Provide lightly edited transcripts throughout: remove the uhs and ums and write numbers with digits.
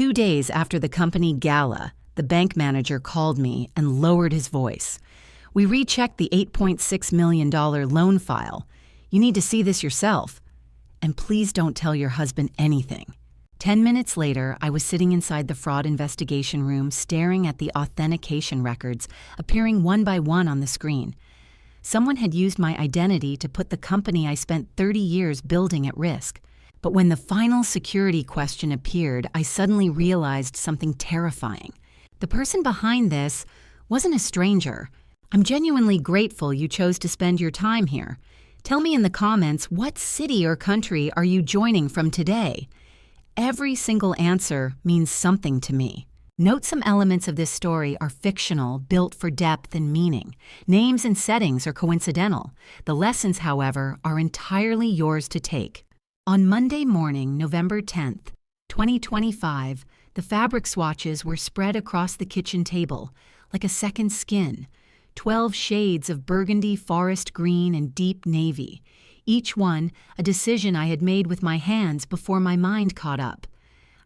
2 days after the company gala, the bank manager called me and lowered his voice. "We rechecked the $8.6 million loan file. You need to see this yourself. And please don't tell your husband anything." 10 minutes later, I was sitting inside the fraud investigation room staring at the authentication records appearing one by one on the screen. Someone had used my identity to put the company I spent 30 years building at risk. But when the final security question appeared, I suddenly realized something terrifying. The person behind this wasn't a stranger. "I'm genuinely grateful you chose to spend your time here. Tell me in the comments, what city or country are you joining from today?" Every single answer means something to me. Note some elements of this story are fictional, built for depth and meaning. Names and settings are coincidental. The lessons, however, are entirely yours to take. On Monday morning, November 10th, 2025, the fabric swatches were spread across the kitchen table, like a second skin. 12 shades of burgundy, forest green, and deep navy. Each one a decision I had made with my hands before my mind caught up.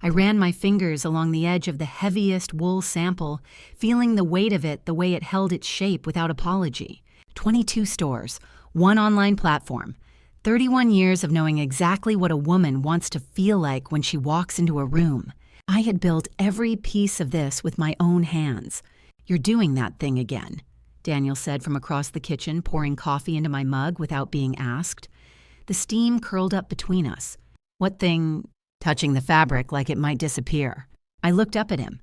I ran my fingers along the edge of the heaviest wool sample, feeling the weight of it the way it held its shape without apology. 22 stores, one online platform, 31 years of knowing exactly what a woman wants to feel like when she walks into a room. I had built every piece of this with my own hands. "You're doing that thing again," Daniel said from across the kitchen, pouring coffee into my mug without being asked. The steam curled up between us. "What thing?" Touching the fabric like it might disappear. I looked up at him.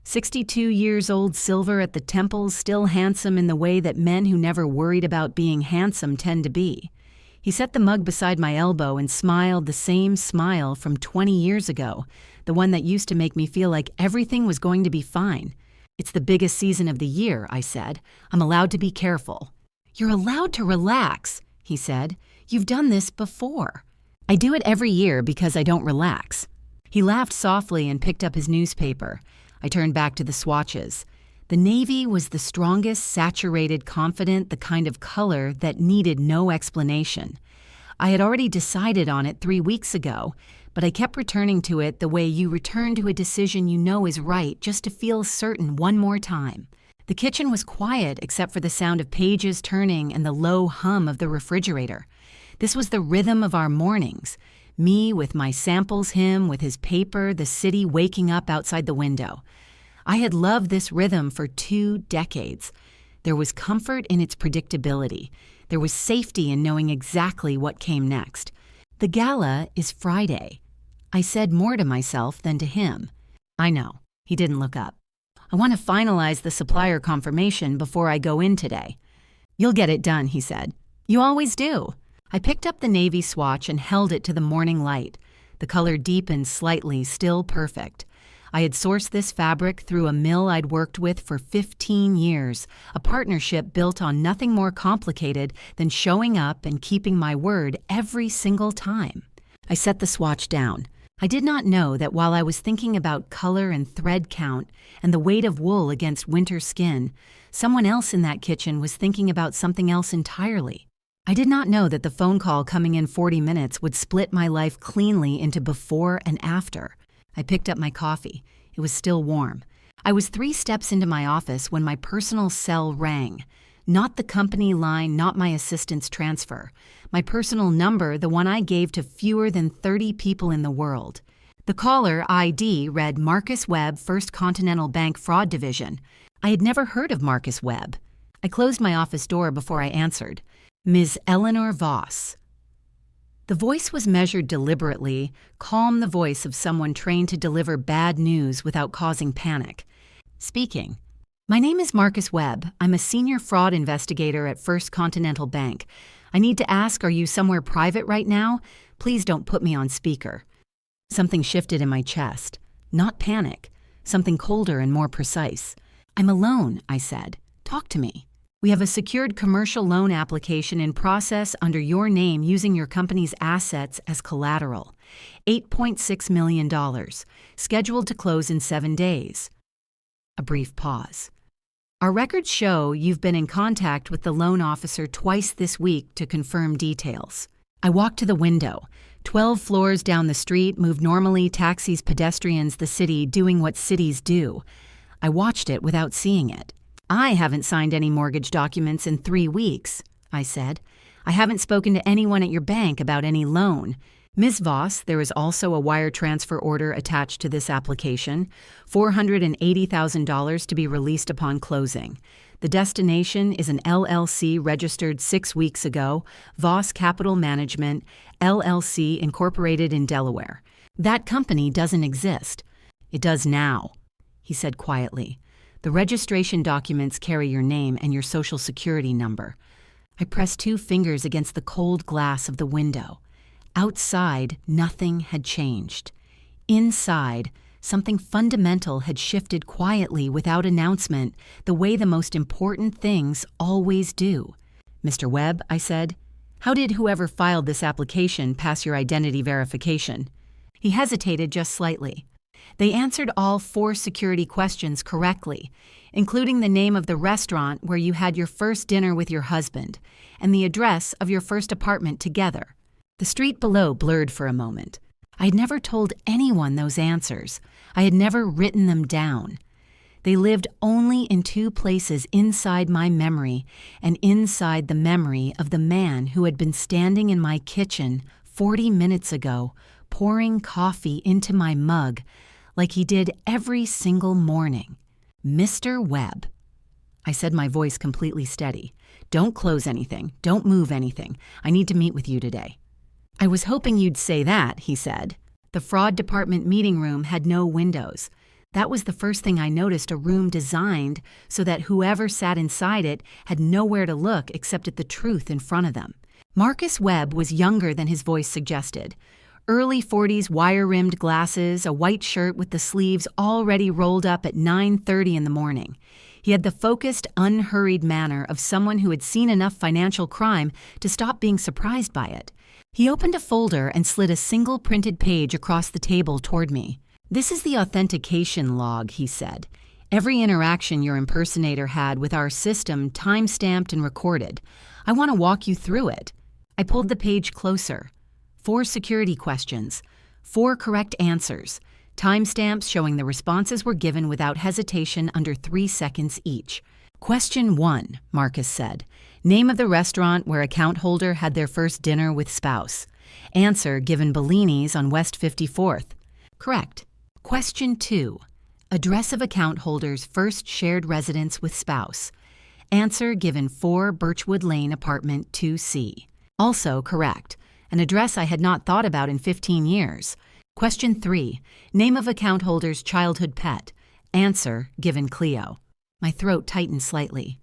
62 years old, silver at the temples, still handsome in the way that men who never worried about being handsome tend to be. He set the mug beside my elbow and smiled the same smile from 20 years ago, the one that used to make me feel like everything was going to be fine. "It's the biggest season of the year," I said. "I'm allowed to be careful." "You're allowed to relax," he said. "You've done this before." "I do it every year because I don't relax." He laughed softly and picked up his newspaper. I turned back to the swatches. The navy was the strongest, saturated, confident, the kind of color that needed no explanation. I had already decided on it 3 weeks ago, but I kept returning to it the way you return to a decision you know is right just to feel certain one more time. The kitchen was quiet except for the sound of pages turning and the low hum of the refrigerator. This was the rhythm of our mornings. Me with my samples, him with his paper, the city waking up outside the window. I had loved this rhythm for 2 decades. There was comfort in its predictability. There was safety in knowing exactly what came next. "The gala is Friday." I said more to myself than to him. "I know." He didn't look up. "I want to finalize the supplier confirmation before I go in today." "You'll get it done," he said. "You always do." I picked up the navy swatch and held it to the morning light. The color deepened slightly, still perfect. I had sourced this fabric through a mill I'd worked with for 15 years, a partnership built on nothing more complicated than showing up and keeping my word every single time. I set the swatch down. I did not know that while I was thinking about color and thread count and the weight of wool against winter skin, someone else in that kitchen was thinking about something else entirely. I did not know that the phone call coming in 40 minutes would split my life cleanly into before and after. I picked up my coffee. It was still warm. I was 3 steps into my office when my personal cell rang. Not the company line, not my assistant's transfer. My personal number, the one I gave to fewer than 30 people in the world. The caller ID read Marcus Webb, First Continental Bank Fraud Division. I had never heard of Marcus Webb. I closed my office door before I answered. "Ms. Eleanor Voss." The voice was measured deliberately, calm, the voice of someone trained to deliver bad news without causing panic. Speaking. "My name is Marcus Webb. I'm a senior fraud investigator at First Continental Bank. I need to ask, are you somewhere private right now? Please don't put me on speaker." Something shifted in my chest. Not panic. Something colder and more precise. "I'm alone," I said. "Talk to me. We have a secured commercial loan application in process under your name using your company's assets as collateral. $8.6 million, scheduled to close in 7 days. A brief pause. "Our records show you've been in contact with the loan officer twice this week to confirm details." I walked to the window. 12 floors down the street moved normally, taxis, pedestrians, the city doing what cities do. I watched it without seeing it. I haven't signed any mortgage documents in 3 weeks, I said. I haven't spoken to anyone at your bank about any loan. Ms. Voss, there is also a wire transfer order attached to this application, $480,000 to be released upon closing. The destination is an LLC registered 6 weeks ago, Voss Capital Management, LLC incorporated in Delaware. That company doesn't exist. It does now, he said quietly. The registration documents carry your name and your social security number. I pressed 2 fingers against the cold glass of the window. Outside, nothing had changed. Inside, something fundamental had shifted quietly without announcement, the way the most important things always do. Mr. Webb, I said, how did whoever filed this application pass your identity verification? He hesitated just slightly. They answered all 4 security questions correctly, including the name of the restaurant where you had your first dinner with your husband and the address of your first apartment together. The street below blurred for a moment. I had never told anyone those answers. I had never written them down. They lived only in 2 places inside my memory and inside the memory of the man who had been standing in my kitchen 40 minutes ago, pouring coffee into my mug like he did every single morning. Mr. Webb. I said, my voice completely steady. Don't close anything. Don't move anything. I need to meet with you today. I was hoping you'd say that, he said. The fraud department meeting room had no windows. That was the first thing I noticed, a room designed so that whoever sat inside it had nowhere to look except at the truth in front of them. Marcus Webb was younger than his voice suggested. Early 40s, wire-rimmed glasses, a white shirt with the sleeves already rolled up at 9:30 in the morning. He had the focused, unhurried manner of someone who had seen enough financial crime to stop being surprised by it. He opened a folder and slid a single printed page across the table toward me. This is the authentication log, he said. Every interaction your impersonator had with our system time-stamped and recorded. I want to walk you through it. I pulled the page closer. 4 security questions, 4 correct answers, timestamps showing the responses were given without hesitation under 3 seconds each. Question 1, Marcus said. Name of the restaurant where account holder had their first dinner with spouse. Answer given Bellini's on West 54th. Correct. Question 2. Address of account holder's first shared residence with spouse. Answer given 4 Birchwood Lane, apartment 2C. Also correct. An address I had not thought about in 15 years. Question 3. Name of account holder's childhood pet. Answer given Cleo. My throat tightened slightly.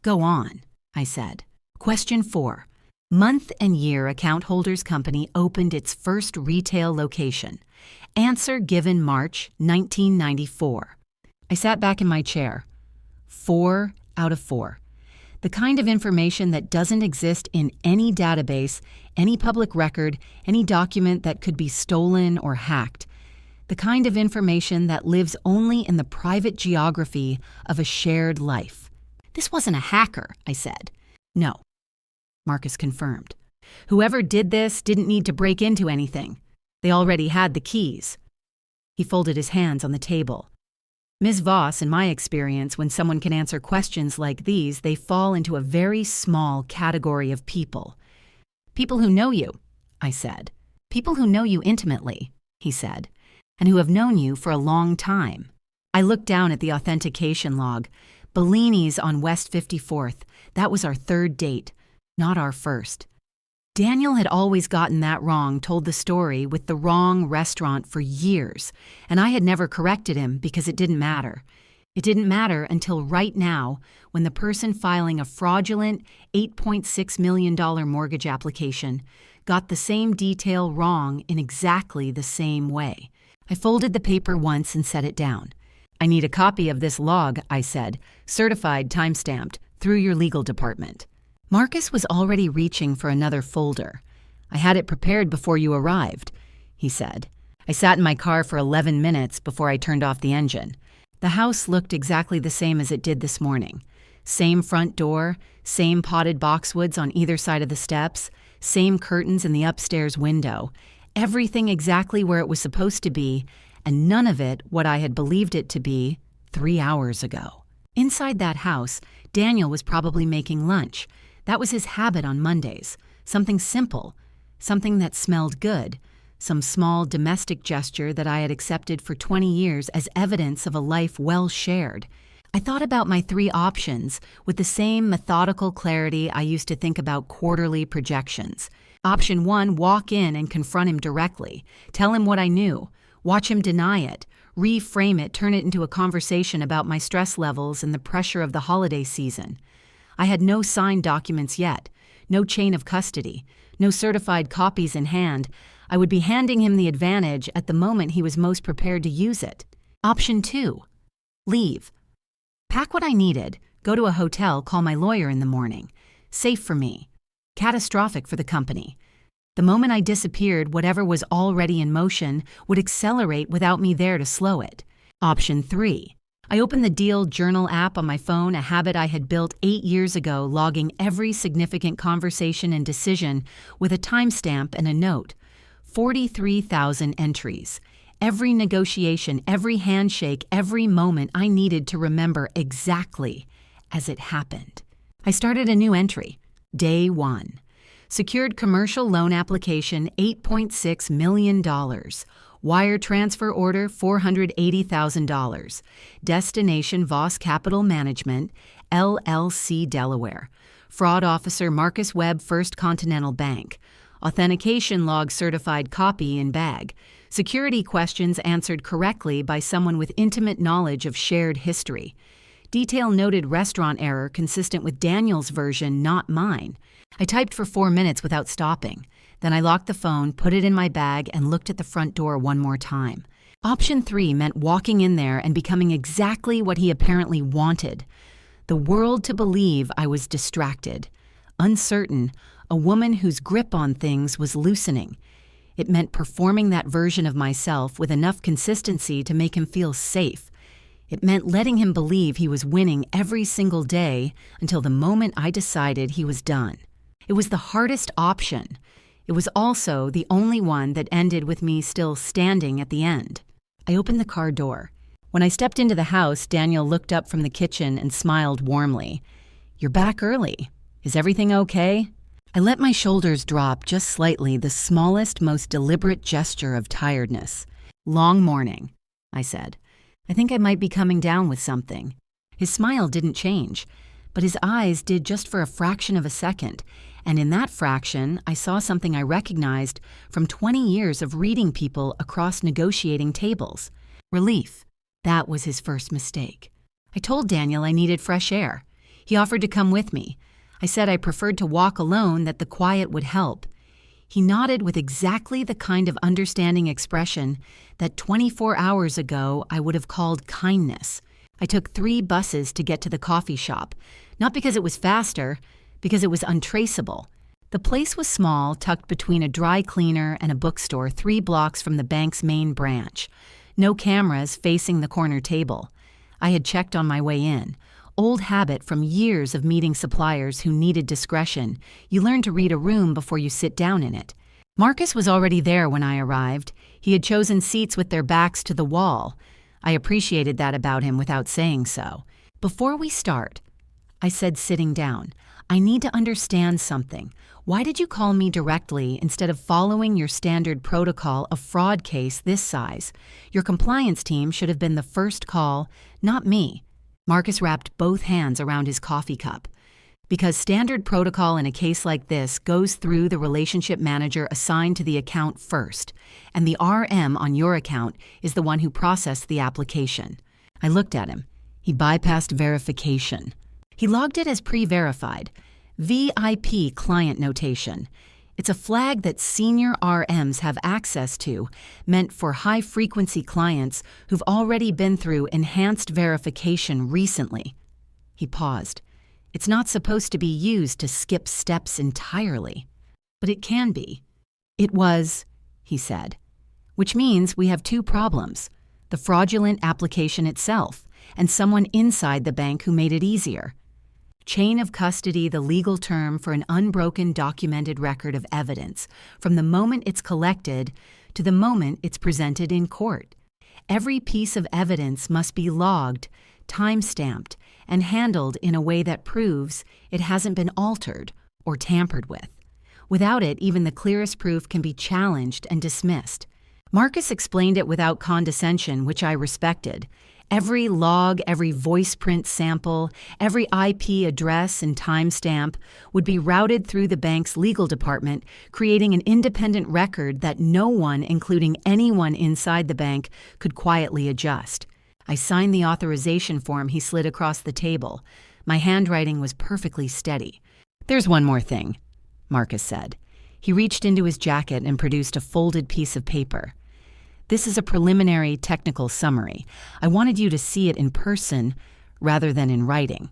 Go on, I said. Question 4. Month and year account holder's company opened its first retail location. Answer given March 1994. I sat back in my chair. 4 out of 4. The kind of information that doesn't exist in any database, any public record, any document that could be stolen or hacked. The kind of information that lives only in the private geography of a shared life. This wasn't a hacker, I said. No, Marcus confirmed. Whoever did this didn't need to break into anything. They already had the keys. He folded his hands on the table. Ms. Voss, in my experience, when someone can answer questions like these, they fall into a very small category of people. People who know you, I said. People who know you intimately, he said, and who have known you for a long time. I looked down at the authentication log. Bellini's on West 54th. That was our 3rd date, not our first. Daniel had always gotten that wrong, told the story with the wrong restaurant for years, and I had never corrected him because it didn't matter. It didn't matter until right now, when the person filing a fraudulent $8.6 million mortgage application got the same detail wrong in exactly the same way. I folded the paper once and set it down. I need a copy of this log, I said, certified, time-stamped, through your legal department. Marcus was already reaching for another folder. I had it prepared before you arrived, he said. I sat in my car for 11 minutes before I turned off the engine. The house looked exactly the same as it did this morning. Same front door, same potted boxwoods on either side of the steps, same curtains in the upstairs window. Everything exactly where it was supposed to be, and none of it what I had believed it to be 3 hours ago. Inside that house, Daniel was probably making lunch. That was his habit on Mondays. Something simple, something that smelled good, some small domestic gesture that I had accepted for 20 years as evidence of a life well shared. I thought about my 3 options with the same methodical clarity I used to think about quarterly projections. Option 1, walk in and confront him directly. Tell him what I knew. Watch him deny it. Reframe it, turn it into a conversation about my stress levels and the pressure of the holiday season. I had no signed documents yet, no chain of custody, no certified copies in hand. I would be handing him the advantage at the moment he was most prepared to use it. Option 2, leave. Pack what I needed, go to a hotel, call my lawyer in the morning. Safe for me. Catastrophic for the company. The moment I disappeared, whatever was already in motion would accelerate without me there to slow it. Option 3. I opened the Deal Journal app on my phone, a habit I had built 8 years ago, logging every significant conversation and decision with a timestamp and a note. 43,000 entries. Every negotiation, every handshake, every moment I needed to remember exactly as it happened. I started a new entry. Day 1. Secured commercial loan application $8.6 million. Wire transfer order $480,000. Destination Voss Capital Management, LLC, Delaware. Fraud officer Marcus Webb, First Continental Bank. Authentication log certified copy in bag. Security questions answered correctly by someone with intimate knowledge of shared history. Detail noted restaurant error consistent with Daniel's version, not mine. I typed for 4 minutes without stopping. Then I locked the phone, put it in my bag, and looked at the front door one more time. Option 3 meant walking in there and becoming exactly what he apparently wanted. The world to believe I was distracted, uncertain, a woman whose grip on things was loosening. It meant performing that version of myself with enough consistency to make him feel safe. It meant letting him believe he was winning every single day until the moment I decided he was done. It was the hardest option. It was also the only one that ended with me still standing at the end. I opened the car door. When I stepped into the house, Daniel looked up from the kitchen and smiled warmly. "You're back early. Is everything okay?" I let my shoulders drop just slightly, the smallest, most deliberate gesture of tiredness. "Long morning," I said. "I think I might be coming down with something." His smile didn't change, but his eyes did just for a fraction of a second, and in that fraction, I saw something I recognized from 20 years of reading people across negotiating tables. Relief. That was his first mistake. I told Daniel I needed fresh air. He offered to come with me. I said I preferred to walk alone, that the quiet would help. He nodded with exactly the kind of understanding expression that 24 hours ago I would have called kindness. I took 3 buses to get to the coffee shop, not because it was faster, because it was untraceable. The place was small, tucked between a dry cleaner and a bookstore 3 blocks from the bank's main branch. No cameras facing the corner table. I had checked on my way in. Old habit from years of meeting suppliers who needed discretion. You learn to read a room before you sit down in it. Marcus was already there when I arrived. He had chosen seats with their backs to the wall. I appreciated that about him without saying so. "Before we start," I said, sitting down, "I need to understand something. Why did you call me directly instead of following your standard protocol, a fraud case this size? Your compliance team should have been the first call, not me." Marcus wrapped both hands around his coffee cup. "Because standard protocol in a case like this goes through the relationship manager assigned to the account first, and the RM on your account is the one who processed the application." I looked at him. He bypassed verification. He logged it as pre-verified. VIP client notation. It's a flag that senior RMs have access to, meant for high-frequency clients who've already been through enhanced verification recently. He paused. "It's not supposed to be used to skip steps entirely, but it can be." "It was," he said. "Which means we have 2 problems. The fraudulent application itself, and someone inside the bank who made it easier." Chain of custody, the legal term for an unbroken documented record of evidence, from the moment it's collected to the moment it's presented in court. Every piece of evidence must be logged, time-stamped, and handled in a way that proves it hasn't been altered or tampered with. Without it, even the clearest proof can be challenged and dismissed. Marcus explained it without condescension, which I respected. Every log, every voice print sample, every IP address and timestamp would be routed through the bank's legal department, creating an independent record that no one, including anyone inside the bank, could quietly adjust. I signed the authorization form he slid across the table. My handwriting was perfectly steady. "There's one more thing," Marcus said. He reached into his jacket and produced a folded piece of paper. "This is a preliminary technical summary. I wanted you to see it in person rather than in writing."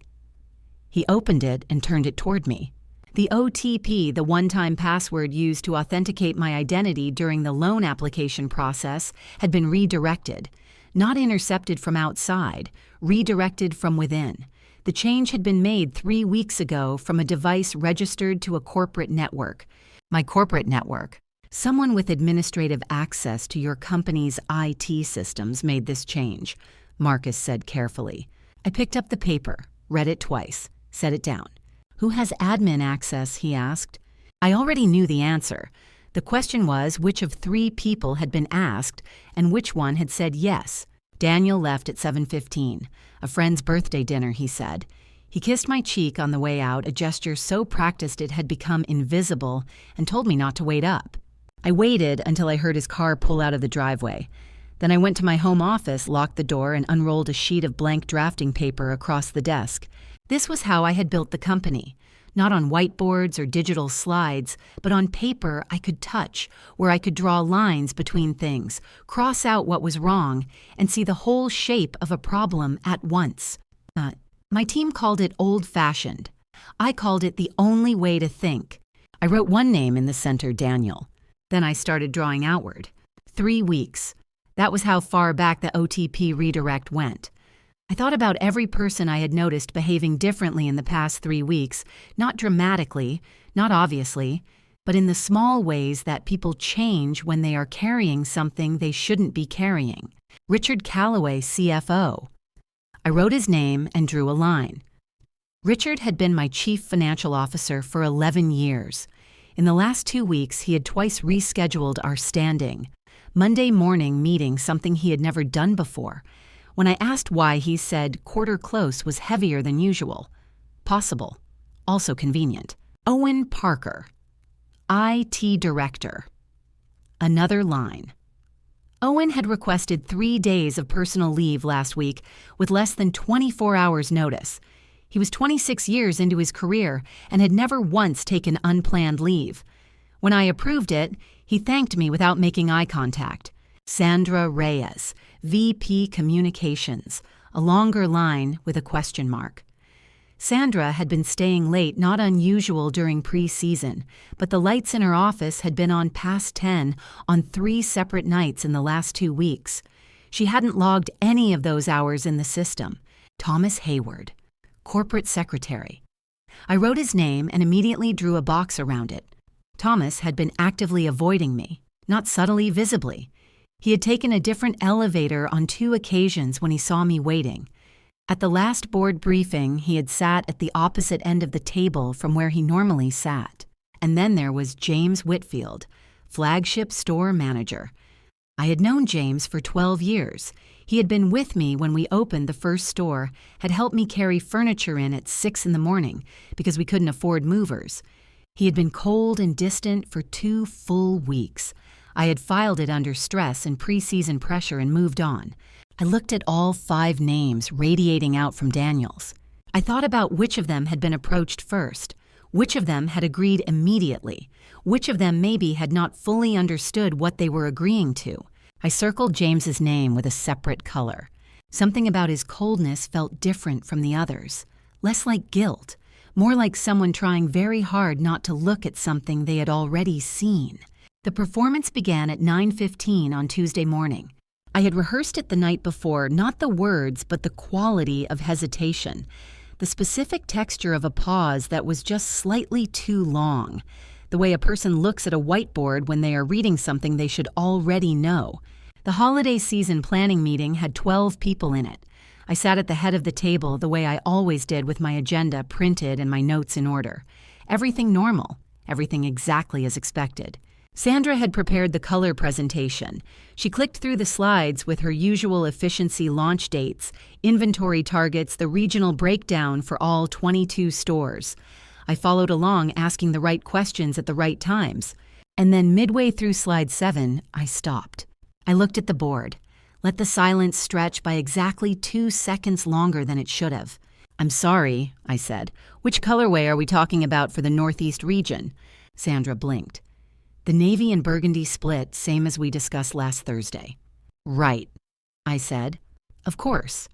He opened it and turned it toward me. The OTP, the one-time password used to authenticate my identity during the loan application process, had been redirected. Not intercepted from outside, redirected from within. The change had been made 3 weeks ago from a device registered to a corporate network. My corporate network. Someone with administrative access to your company's IT systems made this change, Marcus said carefully. I picked up the paper, read it twice, set it down. "Who has admin access?" he asked. I already knew the answer. The question was which of 3 people had been asked and which one had said yes. Daniel left at 7:15. "A friend's birthday dinner," he said. He kissed my cheek on the way out, a gesture so practiced it had become invisible, and told me not to wait up. I waited until I heard his car pull out of the driveway. Then I went to my home office, locked the door, and unrolled a sheet of blank drafting paper across the desk. This was how I had built the company. Not on whiteboards or digital slides, but on paper I could touch, where I could draw lines between things, cross out what was wrong, and see the whole shape of a problem at once. My team called it old-fashioned. I called it the only way to think. I wrote one name in the center, Daniel. Then I started drawing outward. 3 weeks. That was how far back the OTP redirect went. I thought about every person I had noticed behaving differently in the past 3 weeks, not dramatically, not obviously, but in the small ways that people change when they are carrying something they shouldn't be carrying. Richard Calloway, CFO. I wrote his name and drew a line. Richard had been my chief financial officer for 11 years. In the last 2 weeks, he had twice rescheduled our standing Monday morning meeting, something he had never done before. When I asked why, he said quarter close was heavier than usual. Possible. Also convenient. Owen Parker, IT Director. Another line. Owen had requested 3 days of personal leave last week with less than 24 hours notice. He was 26 years into his career and had never once taken unplanned leave. When I approved it, he thanked me without making eye contact. Sandra Reyes, VP Communications, a longer line with a question mark. Sandra had been staying late, not unusual during pre-season, but the lights in her office had been on past 10 on 3 separate nights in the last 2 weeks. She hadn't logged any of those hours in the system. Thomas Hayward, Corporate Secretary. I wrote his name and immediately drew a box around it. Thomas had been actively avoiding me, not subtly, visibly. He had taken a different elevator on 2 occasions when he saw me waiting. At the last board briefing, he had sat at the opposite end of the table from where he normally sat. And then there was James Whitfield, flagship store manager. I had known James for 12 years. He had been with me when we opened the first store, had helped me carry furniture in at 6 in the morning because we couldn't afford movers. He had been cold and distant for 2 full weeks. I had filed it under stress and pre-season pressure and moved on. I looked at all 5 names radiating out from Daniel's. I thought about which of them had been approached first, which of them had agreed immediately, which of them maybe had not fully understood what they were agreeing to. I circled James's name with a separate color. Something about his coldness felt different from the others, less like guilt, more like someone trying very hard not to look at something they had already seen. The performance began at 9:15 on Tuesday morning. I had rehearsed it the night before, not the words, but the quality of hesitation. The specific texture of a pause that was just slightly too long. The way a person looks at a whiteboard when they are reading something they should already know. The holiday season planning meeting had 12 people in it. I sat at the head of the table the way I always did, with my agenda printed and my notes in order. Everything normal, everything exactly as expected. Sandra had prepared the color presentation. She clicked through the slides with her usual efficiency: launch dates, inventory targets, the regional breakdown for all 22 stores. I followed along, asking the right questions at the right times. And then midway through slide 7, I stopped. I looked at the board, let the silence stretch by exactly 2 seconds longer than it should have. "I'm sorry," I said. "Which colorway are we talking about for the Northeast region?" Sandra blinked. "The navy and burgundy split, same as we discussed last Thursday." "Right," I said. "Of course."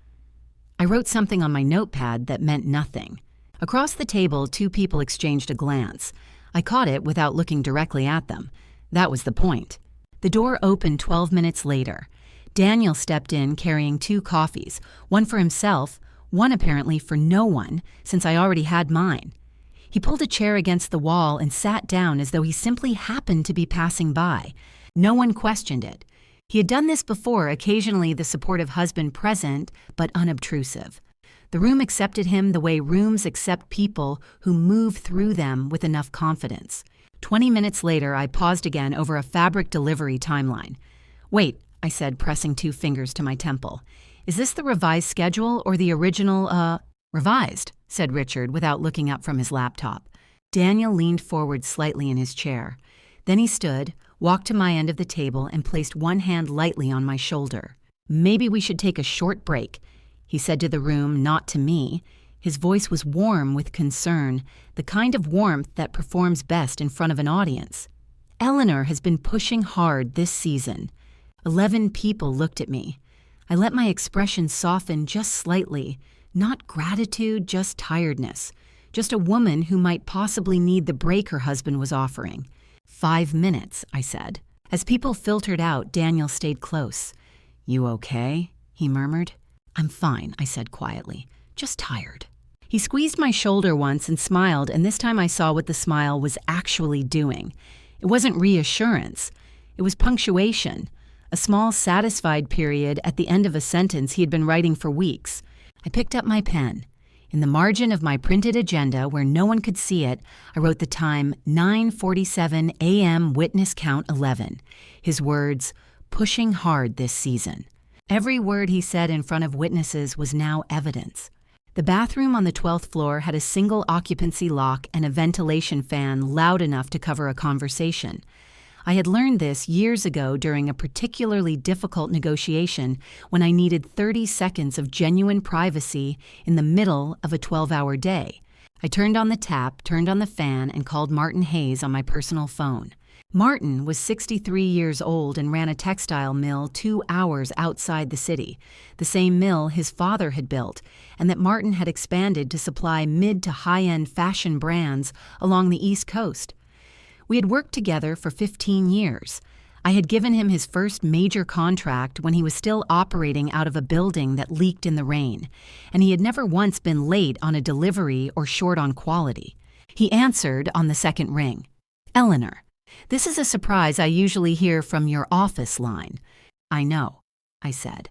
I wrote something on my notepad that meant nothing. Across the table, 2 people exchanged a glance. I caught it without looking directly at them. That was the point. The door opened 12 minutes later. Daniel stepped in carrying 2 coffees, one for himself, one apparently for no one, since I already had mine. He pulled a chair against the wall and sat down as though he simply happened to be passing by. No one questioned it. He had done this before, occasionally the supportive husband present, but unobtrusive. The room accepted him the way rooms accept people who move through them with enough confidence. 20 minutes later, I paused again over a fabric delivery timeline. "Wait," I said, pressing 2 fingers to my temple. "Is this the revised schedule or the original, "Revised," said Richard without looking up from his laptop. Daniel leaned forward slightly in his chair. Then he stood, walked to my end of the table, and placed one hand lightly on my shoulder. "Maybe we should take a short break," he said to the room, not to me. His voice was warm with concern, the kind of warmth that performs best in front of an audience. "Eleanor has been pushing hard this season." 11 people looked at me. I let my expression soften just slightly. Not gratitude, just tiredness. Just a woman who might possibly need the break her husband was offering. 5 minutes, I said. As people filtered out, Daniel stayed close. "You okay?" he murmured. "I'm fine," I said quietly. "Just tired." He squeezed my shoulder once and smiled, and this time I saw what the smile was actually doing. It wasn't reassurance. It was punctuation. A small satisfied period at the end of a sentence he had been writing for weeks. I picked up my pen. In the margin of my printed agenda, where no one could see it, I wrote the time 9:47 a.m. witness count 11. His words, "pushing hard this season." Every word he said in front of witnesses was now evidence. The bathroom on the 12th floor had a single occupancy lock and a ventilation fan loud enough to cover a conversation. I had learned this years ago during a particularly difficult negotiation when I needed 30 seconds of genuine privacy in the middle of a 12-hour day. I turned on the tap, turned on the fan, and called Martin Hayes on my personal phone. Martin was 63 years old and ran a textile mill 2 hours outside the city, the same mill his father had built, and that Martin had expanded to supply mid to high-end fashion brands along the East Coast. We had worked together for 15 years. I had given him his first major contract when he was still operating out of a building that leaked in the rain, and he had never once been late on a delivery or short on quality. He answered on the second ring. "Eleanor, this is a surprise I usually hear from your office line." "I know," I said.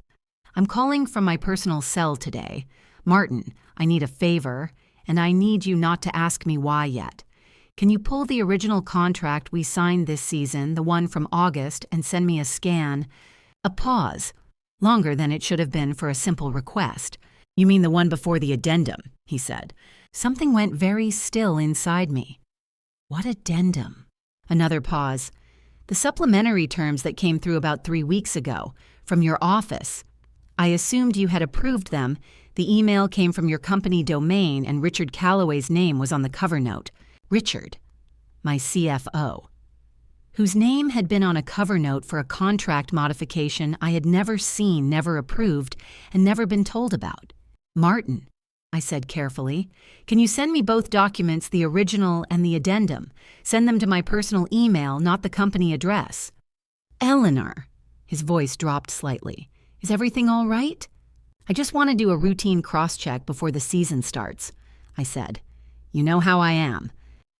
"I'm calling from my personal cell today. Martin, I need a favor, and I need you not to ask me why yet. Can you pull the original contract we signed this season, the one from August, and send me a scan?" A pause, longer than it should have been for a simple request. "You mean the one before the addendum," he said. Something went very still inside me. What addendum? Another pause. "The supplementary terms that came through about 3 weeks ago, from your office. I assumed you had approved them. The email came from your company domain, and Richard Calloway's name was on the cover note. Richard, my CFO, whose name had been on a cover note for a contract modification I had never seen, never approved, and never been told about. "Martin," I said carefully, "can you send me both documents, the original and the addendum? Send them to my personal email, not the company address." "Eleanor," his voice dropped slightly, "is everything all right?" "I just want to do a routine cross-check before the season starts," I said. "You know how I am."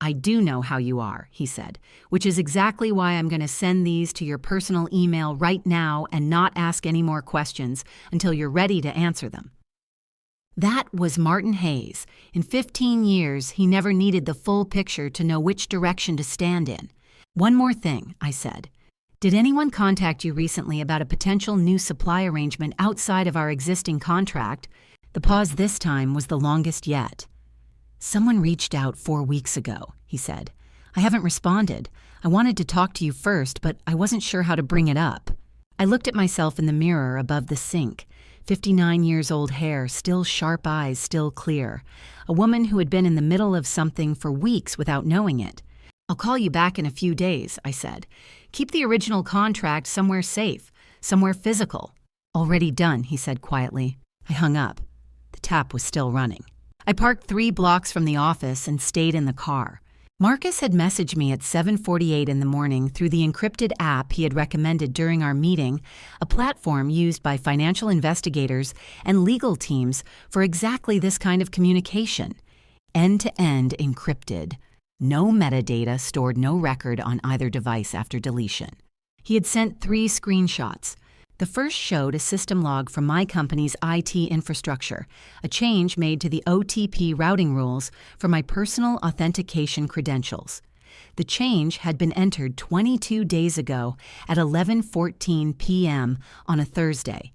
"I do know how you are," he said, "which is exactly why I'm going to send these to your personal email right now and not ask any more questions until you're ready to answer them." That was Martin Hayes. In 15 years, he never needed the full picture to know which direction to stand in. "One more thing," I said. "Did anyone contact you recently about a potential new supply arrangement outside of our existing contract?" The pause this time was the longest yet. "Someone reached out 4 weeks ago," he said. "I haven't responded. I wanted to talk to you first, but I wasn't sure how to bring it up." I looked at myself in the mirror above the sink. 59 years old hair, still sharp eyes, still clear. A woman who had been in the middle of something for weeks without knowing it. "I'll call you back in a few days," I said. "Keep the original contract somewhere safe, somewhere physical." "Already done," he said quietly. I hung up. The tap was still running. I parked 3 blocks from the office and stayed in the car. Marcus had messaged me at 7:48 in the morning through the encrypted app he had recommended during our meeting, a platform used by financial investigators and legal teams for exactly this kind of communication. End-to-end encrypted. No metadata, stored no record on either device after deletion. He had sent 3 screenshots. The first showed a system log from my company's IT infrastructure, a change made to the OTP routing rules for my personal authentication credentials. The change had been entered 22 days ago at 11:14 p.m. on a Thursday.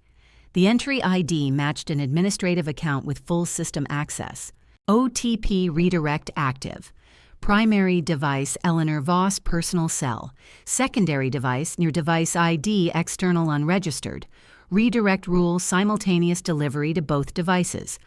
The entry ID matched an administrative account with full system access. OTP redirect active. Primary device Eleanor Voss personal cell. Secondary device near device ID external unregistered. Redirect rule simultaneous delivery to both devices.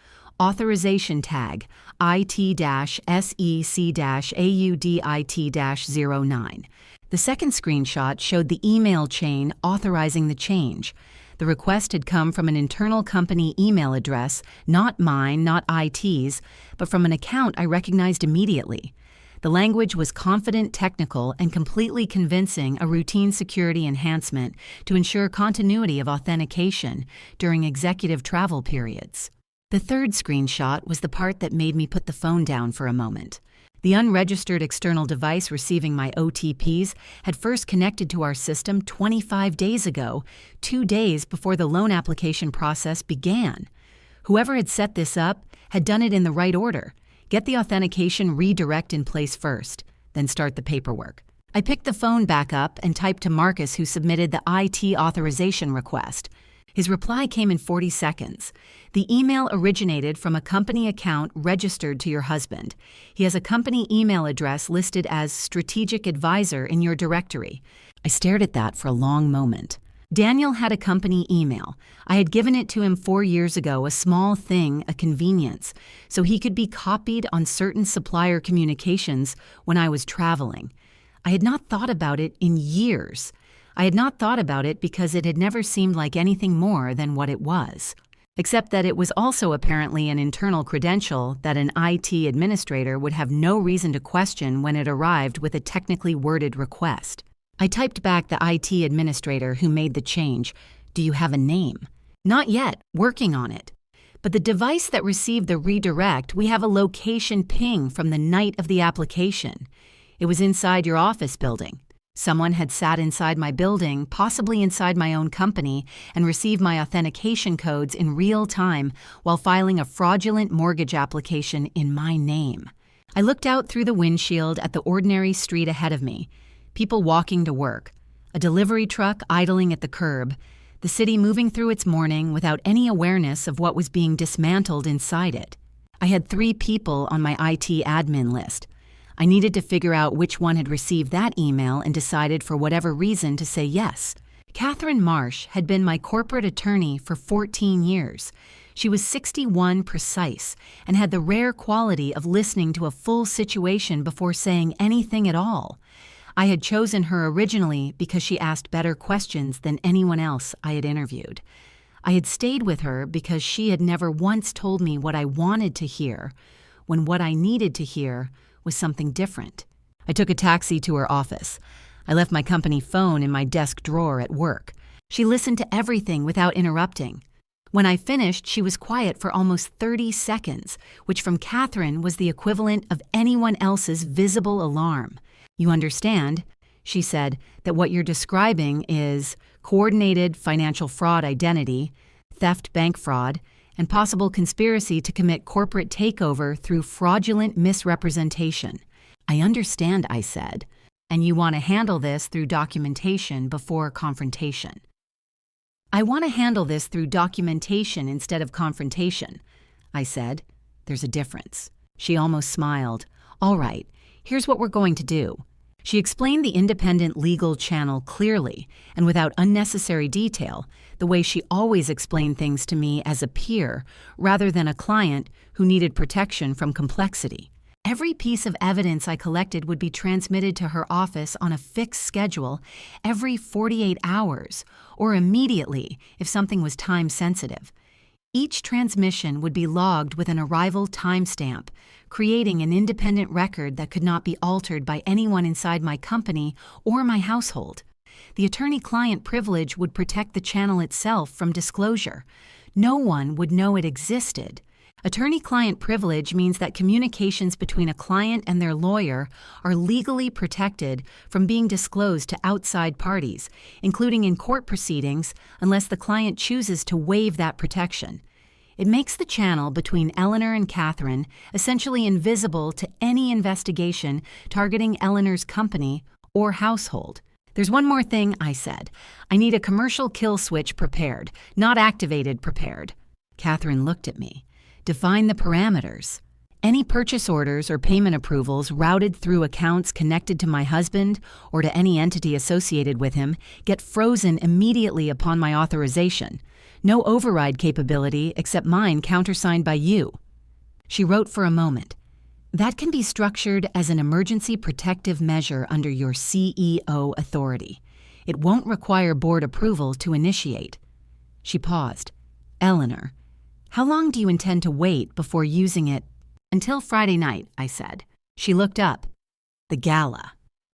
Authorization tag IT-SEC-AUDIT-09. The second screenshot showed the email chain authorizing the change. The request had come from an internal company email address, not mine, not IT's, but from an account I recognized immediately. The language was confident, technical, and completely convincing a routine security enhancement to ensure continuity of authentication during executive travel periods. The third screenshot was the part that made me put the phone down for a moment. The unregistered external device receiving my OTPs had first connected to our system 25 days ago, 2 days before the loan application process began. Whoever had set this up had done it in the right order. Get the authentication redirect in place first, then start the paperwork. I picked the phone back up and typed to Marcus, who submitted the IT authorization request. His reply came in 40 seconds. The email originated from a company account registered to your husband. He has a company email address listed as Strategic Advisor in your directory. I stared at that for a long moment. Daniel had a company email. I had given it to him 4 years ago, a small thing, a convenience, so he could be copied on certain supplier communications when I was traveling. I had not thought about it in years. I had not thought about it because it had never seemed like anything more than what it was, except that it was also apparently an internal credential that an IT administrator would have no reason to question when it arrived with a technically worded request. I typed back the IT administrator who made the change. "Do you have a name?" "Not yet, working on it." "But the device that received the redirect, we have a location ping from the night of the application. It was inside your office building. Someone had sat inside my building, possibly inside my own company, and received my authentication codes in real time while filing a fraudulent mortgage application in my name." I looked out through the windshield at the ordinary street ahead of me. People walking to work, a delivery truck idling at the curb, the city moving through its morning without any awareness of what was being dismantled inside it. I had 3 people on my IT admin list. I needed to figure out which one had received that email and decided for whatever reason to say yes. Catherine Marsh had been my corporate attorney for 14 years. She was 61 precise and had the rare quality of listening to a full situation before saying anything at all. I had chosen her originally because she asked better questions than anyone else I had interviewed. I had stayed with her because she had never once told me what I wanted to hear, when what I needed to hear was something different. I took a taxi to her office. I left my company phone in my desk drawer at work. She listened to everything without interrupting. When I finished, she was quiet for almost 30 seconds, which from Catherine was the equivalent of anyone else's visible alarm. "You understand," she said, "that what you're describing is coordinated financial fraud identity, theft bank fraud, and possible conspiracy to commit corporate takeover through fraudulent misrepresentation." "I understand," I said. "And you want to handle this through documentation before confrontation." "I want to handle this through documentation instead of confrontation," I said. "There's a difference." She almost smiled. "All right, here's what we're going to do." She explained the independent legal channel clearly and without unnecessary detail, the way she always explained things to me as a peer rather than a client who needed protection from complexity. Every piece of evidence I collected would be transmitted to her office on a fixed schedule every 48 hours, or immediately if something was time-sensitive. Each transmission would be logged with an arrival timestamp, creating an independent record that could not be altered by anyone inside my company or my household. The attorney-client privilege would protect the channel itself from disclosure. No one would know it existed. Attorney-client privilege means that communications between a client and their lawyer are legally protected from being disclosed to outside parties, including in court proceedings, unless the client chooses to waive that protection. It makes the channel between Eleanor and Catherine essentially invisible to any investigation targeting Eleanor's company or household. "There's one more thing," I said. "I need a commercial kill switch prepared, not activated prepared." Catherine looked at me. "Define the parameters." "Any purchase orders or payment approvals routed through accounts connected to my husband or to any entity associated with him get frozen immediately upon my authorization. No override capability except mine countersigned by you." She wrote for a moment. "That can be structured as an emergency protective measure under your CEO authority. It won't require board approval to initiate." She paused. "Eleanor, how long do you intend to wait before using it?" "Until Friday night," I said. She looked up. "The gala."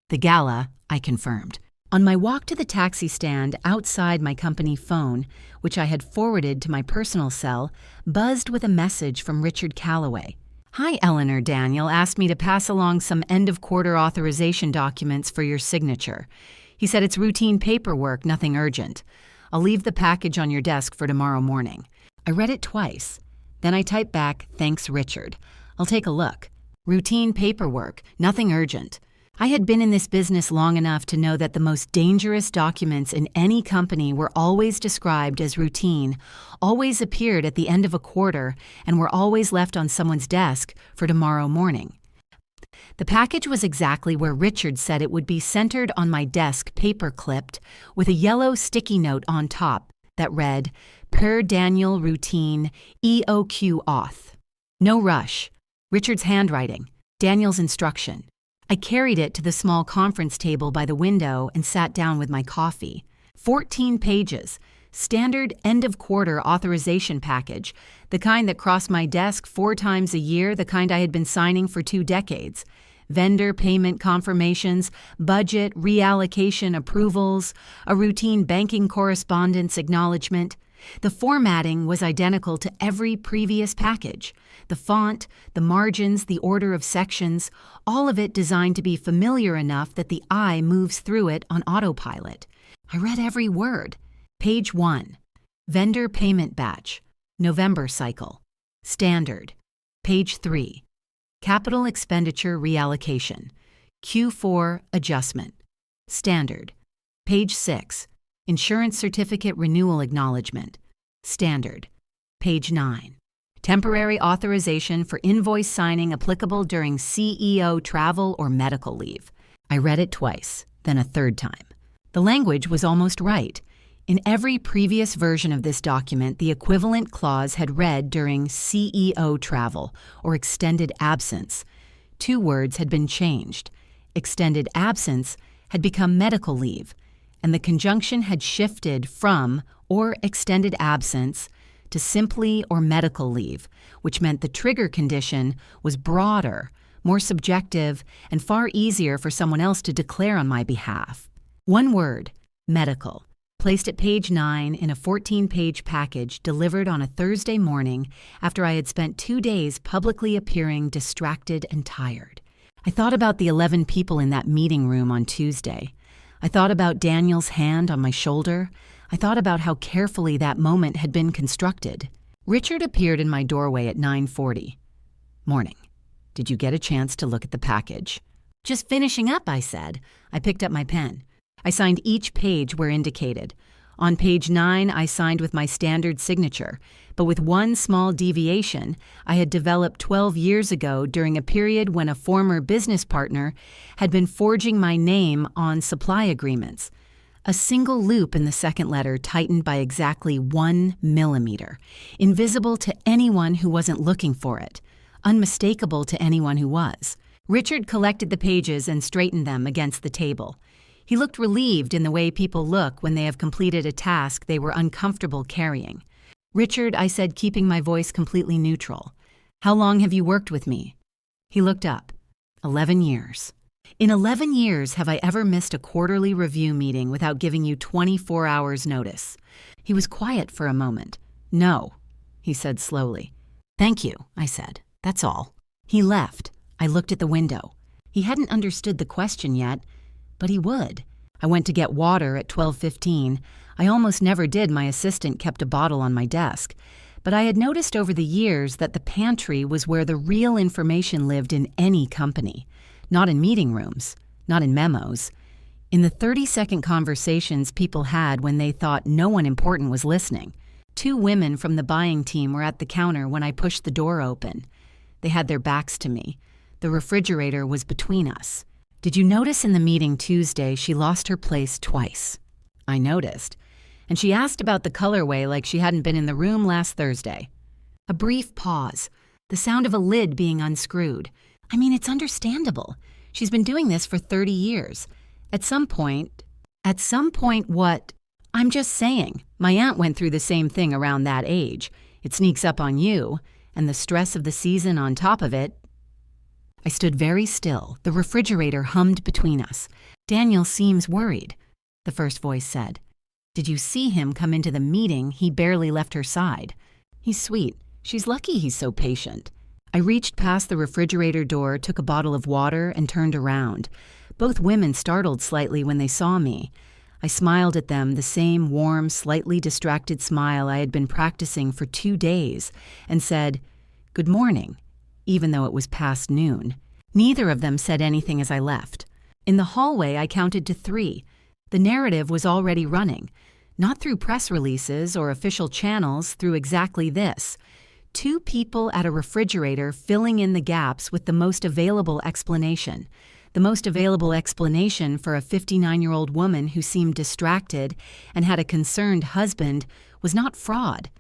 "The gala," I confirmed. On my walk to the taxi stand outside my company phone, which I had forwarded to my personal cell, buzzed with a message from Richard Calloway. "Hi, Eleanor. Daniel asked me to pass along some end-of-quarter authorization documents for your signature. He said it's routine paperwork, nothing urgent. I'll leave the package on your desk for tomorrow morning." I read it twice. Then I typed back, "Thanks, Richard. I'll take a look. Routine paperwork, nothing urgent." I had been in this business long enough to know that the most dangerous documents in any company were always described as routine, always appeared at the end of a quarter, and were always left on someone's desk for tomorrow morning. The package was exactly where Richard said it would be, centered on my desk, paper-clipped, with a yellow sticky note on top that read, "Per Daniel Routine, EOQ Auth." No rush. Richard's handwriting. Daniel's instruction. I carried it to the small conference table by the window and sat down with my coffee. 14 pages. Standard end-of-quarter authorization package, the kind that crossed my desk 4 times a year, the kind I had been signing for 2 decades. Vendor payment confirmations, budget reallocation approvals, a routine banking correspondence acknowledgement. The formatting was identical to every previous package. The font, the margins, the order of sections, all of it designed to be familiar enough that the eye moves through it on autopilot. I read every word. Page 1. Vendor payment batch. November cycle. Standard. Page 3. Capital expenditure reallocation. Q4 adjustment. Standard. Page 6. Insurance certificate renewal acknowledgement. Standard. Page 9. Temporary authorization for invoice signing applicable during CEO travel or medical leave. I read it twice, then a third time. The language was almost right. In every previous version of this document, the equivalent clause had read during CEO travel or extended absence. 2 words had been changed. Extended absence had become medical leave, and the conjunction had shifted from or extended absence to simply or medical leave, which meant the trigger condition was broader, more subjective, and far easier for someone else to declare on my behalf. 1 word, medical. placed at page 9 in a 14-page package delivered on a Thursday morning after I had spent 2 days publicly appearing distracted and tired. I thought about the 11 people in that meeting room on Tuesday. I thought about Daniel's hand on my shoulder. I thought about how carefully that moment had been constructed. Richard appeared in my doorway at 9:40. "Morning. Did you get a chance to look at the package?" "Just finishing up," I said. I picked up my pen. I signed each page where indicated. On page 9, I signed with my standard signature, but with one small deviation I had developed 12 years ago during a period when a former business partner had been forging my name on supply agreements. A single loop in the second letter tightened by exactly 1 millimeter, invisible to anyone who wasn't looking for it, unmistakable to anyone who was. Richard collected the pages and straightened them against the table. He looked relieved in the way people look when they have completed a task they were uncomfortable carrying. "Richard," I said, keeping my voice completely neutral, "how long have you worked with me?" He looked up. 11 years. "In 11 years have I ever missed a quarterly review meeting without giving you 24 hours notice?" He was quiet for a moment. "No," he said slowly. "Thank you," I said. "That's all." He left. I looked at the window. He hadn't understood the question yet, but he would. I went to get water at 12:15. I almost never did. My assistant kept a bottle on my desk. But I had noticed over the years that the pantry was where the real information lived in any company. Not in meeting rooms, not in memos. In the 30-second conversations people had when they thought no one important was listening. 2 women from the buying team were at the counter when I pushed the door open. They had their backs to me. The refrigerator was between us. "Did you notice in the meeting Tuesday she lost her place twice?" I noticed. And she asked about the colorway like she hadn't been in the room last Thursday. A brief pause. The sound of a lid being unscrewed. I mean, it's understandable. She's been doing this for 30 years. At some point what? I'm just saying. My aunt went through the same thing around that age. It sneaks up on you, and the stress of the season on top of it. I stood very still. The refrigerator hummed between us. "Daniel seems worried," the first voice said. "Did you see him come into the meeting? He barely left her side." "He's sweet. She's lucky he's so patient." I reached past the refrigerator door, took a bottle of water, and turned around. Both women startled slightly when they saw me. I smiled at them, the same warm, slightly distracted smile I had been practicing for 2 days, and said, "Good morning," even though it was past noon. Neither of them said anything as I left. In the hallway, I counted to 3. The narrative was already running, not through press releases or official channels, through exactly this. 2 people at a refrigerator filling in the gaps with the most available explanation. The most available explanation for a 59-year-old woman who seemed distracted and had a concerned husband was not fraud.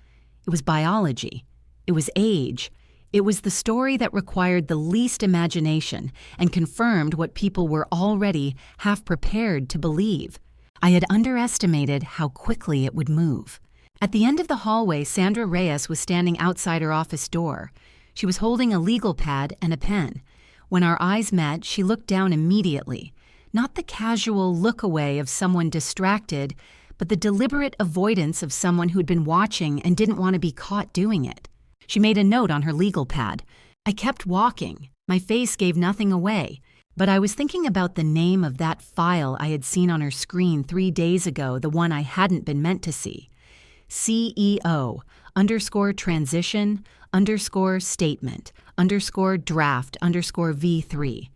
It was biology. It was age. It was the story that required the least imagination and confirmed what people were already half prepared to believe. I had underestimated how quickly it would move. At the end of the hallway, Sandra Reyes was standing outside her office door. She was holding a legal pad and a pen. When our eyes met, she looked down immediately. Not the casual look away of someone distracted, but the deliberate avoidance of someone who'd been watching and didn't want to be caught doing it. She made a note on her legal pad. I kept walking. My face gave nothing away. But I was thinking about the name of that file I had seen on her screen 3 days ago, the one I hadn't been meant to see. CEO_transition_statement_draft_V3.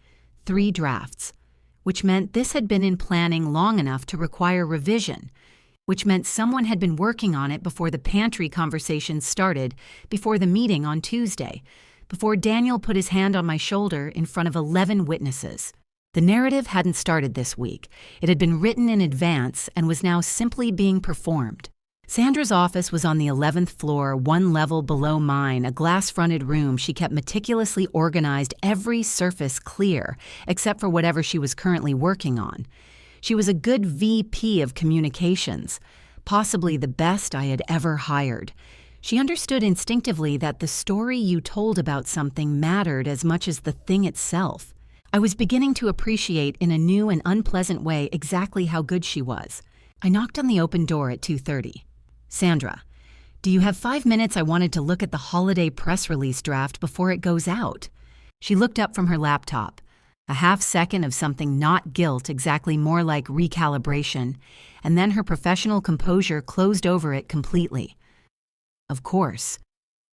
3 drafts. Which meant this had been in planning long enough to require revision. Which meant someone had been working on it before the pantry conversation started, before the meeting on Tuesday, before Daniel put his hand on my shoulder in front of 11 witnesses. The narrative hadn't started this week. It had been written in advance and was now simply being performed. Sandra's office was on the 11th floor, 1 level below mine, a glass-fronted room she kept meticulously organized, every surface clear, except for whatever she was currently working on. She was a good VP of communications, possibly the best I had ever hired. She understood instinctively that the story you told about something mattered as much as the thing itself. I was beginning to appreciate in a new and unpleasant way exactly how good she was. I knocked on the open door at 2:30. "Sandra, do you have 5 minutes? I wanted to look at the holiday press release draft before it goes out." She looked up from her laptop. A half second of something not guilt, exactly more like recalibration, and then her professional composure closed over it completely. "Of course.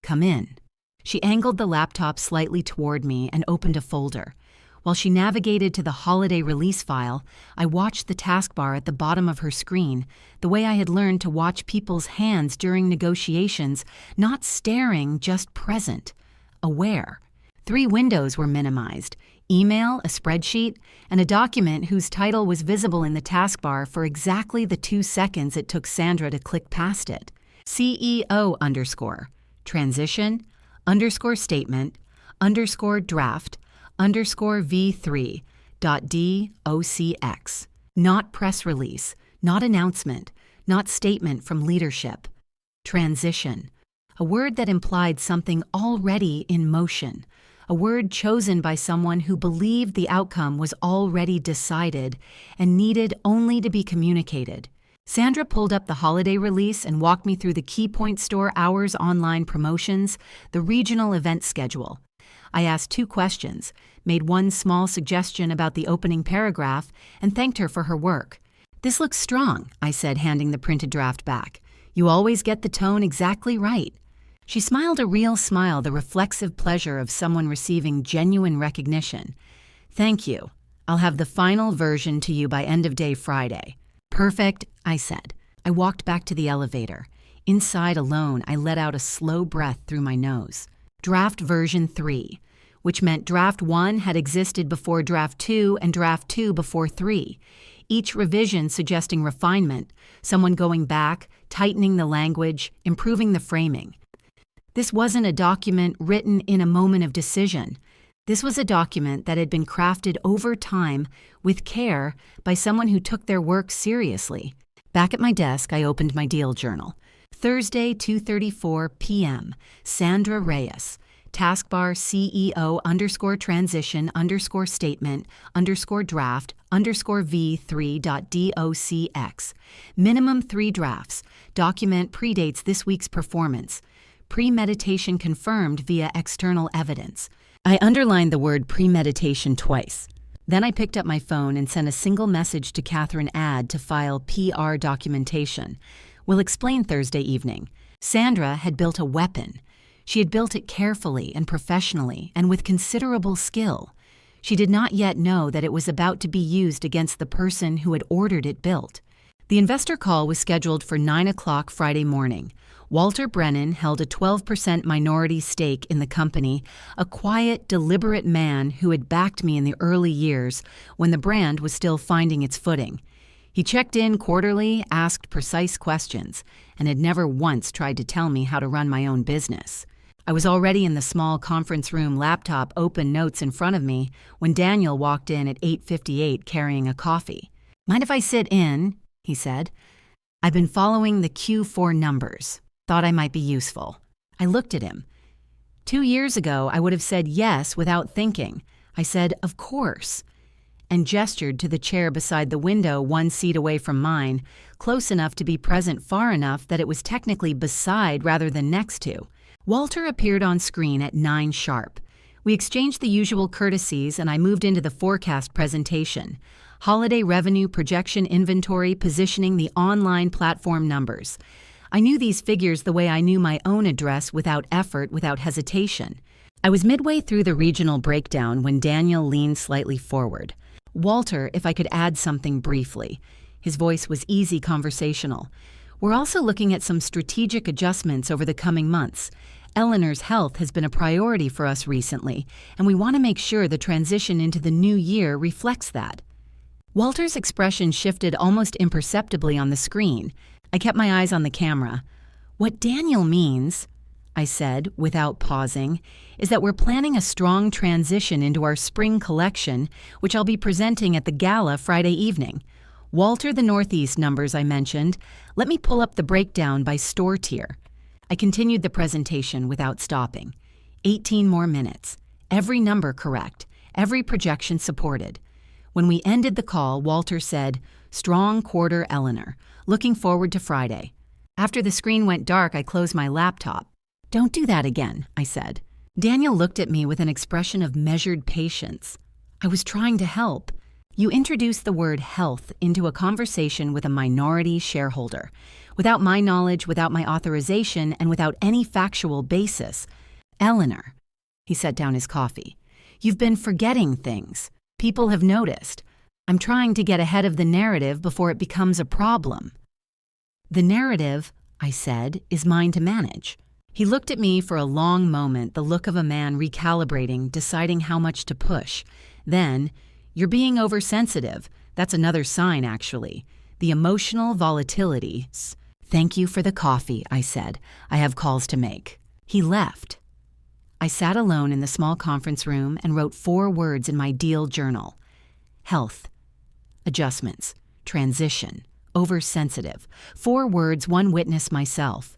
Come in." She angled the laptop slightly toward me and opened a folder. While she navigated to the holiday release file, I watched the taskbar at the bottom of her screen, the way I had learned to watch people's hands during negotiations, not staring, just present, aware. 3 windows were minimized: email, a spreadsheet, and a document whose title was visible in the taskbar for exactly the 2 seconds it took Sandra to click past it. CEO _transition _statement _draft _v3.docx. Not press release, not announcement, not statement from leadership. Transition, a word that implied something already in motion, a word chosen by someone who believed the outcome was already decided and needed only to be communicated. Sandra pulled up the holiday release and walked me through the Key Point Store Hours online promotions, the regional event schedule. I asked 2 questions, made 1 small suggestion about the opening paragraph, and thanked her for her work. "This looks strong," I said, handing the printed draft back. "You always get the tone exactly right." She smiled a real smile, the reflexive pleasure of someone receiving genuine recognition. "Thank you. I'll have the final version to you by end of day Friday." "Perfect," I said. I walked back to the elevator. Inside alone, I let out a slow breath through my nose. Draft version 3, which meant draft 1 had existed before draft 2 and draft 2 before 3. Each revision suggesting refinement, someone going back, tightening the language, improving the framing. This wasn't a document written in a moment of decision. This was a document that had been crafted over time with care by someone who took their work seriously. Back at my desk, I opened my deal journal. Thursday, 2:34 p.m., Sandra Reyes, taskbar CEO _transition _statement _draft _v3.docx. Minimum 3 drafts. Document predates this week's performance. Premeditation confirmed via external evidence. I underlined the word premeditation twice. Then I picked up my phone and sent a single message to Catherine Add to file PR documentation. "We'll explain Thursday evening." Sandra had built a weapon. She had built it carefully and professionally and with considerable skill. She did not yet know that it was about to be used against the person who had ordered it built. The investor call was scheduled for 9 o'clock Friday morning. Walter Brennan held a 12% minority stake in the company, a quiet, deliberate man who had backed me in the early years when the brand was still finding its footing. He checked in quarterly, asked precise questions, and had never once tried to tell me how to run my own business. I was already in the small conference room, laptop open, notes in front of me, when Daniel walked in at 8:58 carrying a coffee. "Mind if I sit in?" he said. "I've been following the Q4 numbers. Thought I might be useful." I looked at him. 2 years ago, I would have said yes without thinking. I said, "Of course," and gestured to the chair beside the window 1 seat away from mine, close enough to be present far enough that it was technically beside rather than next to. Walter appeared on screen at 9 sharp. We exchanged the usual courtesies and I moved into the forecast presentation. Holiday revenue projection inventory positioning the online platform numbers. I knew these figures the way I knew my own address without effort, without hesitation. I was midway through the regional breakdown when Daniel leaned slightly forward. "Walter, if I could add something briefly." His voice was easy, conversational. "We're also looking at some strategic adjustments over the coming months. Eleanor's health has been a priority for us recently, and we want to make sure the transition into the new year reflects that." Walter's expression shifted almost imperceptibly on the screen. I kept my eyes on the camera. "What Daniel means," I said without pausing, "is that we're planning a strong transition into our spring collection, which I'll be presenting at the gala Friday evening. Walter, the Northeast numbers I mentioned. Let me pull up the breakdown by store tier." I continued the presentation without stopping. 18 more minutes. Every number correct. Every projection supported. When we ended the call, Walter said, Strong quarter Eleanor. Looking forward to Friday. After the screen went dark, I closed my laptop. Don't do that again, I said. Daniel looked at me with an expression of measured patience. I was trying to help. You introduced the word health into a conversation with a minority shareholder. Without my knowledge, without my authorization, and without any factual basis. Eleanor, he set down his coffee. You've been forgetting things. People have noticed. I'm trying to get ahead of the narrative before it becomes a problem. The narrative, I said, is mine to manage. He looked at me for a long moment, the look of a man recalibrating, deciding how much to push. Then, you're being oversensitive. That's another sign, actually. The emotional volatility. Thank you for the coffee, I said. I have calls to make. He left. I sat alone in the small conference room and wrote 4 words in my deal journal. Health. Adjustments. Transition. Oversensitive. 4 words, 1 witness myself.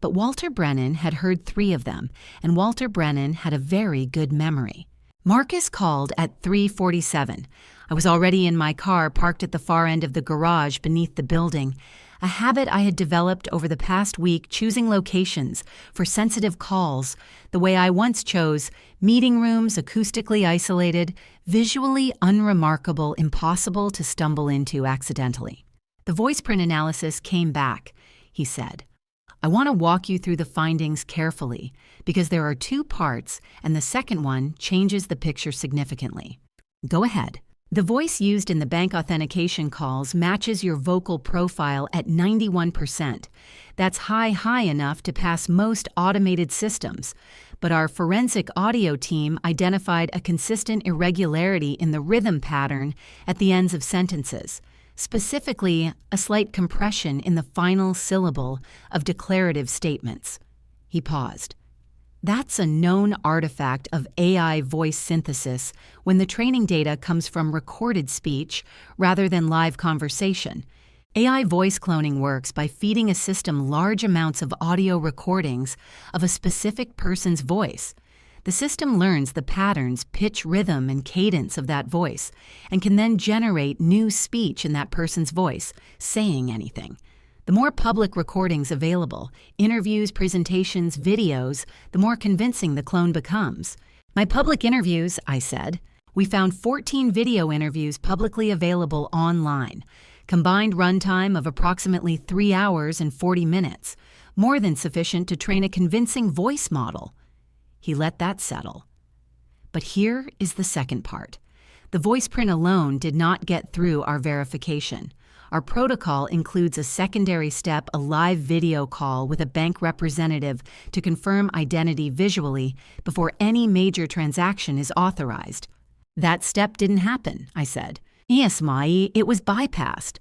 But Walter Brennan had heard 3 of them, and Walter Brennan had a very good memory. Marcus called at 3:47. I was already in my car parked at the far end of the garage beneath the building, a habit I had developed over the past week choosing locations for sensitive calls the way I once chose meeting rooms acoustically isolated, visually unremarkable, impossible to stumble into accidentally. The voice print analysis came back, he said. I want to walk you through the findings carefully because there are 2 parts and the second one changes the picture significantly. Go ahead. The voice used in the bank authentication calls matches your vocal profile at 91%. That's high enough to pass most automated systems, but our forensic audio team identified a consistent irregularity in the rhythm pattern at the ends of sentences. Specifically, a slight compression in the final syllable of declarative statements. He paused. That's a known artifact of AI voice synthesis when the training data comes from recorded speech rather than live conversation. AI voice cloning works by feeding a system large amounts of audio recordings of a specific person's voice. The system learns the patterns, pitch, rhythm, and cadence of that voice, and can then generate new speech in that person's voice, saying anything. The more public recordings available, interviews, presentations, videos, the more convincing the clone becomes. My public interviews, I said. We found 14 video interviews publicly available online. Combined runtime of approximately 3 hours and 40 minutes, more than sufficient to train a convincing voice model. He let that settle. But here is the second part. The voice print alone did not get through our verification. Our protocol includes a secondary step, a live video call with a bank representative to confirm identity visually before any major transaction is authorized. That step didn't happen, I said. Yes, Mai, it was bypassed.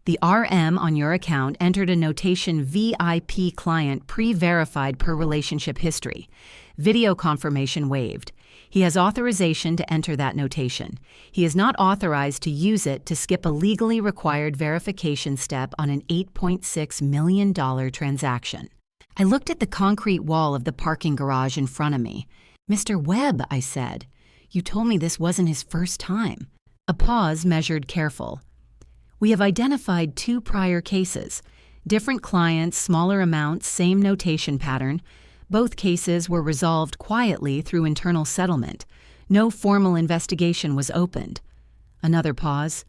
The RM on your account entered a notation VIP client pre-verified per relationship history. Video confirmation waived. He has authorization to enter that notation. He is not authorized to use it to skip a legally required verification step on an $8.6 million transaction. I looked at the concrete wall of the parking garage in front of me. Mr. Webb, I said, you told me this wasn't his first time. A pause measured careful. We have identified 2 prior cases. Different clients, smaller amounts, same notation pattern. Both cases were resolved quietly through internal settlement. No formal investigation was opened. Another pause.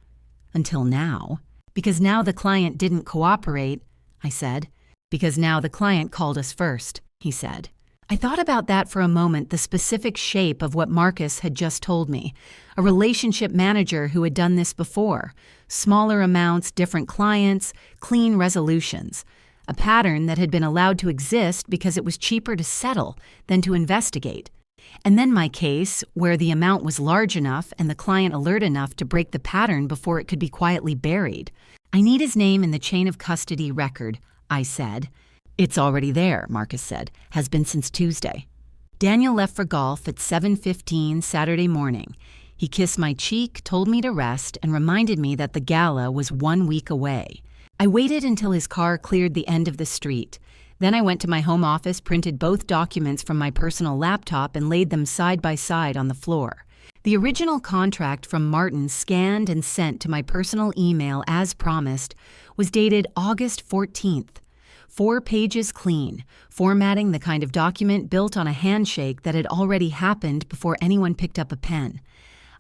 Until now. Because now the client didn't cooperate, I said. Because now the client called us first, he said. I thought about that for a moment, the specific shape of what Marcus had just told me. A relationship manager who had done this before. Smaller amounts, different clients, clean resolutions. A pattern that had been allowed to exist because it was cheaper to settle than to investigate. And then my case, where the amount was large enough and the client alert enough to break the pattern before it could be quietly buried. I need his name in the chain of custody record, I said. It's already there, Marcus said. Has been since Tuesday. Daniel left for golf at 7:15 Saturday morning. He kissed my cheek, told me to rest, and reminded me that the gala was 1 week away. I waited until his car cleared the end of the street. Then I went to my home office, printed both documents from my personal laptop, and laid them side by side on the floor. The original contract from Martin, scanned and sent to my personal email as promised, was dated August 14th. 4 pages clean, formatting the kind of document built on a handshake that had already happened before anyone picked up a pen.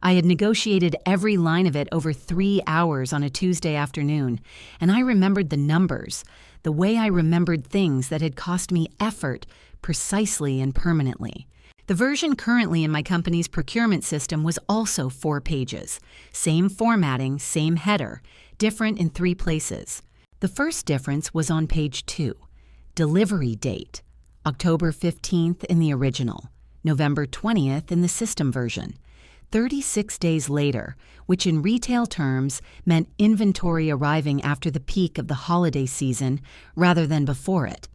I had negotiated every line of it over 3 hours on a Tuesday afternoon, and I remembered the numbers, the way I remembered things that had cost me effort, precisely and permanently. The version currently in my company's procurement system was also 4 pages. Same formatting, same header, different in 3 places. The first difference was on page 2. Delivery date, October 15th in the original, November 20th in the system version. 36 days later, which in retail terms meant inventory arriving after the peak of the holiday season rather than before it.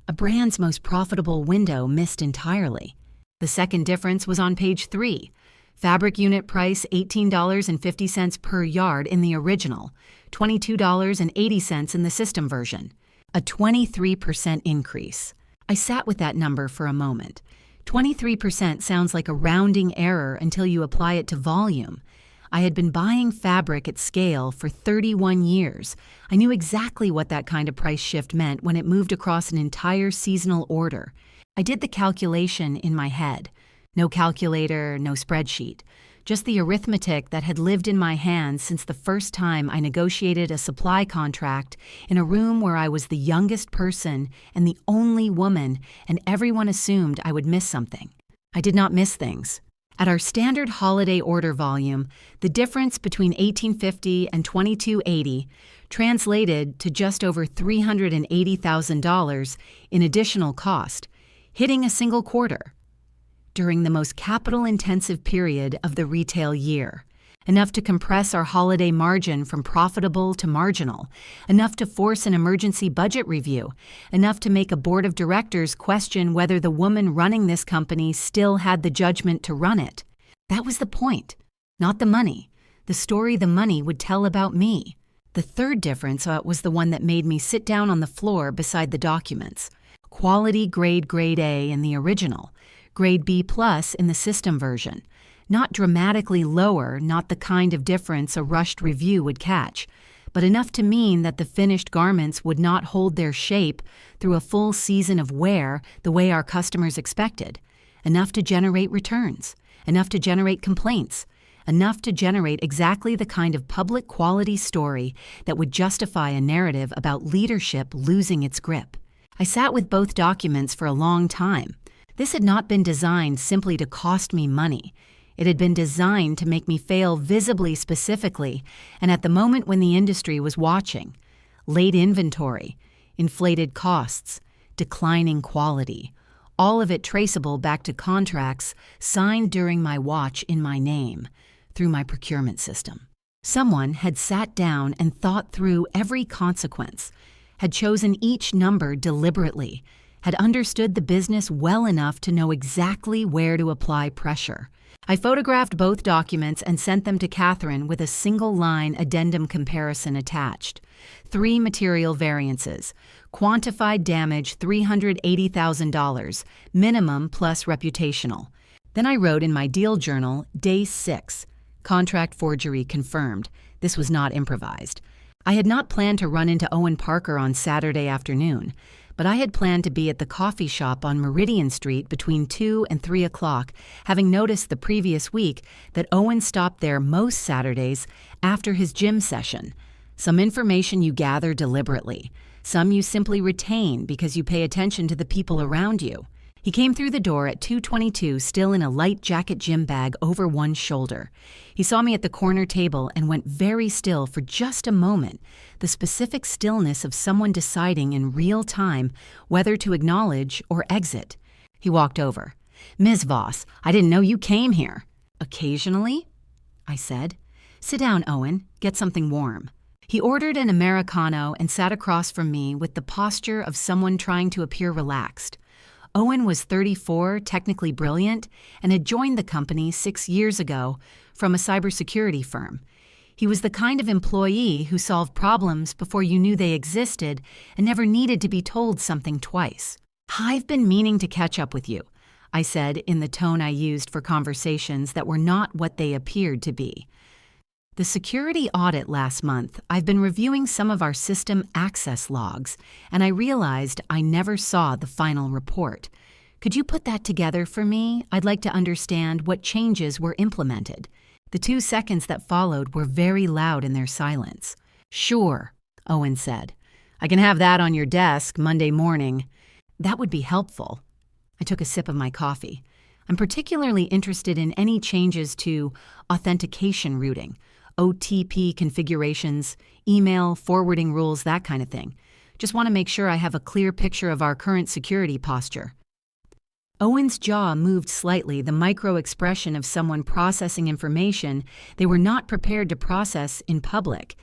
A brand's most profitable window missed entirely. The second difference was on page 3. Fabric unit price $18.50 per yard in the original, $22.80 in the system version. A 23% increase. I sat with that number for a moment. 23% sounds like a rounding error until you apply it to volume. I had been buying fabric at scale for 31 years. I knew exactly what that kind of price shift meant when it moved across an entire seasonal order. I did the calculation in my head. No calculator, no spreadsheet. Just the arithmetic that had lived in my hands since the first time I negotiated a supply contract in a room where I was the youngest person and the only woman, and everyone assumed I would miss something. I did not miss things. At our standard holiday order volume, the difference between $18.50 and $22.80 translated to just over $380,000 in additional cost, hitting a single quarter. During the most capital-intensive period of the retail year, enough to compress our holiday margin from profitable to marginal, enough to force an emergency budget review, enough to make a board of directors question whether the woman running this company still had the judgment to run it. That was the point, not the money. The story the money would tell about me. The third difference was the one that made me sit down on the floor beside the documents. Quality grade A in the original, grade B+ in the system version. Not dramatically lower, not the kind of difference a rushed review would catch, but enough to mean that the finished garments would not hold their shape through a full season of wear the way our customers expected. Enough to generate returns, enough to generate complaints, enough to generate exactly the kind of public quality story that would justify a narrative about leadership losing its grip. I sat with both documents for a long time. This had not been designed simply to cost me money. It had been designed to make me fail visibly specifically, and at the moment when the industry was watching. Late inventory, inflated costs, declining quality, all of it traceable back to contracts signed during my watch in my name, through my procurement system. Someone had sat down and thought through every consequence, had chosen each number deliberately, had understood the business well enough to know exactly where to apply pressure. I photographed both documents and sent them to Catherine with a single-line addendum comparison attached. 3 material variances. Quantified damage $380,000, minimum plus reputational. Then I wrote in my deal journal, Day 6. Contract forgery confirmed. This was not improvised. I had not planned to run into Owen Parker on Saturday afternoon, but I had planned to be at the coffee shop on Meridian Street between 2 and 3 o'clock, having noticed the previous week that Owen stopped there most Saturdays after his gym session. Some information you gather deliberately. Some you simply retain because you pay attention to the people around you. He came through the door at 2:22, still in a light jacket gym bag over one shoulder. He saw me at the corner table and went very still for just a moment, the specific stillness of someone deciding in real time whether to acknowledge or exit. He walked over. "Ms. Voss, I didn't know you came here." "Occasionally?" I said. "Sit down, Owen. Get something warm." He ordered an Americano and sat across from me with the posture of someone trying to appear relaxed. Owen was 34, technically brilliant, and had joined the company 6 years ago from a cybersecurity firm. He was the kind of employee who solved problems before you knew they existed and never needed to be told something twice. "I've been meaning to catch up with you. I said in the tone I used for conversations that were not what they appeared to be. The security audit last month, I've been reviewing some of our system access logs, and I realized I never saw the final report. Could you put that together for me? I'd like to understand what changes were implemented. The 2 seconds that followed were very loud in their silence. Sure, Owen said. I can have that on your desk Monday morning. That would be helpful. I took a sip of my coffee. I'm particularly interested in any changes to authentication routing, OTP configurations, email forwarding rules, that kind of thing. Just want to make sure I have a clear picture of our current security posture. Owen's jaw moved slightly, the micro-expression of someone processing information they were not prepared to process in public.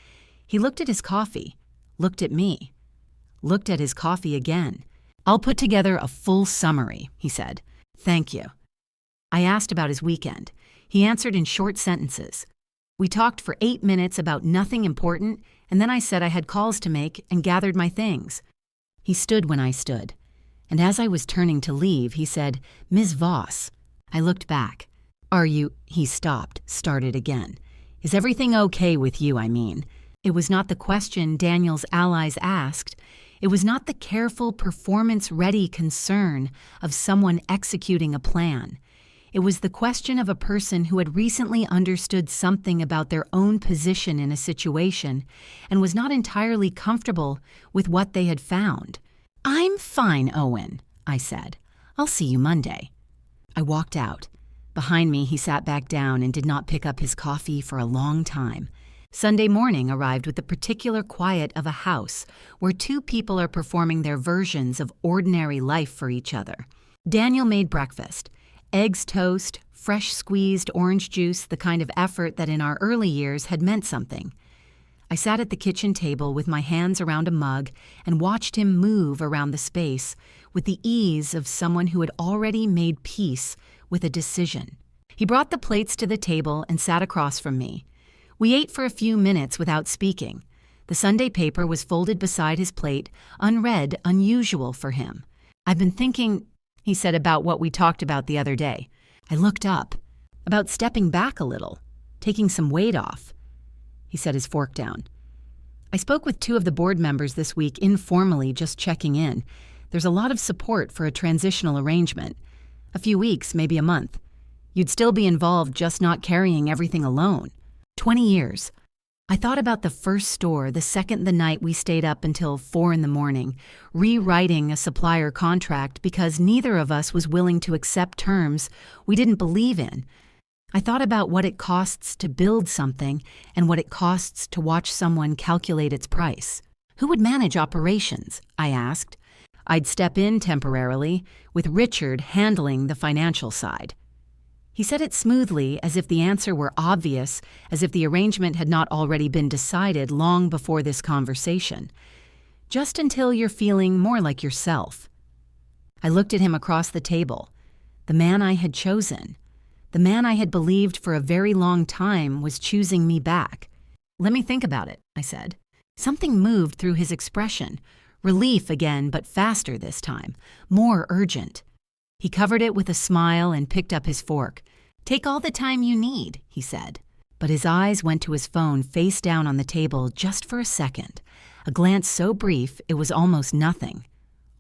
He looked at his coffee, looked at me, looked at his coffee again. I'll put together a full summary, he said. Thank you. I asked about his weekend. He answered in short sentences. We talked for 8 minutes about nothing important, and then I said I had calls to make and gathered my things. He stood when I stood. And as I was turning to leave, he said, Ms. Voss. I looked back. Are you? He stopped, started again. Is everything okay with you, I mean? It was not the question Daniel's allies asked. It was not the careful, performance-ready concern of someone executing a plan. It was the question of a person who had recently understood something about their own position in a situation and was not entirely comfortable with what they had found. I'm fine, Owen, I said. I'll see you Monday. I walked out. Behind me, he sat back down and did not pick up his coffee for a long time. Sunday morning arrived with the particular quiet of a house where 2 people are performing their versions of ordinary life for each other. Daniel made breakfast. Eggs toast, fresh squeezed orange juice, the kind of effort that in our early years had meant something. I sat at the kitchen table with my hands around a mug and watched him move around the space with the ease of someone who had already made peace with a decision. He brought the plates to the table and sat across from me. We ate for a few minutes without speaking. The Sunday paper was folded beside his plate, unread, unusual for him. I've been thinking, he said, about what we talked about the other day. I looked up, about stepping back a little, taking some weight off. He set his fork down. I spoke with 2 of the board members this week informally, just checking in. There's a lot of support for a transitional arrangement. A few weeks, maybe a month. You'd still be involved, just not carrying everything alone. 20 years. I thought about the first store the second the night we stayed up until 4 a.m, rewriting a supplier contract because neither of us was willing to accept terms we didn't believe in. I thought about what it costs to build something and what it costs to watch someone calculate its price. Who would manage operations? I asked. I'd step in temporarily, with Richard handling the financial side. He said it smoothly, as if the answer were obvious, as if the arrangement had not already been decided long before this conversation. Just until you're feeling more like yourself. I looked at him across the table. The man I had chosen. The man I had believed for a very long time was choosing me back. Let me think about it, I said. Something moved through his expression. Relief again, but faster this time. More urgent. He covered it with a smile and picked up his fork. Take all the time you need, he said. But his eyes went to his phone face down on the table just for a second. A glance so brief it was almost nothing.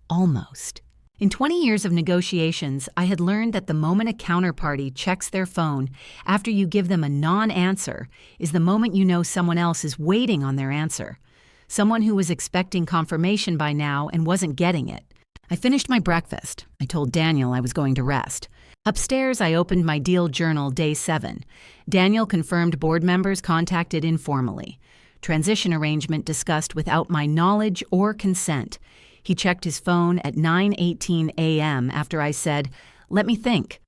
Almost. In 20 years of negotiations, I had learned that the moment a counterparty checks their phone after you give them a non-answer is the moment you know someone else is waiting on their answer. Someone who was expecting confirmation by now and wasn't getting it. I finished my breakfast. I told Daniel I was going to rest. Upstairs, I opened my deal journal day 7. Daniel confirmed board members contacted informally. Transition arrangement discussed without my knowledge or consent. He checked his phone at 9:18 a.m. after I said, "Let me think."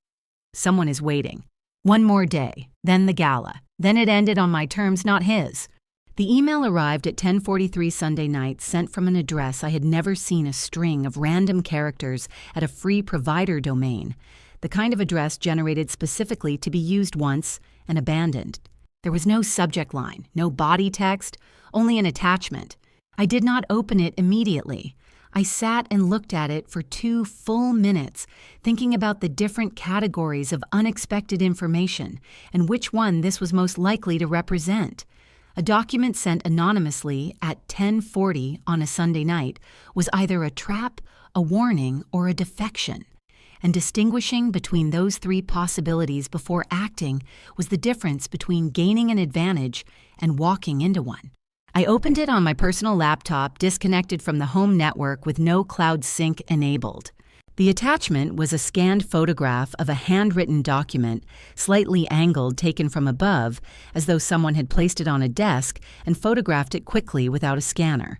Someone is waiting. One more day, then the gala. Then it ended on my terms, not his. The email arrived at 10:43 Sunday night, sent from an address I had never seen a string of random characters at a free provider domain, the kind of address generated specifically to be used once and abandoned. There was no subject line, no body text, only an attachment. I did not open it immediately. I sat and looked at it for 2 full minutes, thinking about the different categories of unexpected information and which one this was most likely to represent. A document sent anonymously at 10:40 on a Sunday night was either a trap, a warning, or a defection. And distinguishing between those 3 possibilities before acting was the difference between gaining an advantage and walking into one. I opened it on my personal laptop, disconnected from the home network with no cloud sync enabled. The attachment was a scanned photograph of a handwritten document, slightly angled, taken from above, as though someone had placed it on a desk and photographed it quickly without a scanner.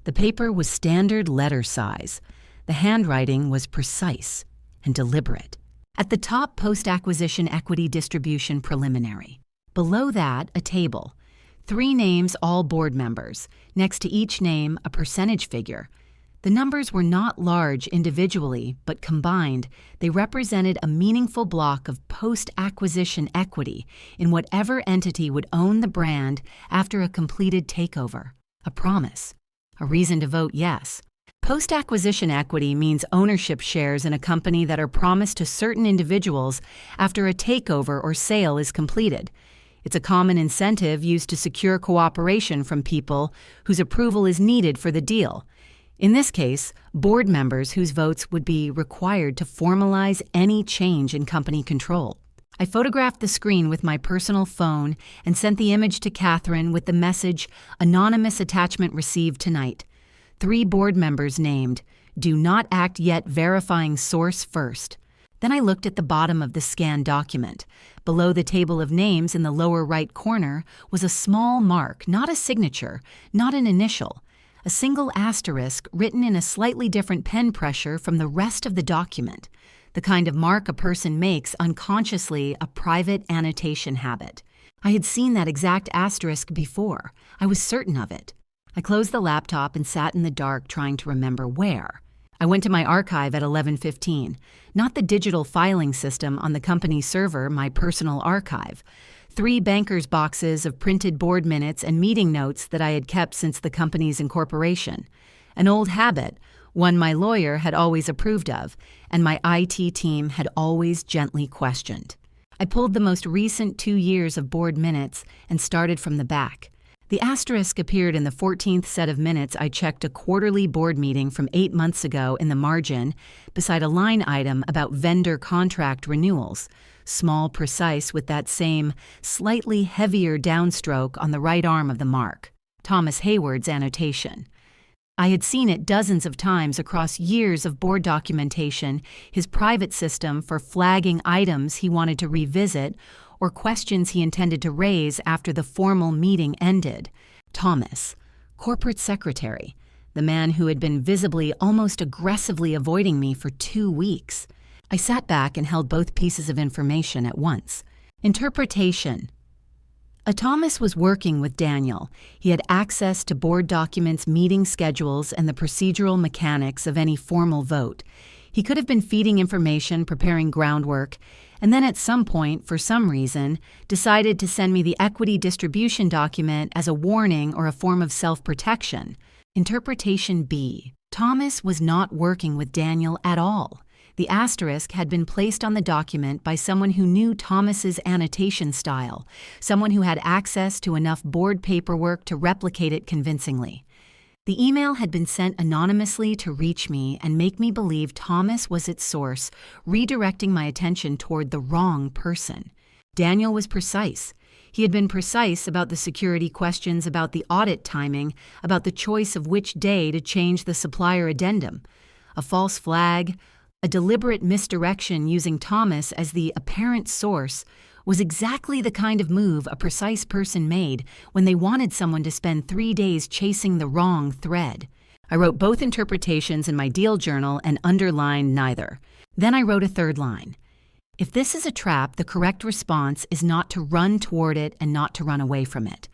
The paper was standard letter size. The handwriting was precise and deliberate. At the top, post-acquisition equity distribution preliminary. Below that, a table. 3 names, all board members. Next to each name, a percentage figure. The numbers were not large individually, but combined, they represented a meaningful block of post-acquisition equity in whatever entity would own the brand after a completed takeover. A promise. A reason to vote yes. Post-acquisition equity means ownership shares in a company that are promised to certain individuals after a takeover or sale is completed. It's a common incentive used to secure cooperation from people whose approval is needed for the deal. In this case, board members whose votes would be required to formalize any change in company control. I photographed the screen with my personal phone and sent the image to Catherine with the message, "Anonymous attachment received tonight." 3 board members named. Do not act yet, verifying source first. Then I looked at the bottom of the scanned document. Below the table of names in the lower right corner was a small mark, not a signature, not an initial. A single asterisk written in a slightly different pen pressure from the rest of the document. The kind of mark a person makes unconsciously, a private annotation habit. I had seen that exact asterisk before. I was certain of it. I closed the laptop and sat in the dark trying to remember where. I went to my archive at 11:15, not the digital filing system on the company server, my personal archive. 3 banker's boxes of printed board minutes and meeting notes that I had kept since the company's incorporation. An old habit, one my lawyer had always approved of, and my IT team had always gently questioned. I pulled the most recent 2 years of board minutes and started from the back. The asterisk appeared in the 14th set of minutes I checked a quarterly board meeting from 8 months ago in the margin, beside a line item about vendor contract renewals, small, precise, with that same, slightly heavier downstroke on the right arm of the mark, Thomas Hayward's annotation. I had seen it dozens of times across years of board documentation, his private system for flagging items he wanted to revisit or questions he intended to raise after the formal meeting ended. Thomas, corporate secretary, the man who had been visibly, almost aggressively avoiding me for 2 weeks. I sat back and held both pieces of information at once. Interpretation. Thomas was working with Daniel. He had access to board documents, meeting schedules, and the procedural mechanics of any formal vote. He could have been feeding information, preparing groundwork, and then at some point, for some reason, decided to send me the equity distribution document as a warning or a form of self-protection. Interpretation B. Thomas was not working with Daniel at all. The asterisk had been placed on the document by someone who knew Thomas's annotation style, someone who had access to enough board paperwork to replicate it convincingly. The email had been sent anonymously to reach me and make me believe Thomas was its source, redirecting my attention toward the wrong person. Daniel was precise. He had been precise about the security questions, about the audit timing, about the choice of which day to change the supplier addendum. A false flag, a deliberate misdirection using Thomas as the apparent source was exactly the kind of move a precise person made when they wanted someone to spend 3 days chasing the wrong thread. I wrote both interpretations in my deal journal and underlined neither. Then I wrote a third line. If this is a trap, the correct response is not to run toward it and not to run away from it.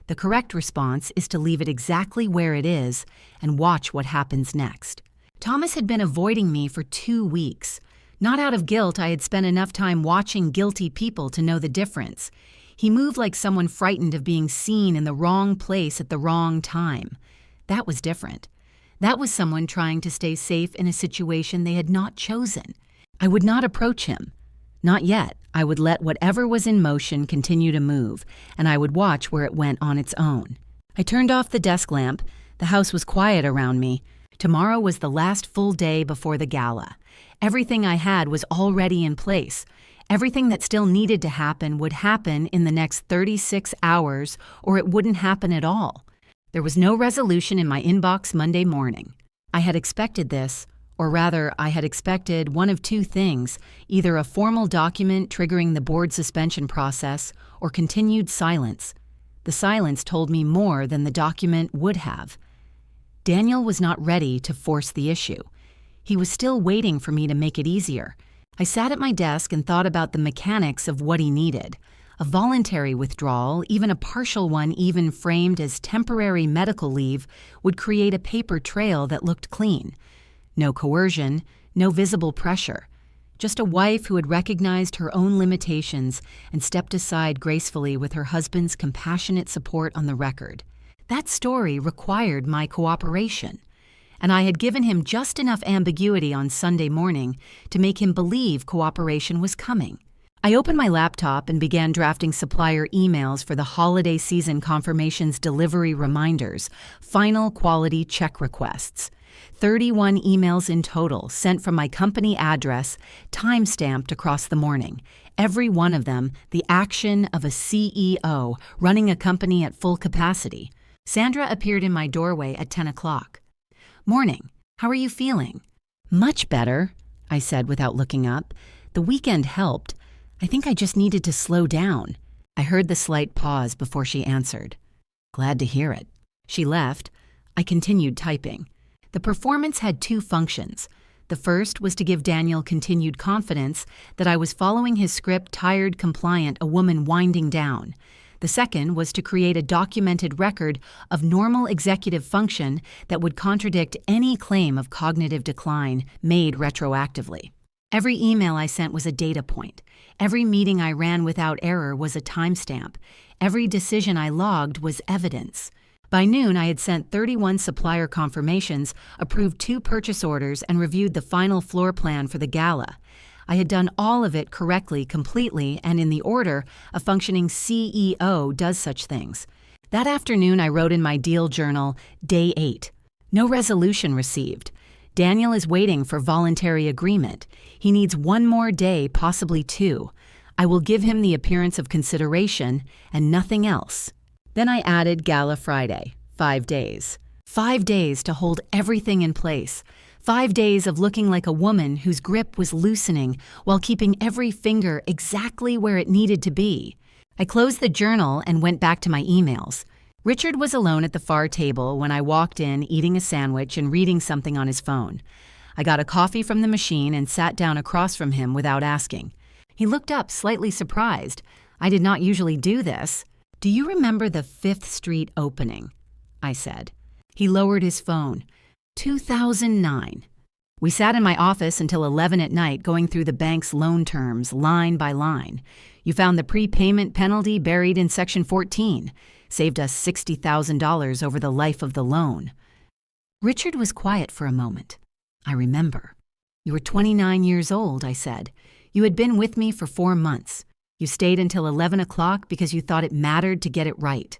The correct response is to leave it exactly where it is and watch what happens next. Thomas had been avoiding me for 2 weeks. Not out of guilt, I had spent enough time watching guilty people to know the difference. He moved like someone frightened of being seen in the wrong place at the wrong time. That was different. That was someone trying to stay safe in a situation they had not chosen. I would not approach him. Not yet. I would let whatever was in motion continue to move, and I would watch where it went on its own. I turned off the desk lamp. The house was quiet around me. Tomorrow was the last full day before the gala. Everything I had was already in place. Everything that still needed to happen would happen in the next 36 hours, or it wouldn't happen at all. There was no resolution in my inbox Monday morning. I had expected this, or rather, I had expected one of two things, either a formal document triggering the board suspension process or continued silence. The silence told me more than the document would have. Daniel was not ready to force the issue. He was still waiting for me to make it easier. I sat at my desk and thought about the mechanics of what he needed. A voluntary withdrawal, even a partial one even framed as temporary medical leave, would create a paper trail that looked clean. No coercion, no visible pressure. Just a wife who had recognized her own limitations and stepped aside gracefully with her husband's compassionate support on the record. That story required my cooperation, and I had given him just enough ambiguity on Sunday morning to make him believe cooperation was coming. I opened my laptop and began drafting supplier emails for the holiday season confirmations delivery reminders, final quality check requests. 31 emails in total sent from my company address, time-stamped across the morning. Every one of them the action of a CEO running a company at full capacity. Sandra appeared in my doorway at 10 o'clock. "Morning. How are you feeling?" "Much better," I said without looking up. "The weekend helped. I think I just needed to slow down." I heard the slight pause before she answered. "Glad to hear it." She left. I continued typing. The performance had two functions. The first was to give Daniel continued confidence that I was following his script, tired, compliant, a woman winding down. The second was to create a documented record of normal executive function that would contradict any claim of cognitive decline made retroactively. Every email I sent was a data point. Every meeting I ran without error was a timestamp. Every decision I logged was evidence. By noon, I had sent 31 supplier confirmations, approved 2 purchase orders, and reviewed the final floor plan for the gala. I had done all of it correctly, completely, and in the order a functioning CEO does such things. That afternoon, I wrote in my deal journal, Day 8. No resolution received. Daniel is waiting for voluntary agreement. He needs 1 more day, possibly 2. I will give him the appearance of consideration and nothing else. Then I added Gala Friday, 5 days. 5 days to hold everything in place. 5 days of looking like a woman whose grip was loosening while keeping every finger exactly where it needed to be. I closed the journal and went back to my emails. Richard was alone at the far table when I walked in, eating a sandwich and reading something on his phone. I got a coffee from the machine and sat down across from him without asking. He looked up, slightly surprised. I did not usually do this. "Do you remember the 5th Street opening?" I said. He lowered his phone. 2009. We sat in my office until 11 at night going through the bank's loan terms, line by line. You found the prepayment penalty buried in Section 14. Saved us $60,000 over the life of the loan. Richard was quiet for a moment. "I remember. You were 29 years old," I said. "You had been with me for 4 months. You stayed until 11 o'clock because you thought it mattered to get it right."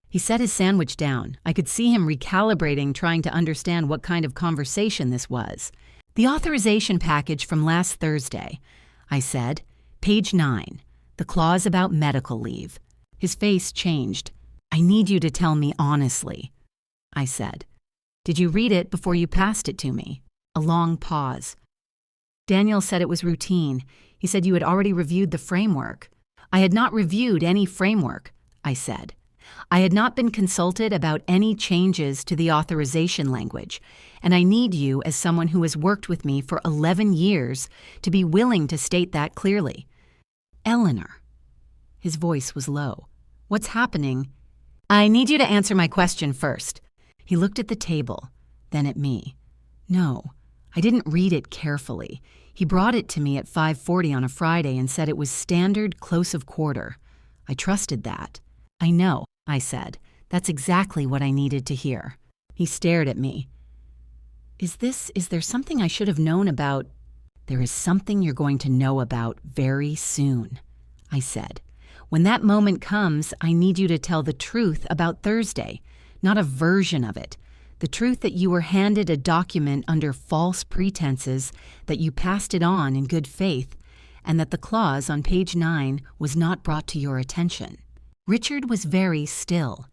He set his sandwich down. I could see him recalibrating, trying to understand what kind of conversation this was. "The authorization package from last Thursday," I said. "Page 9, the clause about medical leave." His face changed. "I need you to tell me honestly," I said. "Did you read it before you passed it to me?" A long pause. "Daniel said it was routine. He said you had already reviewed the framework." "I had not reviewed any framework," I said. "I had not been consulted about any changes to the authorization language, and I need you, as someone who has worked with me for 11 years, to be willing to state that clearly." "Eleanor." His voice was low. "What's happening?" "I need you to answer my question first." He looked at the table, then at me. "No, I didn't read it carefully. He brought it to me at 5:40 on a Friday and said it was standard close of quarter. I trusted that." "I know," I said. "That's exactly what I needed to hear." He stared at me. Is there something I should have known about? There is something you're going to know about very soon, I said. When that moment comes, I need you to tell the truth about Thursday, not a version of it. The truth that you were handed a document under false pretenses, that you passed it on in good faith, and that the clause on page 9 was not brought to your attention. Richard was very still.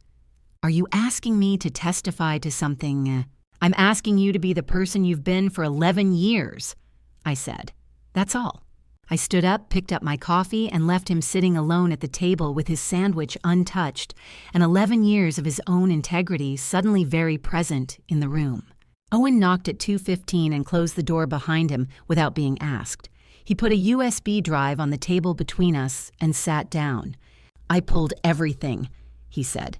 Are you asking me to testify to something? I'm asking you to be the person you've been for 11 years, I said. That's all. I stood up, picked up my coffee, and left him sitting alone at the table with his sandwich untouched, and 11 years of his own integrity suddenly very present in the room. Owen knocked at 2:15 and closed the door behind him without being asked. He put a USB drive on the table between us and sat down. I pulled everything, he said.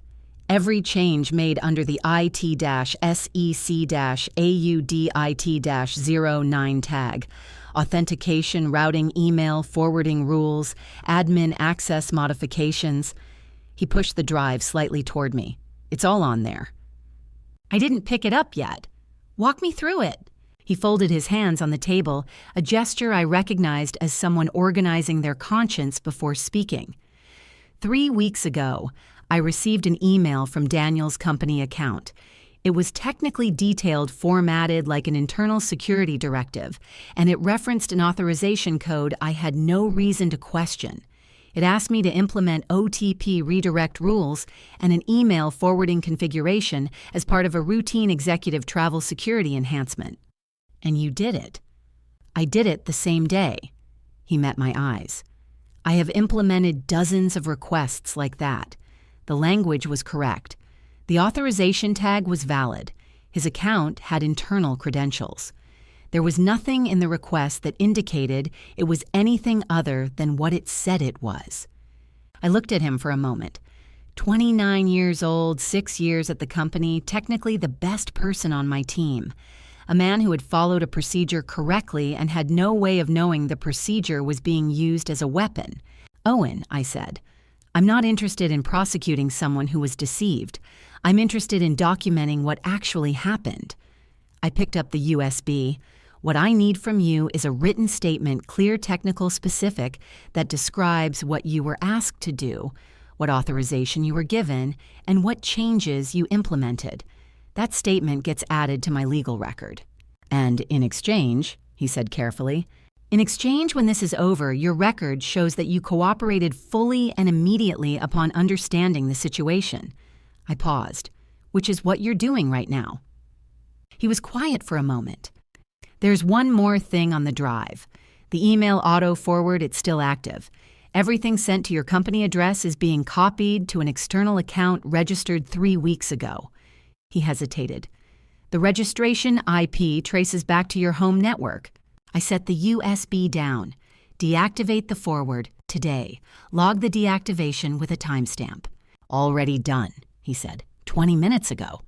Every change made under the IT-SEC-AUDIT-09 tag. Authentication, routing, email, forwarding rules, admin access modifications. He pushed the drive slightly toward me. It's all on there. I didn't pick it up yet. Walk me through it. He folded his hands on the table, a gesture I recognized as someone organizing their conscience before speaking. 3 weeks ago, I received an email from Daniel's company account. It was technically detailed, formatted like an internal security directive, and it referenced an authorization code I had no reason to question. It asked me to implement OTP redirect rules and an email forwarding configuration as part of a routine executive travel security enhancement. And you did it. I did it the same day. He met my eyes. I have implemented dozens of requests like that. The language was correct. The authorization tag was valid. His account had internal credentials. There was nothing in the request that indicated it was anything other than what it said it was. I looked at him for a moment. 29 years old, 6 years at the company, technically the best person on my team. A man who had followed a procedure correctly and had no way of knowing the procedure was being used as a weapon. Owen, I said, I'm not interested in prosecuting someone who was deceived. I'm interested in documenting what actually happened. I picked up the USB. What I need from you is a written statement, clear, technical, specific, that describes what you were asked to do, what authorization you were given, and what changes you implemented. That statement gets added to my legal record. And in exchange, he said carefully, in exchange, when this is over, your record shows that you cooperated fully and immediately upon understanding the situation. I paused, which is what you're doing right now. He was quiet for a moment. There's one more thing on the drive. The email auto-forward, it's still active. Everything sent to your company address is being copied to an external account registered 3 weeks ago. He hesitated. The registration IP traces back to your home network. I set the USB down. Deactivate the forward today. Log the deactivation with a timestamp. Already done, he said, 20 minutes ago.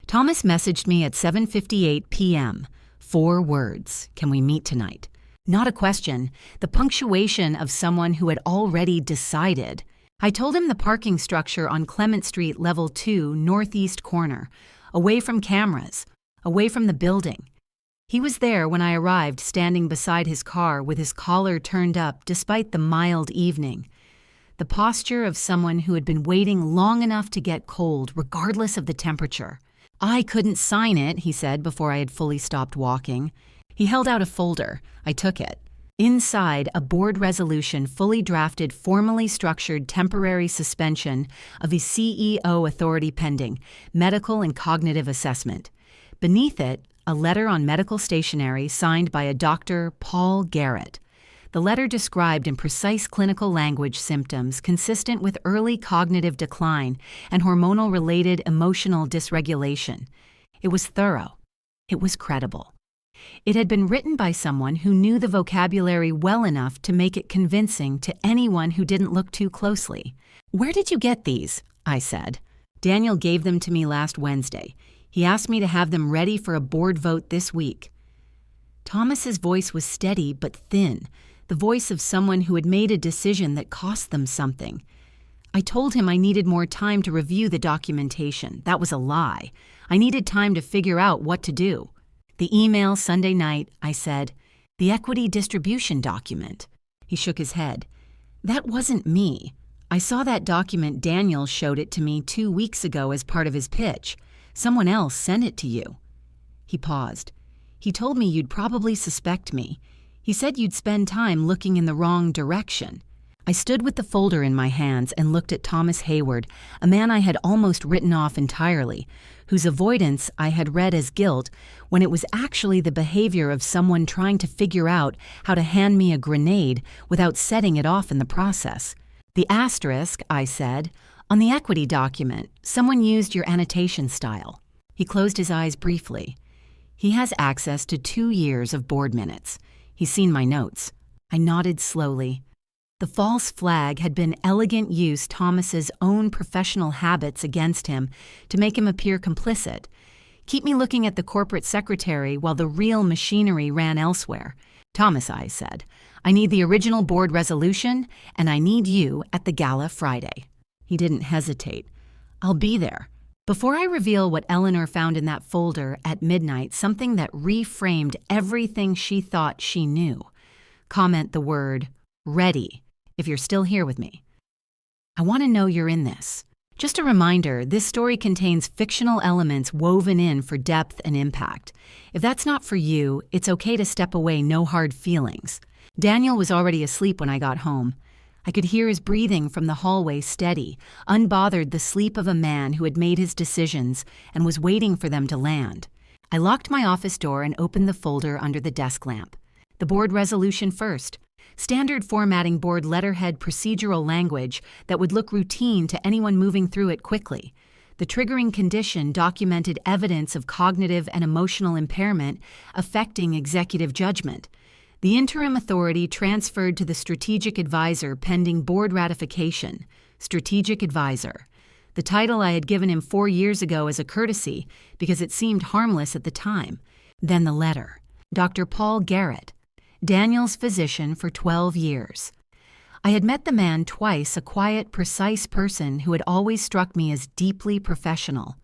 Thomas messaged me at 7:58 p.m. 4 words. Can we meet tonight? Not a question. The punctuation of someone who had already decided. I told him the parking structure on Clement Street, level 2, northeast corner, away from cameras, away from the building. He was there when I arrived, standing beside his car with his collar turned up despite the mild evening. The posture of someone who had been waiting long enough to get cold, regardless of the temperature. I couldn't sign it, he said before I had fully stopped walking. He held out a folder. I took it. Inside, a board resolution fully drafted, formally structured temporary suspension of his CEO authority pending, medical and cognitive assessment. Beneath it, a letter on medical stationery signed by a Dr. Paul Garrett. The letter described in precise clinical language symptoms consistent with early cognitive decline and hormonal-related emotional dysregulation. It was thorough. It was credible. It had been written by someone who knew the vocabulary well enough to make it convincing to anyone who didn't look too closely. Where did you get these? I said. Daniel gave them to me last Wednesday. He asked me to have them ready for a board vote this week. Thomas's voice was steady but thin, the voice of someone who had made a decision that cost them something. I told him I needed more time to review the documentation. That was a lie. I needed time to figure out what to do. The email Sunday night, I said. The equity distribution document. He shook his head. That wasn't me. I saw that document. Daniel showed it to me 2 weeks ago as part of his pitch. Someone else sent it to you. He paused. He told me you'd probably suspect me. He said you'd spend time looking in the wrong direction. I stood with the folder in my hands and looked at Thomas Hayward, a man I had almost written off entirely, whose avoidance I had read as guilt when it was actually the behavior of someone trying to figure out how to hand me a grenade without setting it off in the process. The asterisk, I said, on the equity document, someone used your annotation style. He closed his eyes briefly. He has access to 2 years of board minutes. He's seen my notes. I nodded slowly. The false flag had been elegant use Thomas's own professional habits against him to make him appear complicit. Keep me looking at the corporate secretary while the real machinery ran elsewhere. Thomas, I said, I need the original board resolution, and I need you at the gala Friday. He didn't hesitate. I'll be there. Before I reveal what Eleanor found in that folder at midnight, something that reframed everything she thought she knew. Comment the word ready if you're still here with me. I want to know you're in this. Just a reminder, this story contains fictional elements woven in for depth and impact. If that's not for you, it's okay to step away, no hard feelings. Daniel was already asleep when I got home. I could hear his breathing from the hallway, steady, unbothered, the sleep of a man who had made his decisions and was waiting for them to land. I locked my office door and opened the folder under the desk lamp. The board resolution first. Standard formatting board letterhead procedural language that would look routine to anyone moving through it quickly. The triggering condition documented evidence of cognitive and emotional impairment affecting executive judgment. The interim authority transferred to the strategic advisor pending board ratification. Strategic advisor. The title I had given him 4 years ago as a courtesy because it seemed harmless at the time. Then the letter. Dr. Paul Garrett. Daniel's physician for 12 years. I had met the man twice, a quiet, precise person who had always struck me as deeply professional.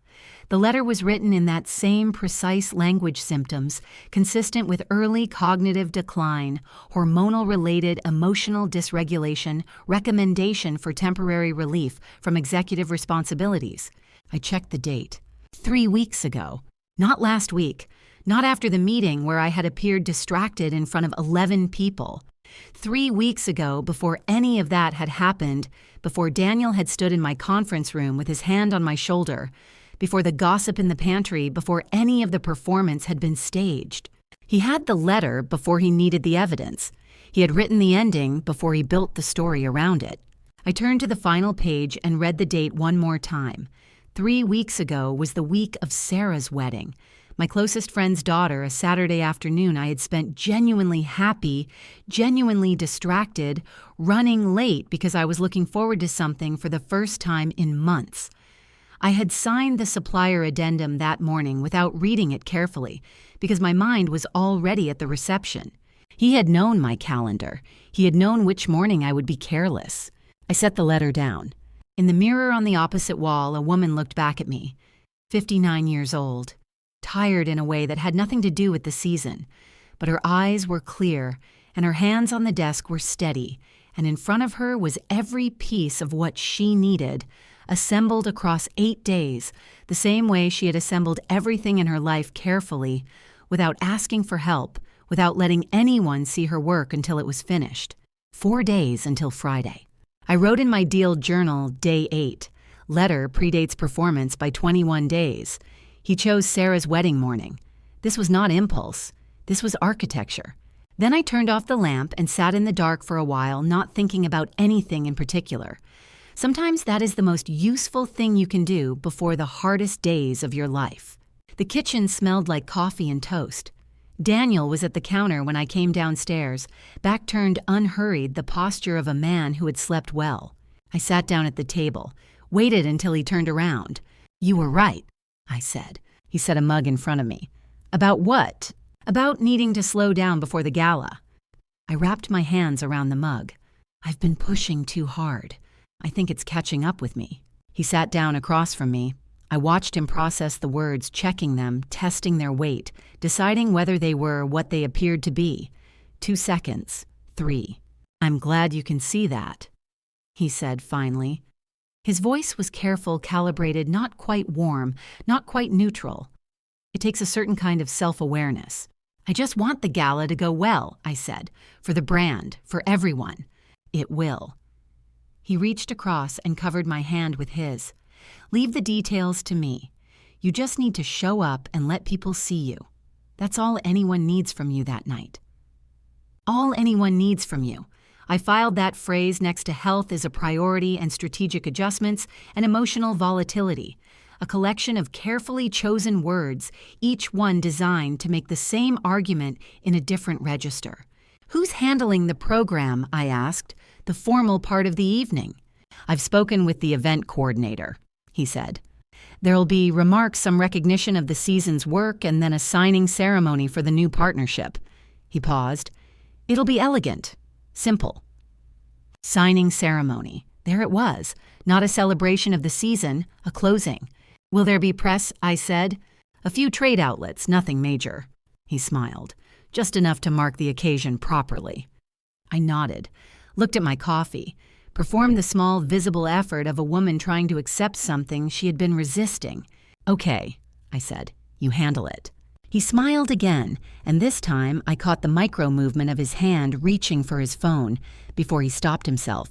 The letter was written in that same precise language, symptoms consistent with early cognitive decline, hormonal-related emotional dysregulation, recommendation for temporary relief from executive responsibilities. I checked the date. 3 weeks ago. Not last week. Not after the meeting where I had appeared distracted in front of 11 people. 3 weeks ago, before any of that had happened, before Daniel had stood in my conference room with his hand on my shoulder, before the gossip in the pantry, before any of the performance had been staged. He had the letter before he needed the evidence. He had written the ending before he built the story around it. I turned to the final page and read the date one more time. 3 weeks ago was the week of Sarah's wedding. My closest friend's daughter, a Saturday afternoon I had spent genuinely happy, genuinely distracted, running late because I was looking forward to something for the first time in months. I had signed the supplier addendum that morning without reading it carefully because my mind was already at the reception. He had known my calendar. He had known which morning I would be careless. I set the letter down. In the mirror on the opposite wall, a woman looked back at me. 59 years old. Tired in a way that had nothing to do with the season, but her eyes were clear and her hands on the desk were steady, and in front of her was every piece of what she needed, assembled across 8 days, the same way she had assembled everything in her life carefully, without asking for help, without letting anyone see her work until it was finished. 4 days until Friday. I wrote in my deal journal, day 8. Letter predates performance by 21 days. He chose Sarah's wedding morning. This was not impulse. This was architecture. Then I turned off the lamp and sat in the dark for a while, not thinking about anything in particular. Sometimes that is the most useful thing you can do before the hardest days of your life. The kitchen smelled like coffee and toast. Daniel was at the counter when I came downstairs, back turned unhurried, the posture of a man who had slept well. I sat down at the table, waited until he turned around. You were right, I said. He set a mug in front of me. About what? About needing to slow down before the gala. I wrapped my hands around the mug. I've been pushing too hard. I think it's catching up with me. He sat down across from me. I watched him process the words, checking them, testing their weight, deciding whether they were what they appeared to be. 2 seconds. 3. "I'm glad you can see that," he said finally. His voice was careful, calibrated, not quite warm, not quite neutral. It takes a certain kind of self-awareness. "I just want the gala to go well," I said, "for the brand, for everyone. It will." He reached across and covered my hand with his. "Leave the details to me. You just need to show up and let people see you. That's all anyone needs from you that night." All anyone needs from you. I filed that phrase next to health is a priority and strategic adjustments and emotional volatility, a collection of carefully chosen words, each one designed to make the same argument in a different register. "Who's handling the program?" I asked, "the formal part of the evening?" "I've spoken with the event coordinator," he said. "There'll be remarks, some recognition of the season's work, and then a signing ceremony for the new partnership." He paused. "It'll be elegant. Simple." Signing ceremony. There it was. Not a celebration of the season, a closing. "Will there be press?" I said. "A few trade outlets, nothing major." He smiled. "Just enough to mark the occasion properly." I nodded, looked at my coffee, performed the small, visible effort of a woman trying to accept something she had been resisting. "Okay," I said. "You handle it." He smiled again, and this time I caught the micro-movement of his hand reaching for his phone before he stopped himself.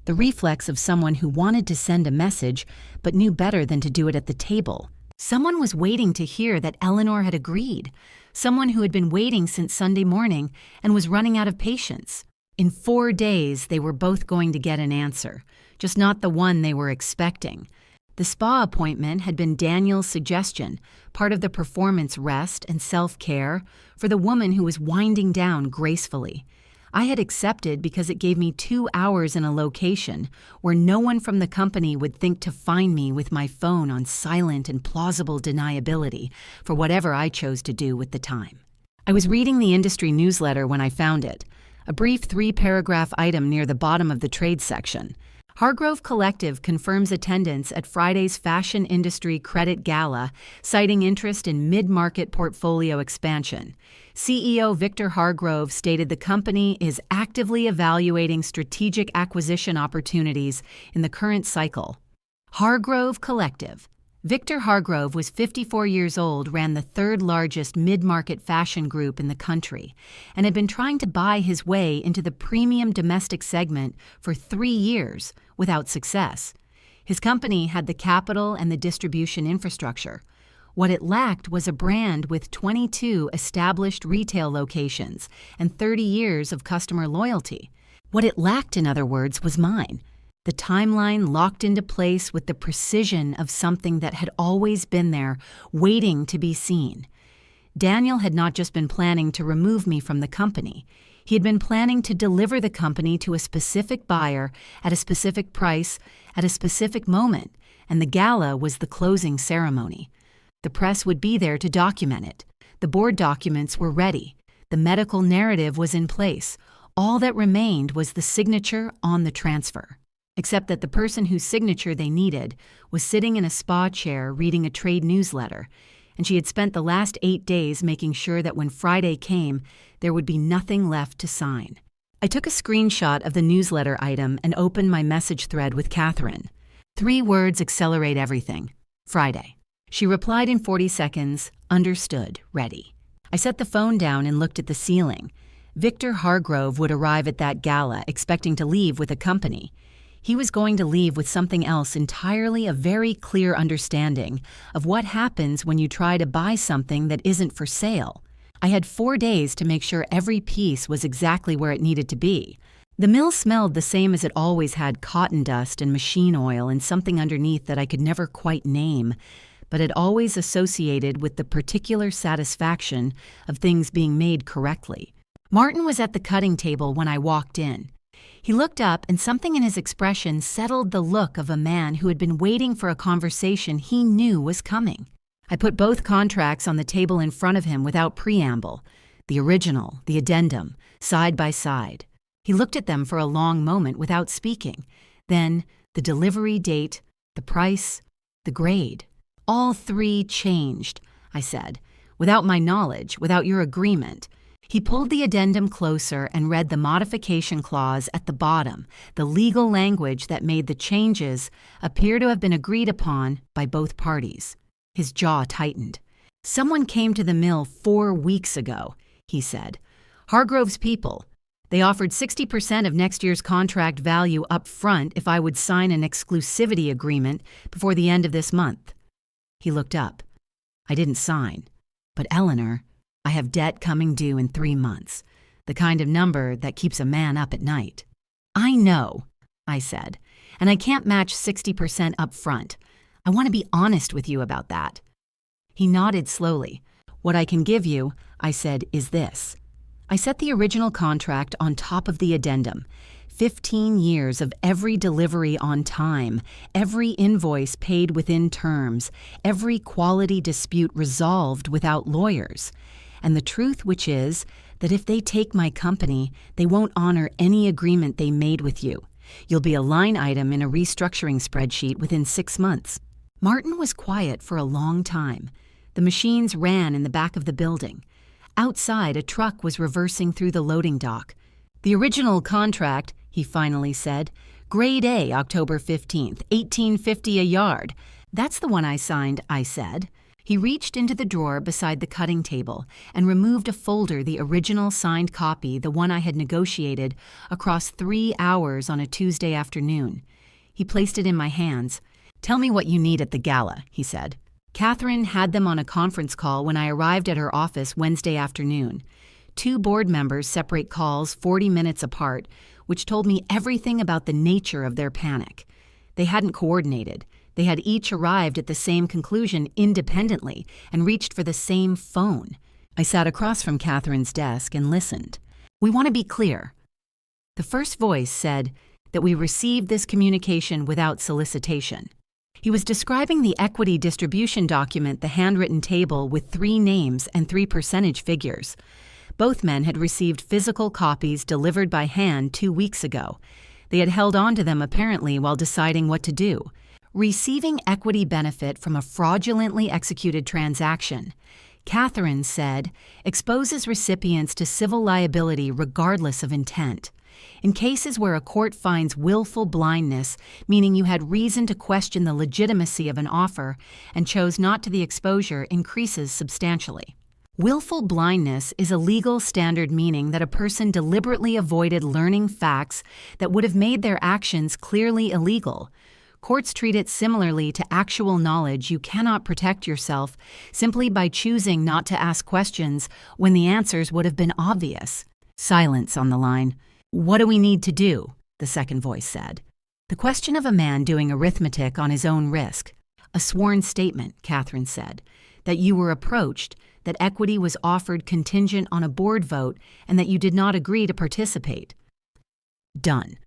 The reflex of someone who wanted to send a message but knew better than to do it at the table. Someone was waiting to hear that Eleanor had agreed. Someone who had been waiting since Sunday morning and was running out of patience. In 4 days, they were both going to get an answer, just not the one they were expecting. The spa appointment had been Daniel's suggestion, part of the performance rest and self-care for the woman who was winding down gracefully. I had accepted because it gave me 2 hours in a location where no one from the company would think to find me with my phone on silent and plausible deniability for whatever I chose to do with the time. I was reading the industry newsletter when I found it, a brief 3-paragraph item near the bottom of the trade section. Hargrove Collective confirms attendance at Friday's Fashion Industry Credit Gala, citing interest in mid-market portfolio expansion. CEO Victor Hargrove stated the company is actively evaluating strategic acquisition opportunities in the current cycle. Hargrove Collective. Victor Hargrove was 54 years old, ran the 3rd largest mid-market fashion group in the country, and had been trying to buy his way into the premium domestic segment for 3 years without success. His company had the capital and the distribution infrastructure. What it lacked was a brand with 22 established retail locations and 30 years of customer loyalty. What it lacked, in other words, was mine. The timeline locked into place with the precision of something that had always been there, waiting to be seen. Daniel had not just been planning to remove me from the company. He had been planning to deliver the company to a specific buyer at a specific price at a specific moment, and the gala was the closing ceremony. The press would be there to document it. The board documents were ready. The medical narrative was in place. All that remained was the signature on the transfer. Except that the person whose signature they needed was sitting in a spa chair reading a trade newsletter, and she had spent the last 8 days making sure that when Friday came, there would be nothing left to sign. I took a screenshot of the newsletter item and opened my message thread with Catherine. 3 words accelerate everything. Friday. She replied in 40 seconds, understood, ready. I set the phone down and looked at the ceiling. Victor Hargrove would arrive at that gala expecting to leave with a company. He was going to leave with something else entirely, a very clear understanding of what happens when you try to buy something that isn't for sale. I had 4 days to make sure every piece was exactly where it needed to be. The mill smelled the same as it always had, cotton dust and machine oil and something underneath that I could never quite name, but had always associated with the particular satisfaction of things being made correctly. Martin was at the cutting table when I walked in. He looked up, and something in his expression settled the look of a man who had been waiting for a conversation he knew was coming. I put both contracts on the table in front of him without preamble, the original, the addendum, side by side. He looked at them for a long moment without speaking. Then the delivery date, the price, the grade. All three changed, I said, without my knowledge, without your agreement. He pulled the addendum closer and read the modification clause at the bottom, the legal language that made the changes appear to have been agreed upon by both parties. His jaw tightened. Someone came to the mill 4 weeks ago, he said. Hargrove's people. They offered 60% of next year's contract value up front if I would sign an exclusivity agreement before the end of this month. He looked up. I didn't sign. But Eleanor, I have debt coming due in 3 months, the kind of number that keeps a man up at night. I know, I said, and I can't match 60% up front. I want to be honest with you about that. He nodded slowly. What I can give you, I said, is this. I set the original contract on top of the addendum. 15 years of every delivery on time, every invoice paid within terms, every quality dispute resolved without lawyers. And the truth which is that if they take my company, they won't honor any agreement they made with you. You'll be a line item in a restructuring spreadsheet within 6 months. Martin was quiet for a long time. The machines ran in the back of the building. Outside, a truck was reversing through the loading dock. The original contract, he finally said, Grade A, October 15th, $18.50 a yard. That's the one I signed, I said. He reached into the drawer beside the cutting table and removed a folder, the original signed copy, the one I had negotiated, across 3 hours on a Tuesday afternoon. He placed it in my hands. Tell me what you need at the gala, he said. Catherine had them on a conference call when I arrived at her office Wednesday afternoon. 2 board members separate calls 40 minutes apart, which told me everything about the nature of their panic. They hadn't coordinated. They had each arrived at the same conclusion independently and reached for the same phone. I sat across from Catherine's desk and listened. We want to be clear. The first voice said that we received this communication without solicitation. He was describing the equity distribution document, the handwritten table with 3 names and 3 percentage figures. Both men had received physical copies delivered by hand 2 weeks ago. They had held on to them apparently while deciding what to do. Receiving equity benefit from a fraudulently executed transaction, Catherine said, exposes recipients to civil liability regardless of intent. In cases where a court finds willful blindness, meaning you had reason to question the legitimacy of an offer and chose not to the exposure, increases substantially. Willful blindness is a legal standard meaning that a person deliberately avoided learning facts that would have made their actions clearly illegal. Courts treat it similarly to actual knowledge you cannot protect yourself simply by choosing not to ask questions when the answers would have been obvious. Silence on the line. What do we need to do? The second voice said. The question of a man doing arithmetic on his own risk. A sworn statement, Catherine said, that you were approached, that equity was offered contingent on a board vote, and that you did not agree to participate. Done,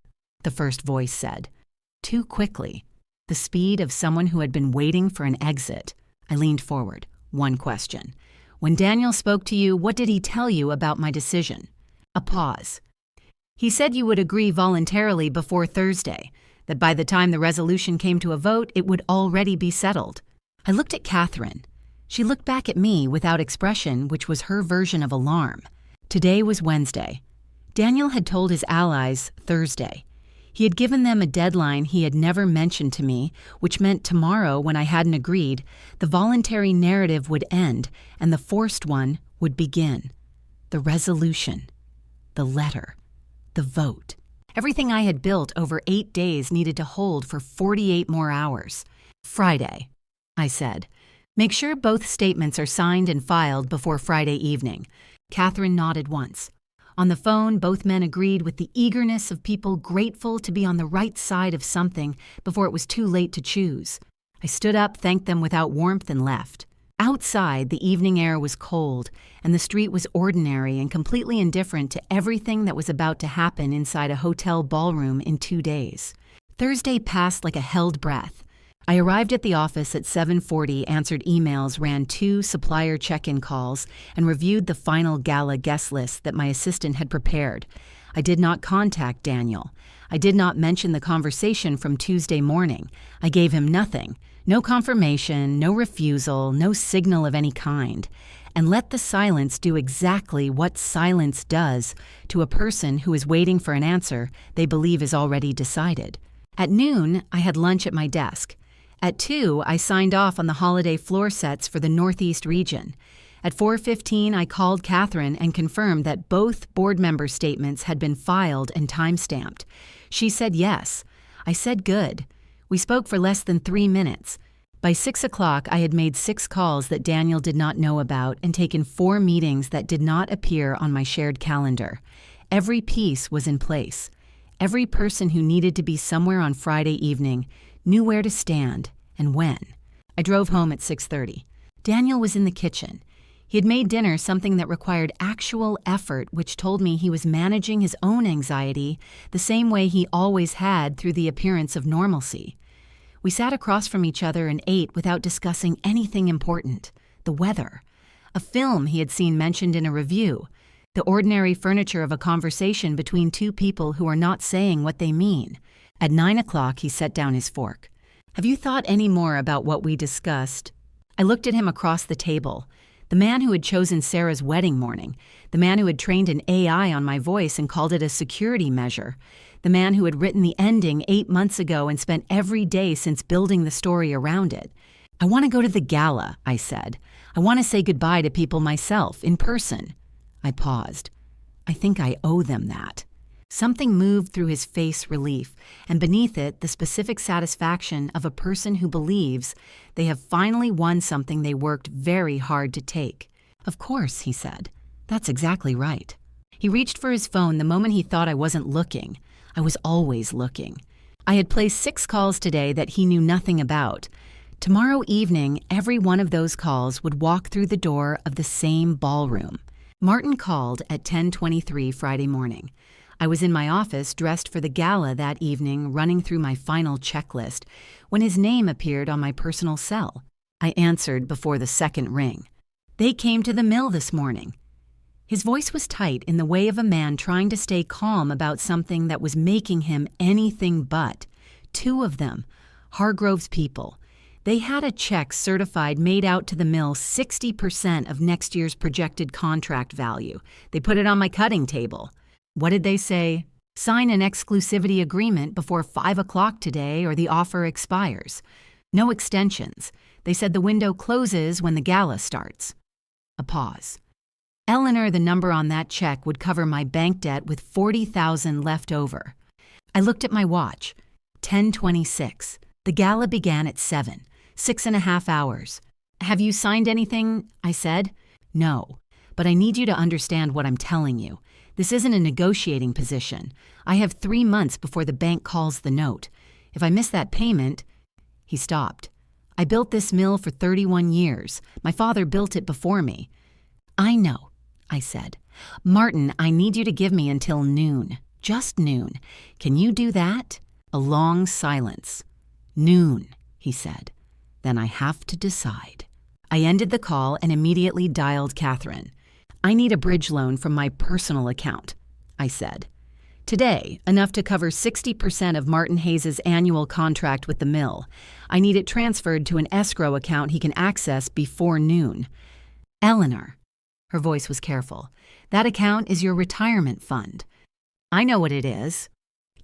the first voice said. Too quickly. The speed of someone who had been waiting for an exit. I leaned forward. One question. When Daniel spoke to you, what did he tell you about my decision? A pause. He said you would agree voluntarily before Thursday, that by the time the resolution came to a vote, it would already be settled. I looked at Catherine. She looked back at me without expression, which was her version of alarm. Today was Wednesday. Daniel had told his allies Thursday. He had given them a deadline he had never mentioned to me, which meant tomorrow, when I hadn't agreed, the voluntary narrative would end and the forced one would begin. The resolution. The letter. The vote. Everything I had built over 8 days needed to hold for 48 more hours. Friday, I said. Make sure both statements are signed and filed before Friday evening. Catherine nodded once. On the phone, both men agreed with the eagerness of people grateful to be on the right side of something before it was too late to choose. I stood up, thanked them without warmth, and left. Outside, the evening air was cold, and the street was ordinary and completely indifferent to everything that was about to happen inside a hotel ballroom in 2 days. Thursday passed like a held breath. I arrived at the office at 7:40, answered emails, ran 2 supplier check-in calls, and reviewed the final gala guest list that my assistant had prepared. I did not contact Daniel. I did not mention the conversation from Tuesday morning. I gave him nothing. No confirmation, no refusal, no signal of any kind. And let the silence do exactly what silence does to a person who is waiting for an answer they believe is already decided. At noon, I had lunch at my desk. At 2, I signed off on the holiday floor sets for the Northeast region. At 4:15, I called Catherine and confirmed that both board member statements had been filed and time-stamped. She said yes. I said good. We spoke for less than 3 minutes. By 6 o'clock, I had made 6 calls that Daniel did not know about and taken 4 meetings that did not appear on my shared calendar. Every piece was in place. Every person who needed to be somewhere on Friday evening knew where to stand and when. I drove home at 6:30. Daniel was in the kitchen. He had made dinner something that required actual effort, which told me he was managing his own anxiety the same way he always had through the appearance of normalcy. We sat across from each other and ate without discussing anything important. The weather. A film he had seen mentioned in a review. The ordinary furniture of a conversation between 2 people who are not saying what they mean. At 9 o'clock, he set down his fork. "Have you thought any more about what we discussed?" I looked at him across the table. The man who had chosen Sarah's wedding morning, the man who had trained an AI on my voice and called it a security measure, the man who had written the ending 8 months ago and spent every day since building the story around it. "I want to go to the gala," I said. "I want to say goodbye to people myself, in person." I paused. I think I owe them that. Something moved through his face relief, and beneath it the specific satisfaction of a person who believes they have finally won something they worked very hard to take. "Of course," he said. "That's exactly right." He reached for his phone the moment he thought I wasn't looking. I was always looking. I had placed 6 calls today that he knew nothing about. Tomorrow evening, every one of those calls would walk through the door of the same ballroom. Martin called at 10:23 Friday morning. I was in my office dressed for the gala that evening, running through my final checklist, when his name appeared on my personal cell. I answered before the second ring. "They came to the mill this morning." His voice was tight in the way of a man trying to stay calm about something that was making him anything but. 2 of them, Hargrove's people. They had a check certified made out to the mill 60% of next year's projected contract value. They put it on my cutting table. What did they say? "Sign an exclusivity agreement before 5 o'clock today or the offer expires." No extensions. They said the window closes when the gala starts. A pause. "Eleanor, the number on that check would cover my bank debt with $40,000 left over." I looked at my watch. 10:26. The gala began at 7. 6.5 hours. "Have you signed anything?" I said. "No, but I need you to understand what I'm telling you. This isn't a negotiating position. I have 3 months before the bank calls the note. If I miss that payment—" He stopped. "I built this mill for 31 years. My father built it before me." "I know," I said. "Martin, I need you to give me until noon. Just noon. Can you do that?" A long silence. "Noon," he said. "Then I have to decide." I ended the call and immediately dialed Catherine. "I need a bridge loan from my personal account," I said. "Today, enough to cover 60% of Martin Hayes' annual contract with the mill. I need it transferred to an escrow account he can access before noon." "Eleanor," her voice was careful, "that account is your retirement fund." "I know what it is."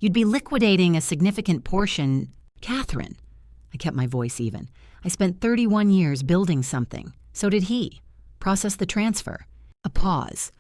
"You'd be liquidating a significant portion." "Catherine," I kept my voice even, "I spent 31 years building something. So did he. Process the transfer." A pause.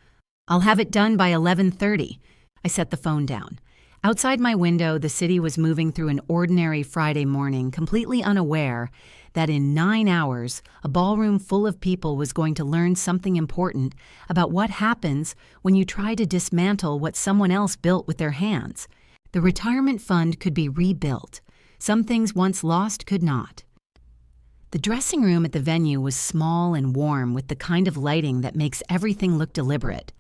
"I'll have it done by 11:30. I set the phone down. Outside my window, the city was moving through an ordinary Friday morning, completely unaware that in 9 hours, a ballroom full of people was going to learn something important about what happens when you try to dismantle what someone else built with their hands. The retirement fund could be rebuilt. Some things once lost could not. The dressing room at the venue was small and warm with the kind of lighting that makes everything look deliberate.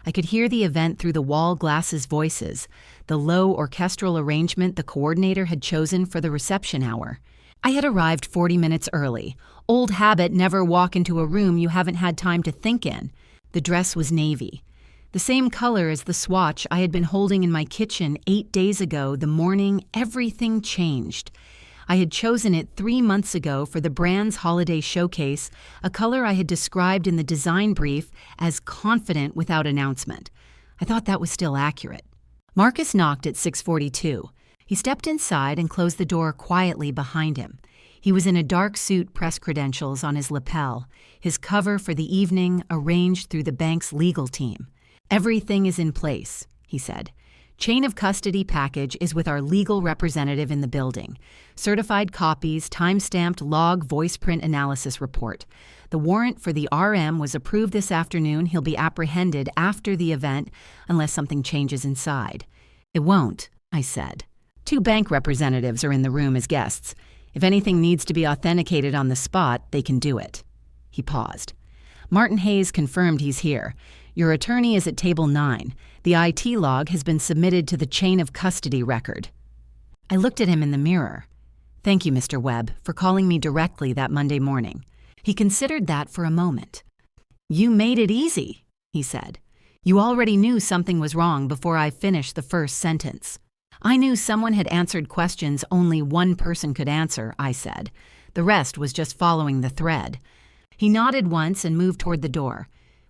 I could hear the event through the wall glasses' voices, the low orchestral arrangement the coordinator had chosen for the reception hour. I had arrived 40 minutes early. Old habit, never walk into a room you haven't had time to think in. The dress was navy. The same color as the swatch I had been holding in my kitchen 8 days ago, the morning everything changed. I had chosen it 3 months ago for the brand's holiday showcase, a color I had described in the design brief as confident without announcement. I thought that was still accurate. Marcus knocked at 6:42. He stepped inside and closed the door quietly behind him. He was in a dark suit, press credentials on his lapel, his cover for the evening arranged through the bank's legal team. "Everything is in place," he said. "Chain of custody package is with our legal representative in the building. Certified copies, time-stamped log voice print analysis report. The warrant for the RM was approved this afternoon. He'll be apprehended after the event unless something changes inside." "It won't," I said. "2 bank representatives are in the room as guests. If anything needs to be authenticated on the spot, they can do it." He paused. "Martin Hayes confirmed he's here. Your attorney is at table 9. The IT log has been submitted to the chain of custody record." I looked at him in the mirror. "Thank you, Mr. Webb, for calling me directly that Monday morning." He considered that for a moment. "You made it easy," he said. "You already knew something was wrong before I finished the first sentence." "I knew someone had answered questions only one person could answer," I said. "The rest was just following the thread." He nodded once and moved toward the door.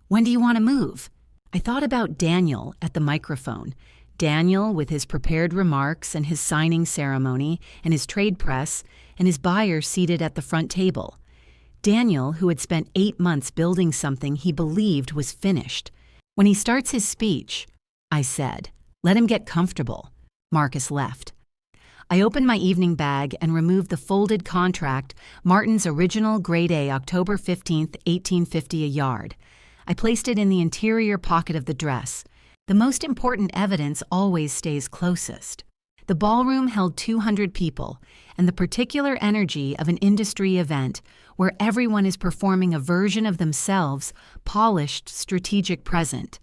"When do you want to move?" I thought about Daniel at the microphone. Daniel with his prepared remarks and his signing ceremony and his trade press and his buyer seated at the front table. Daniel, who had spent 8 months building something he believed was finished. "When he starts his speech," I said, "let him get comfortable." Marcus left. I opened my evening bag and removed the folded contract, Martin's original grade A, October 15th, 1850 a yard. I placed it in the interior pocket of the dress. The most important evidence always stays closest. The ballroom held 200 people, and the particular energy of an industry event where everyone is performing a version of themselves, polished, strategic present.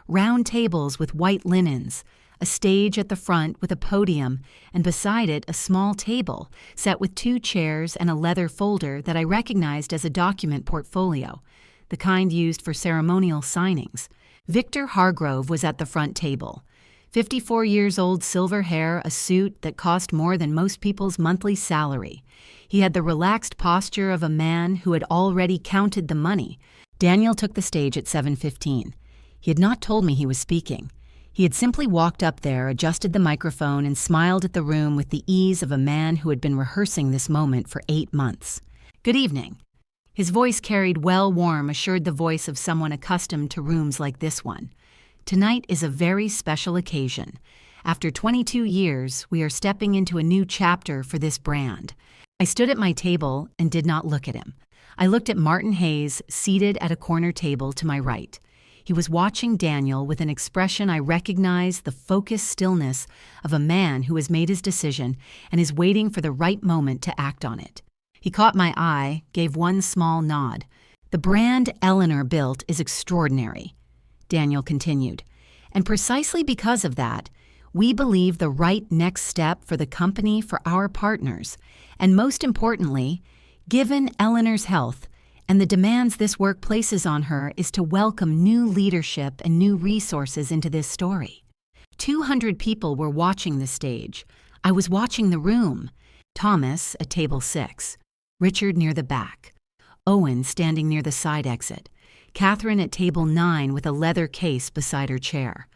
Round tables with white linens, a stage at the front with a podium, and beside it a small table set with 2 chairs and a leather folder that I recognized as a document portfolio, the kind used for ceremonial signings. Victor Hargrove was at the front table. 54 years old, silver hair, a suit that cost more than most people's monthly salary. He had the relaxed posture of a man who had already counted the money. Daniel took the stage at 7:15. He had not told me he was speaking. He had simply walked up there, adjusted the microphone, and smiled at the room with the ease of a man who had been rehearsing this moment for 8 months. "Good evening." His voice carried warm, assured the voice of someone accustomed to rooms like this one. "Tonight is a very special occasion. After 22 years, we are stepping into a new chapter for this brand." I stood at my table and did not look at him. I looked at Martin Hayes, seated at a corner table to my right. He was watching Daniel with an expression I recognized, the focused stillness of a man who has made his decision and is waiting for the right moment to act on it. He caught my eye, gave one small nod. "The brand Eleanor built is extraordinary," Daniel continued. "And precisely because of that, we believe the right next step for the company, for our partners, and most importantly, given Eleanor's health, and the demands this work places on her, is to welcome new leadership and new resources into this story." 200 people were watching the stage. I was watching the room. Thomas at table 6, Richard near the back, Owen standing near the side exit, Catherine at table 9 with a leather case beside her chair,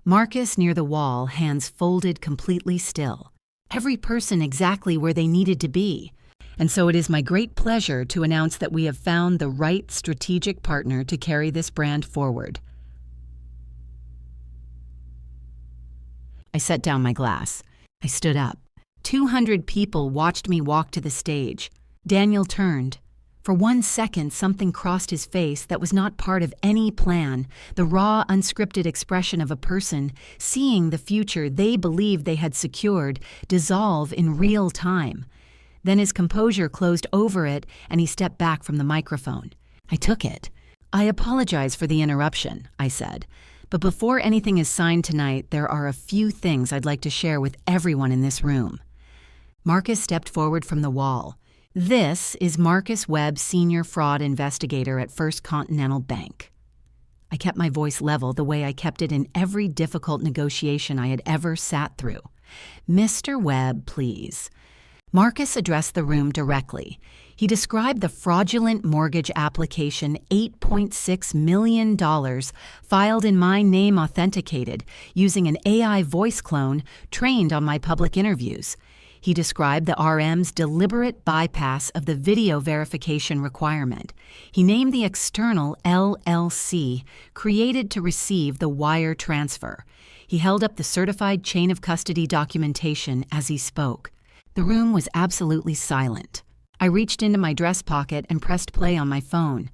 Marcus near the wall, hands folded completely still. Every person exactly where they needed to be. And so it is my great pleasure to announce that we have found the right strategic partner to carry this brand forward. I set down my glass. I stood up. 200 people watched me walk to the stage. Daniel turned. For 1 second, something crossed his face that was not part of any plan, the raw, unscripted expression of a person seeing the future they believed they had secured dissolve in real time. Then his composure closed over it, and he stepped back from the microphone. I took it. "I apologize for the interruption," I said. "But before anything is signed tonight, there are a few things I'd like to share with everyone in this room." Marcus stepped forward from the wall. "This is Marcus Webb, Senior Fraud Investigator at First Continental Bank." I kept my voice level the way I kept it in every difficult negotiation I had ever sat through. "Mr. Webb, please. Marcus addressed the room directly. He described the fraudulent mortgage application $8.6 million filed in my name authenticated using an AI voice clone trained on my public interviews. He described the RM's deliberate bypass of the video verification requirement. He named the external LLC created to receive the wire transfer. He held up the certified chain of custody documentation as he spoke. The room was absolutely silent. I reached into my dress pocket and pressed play on my phone.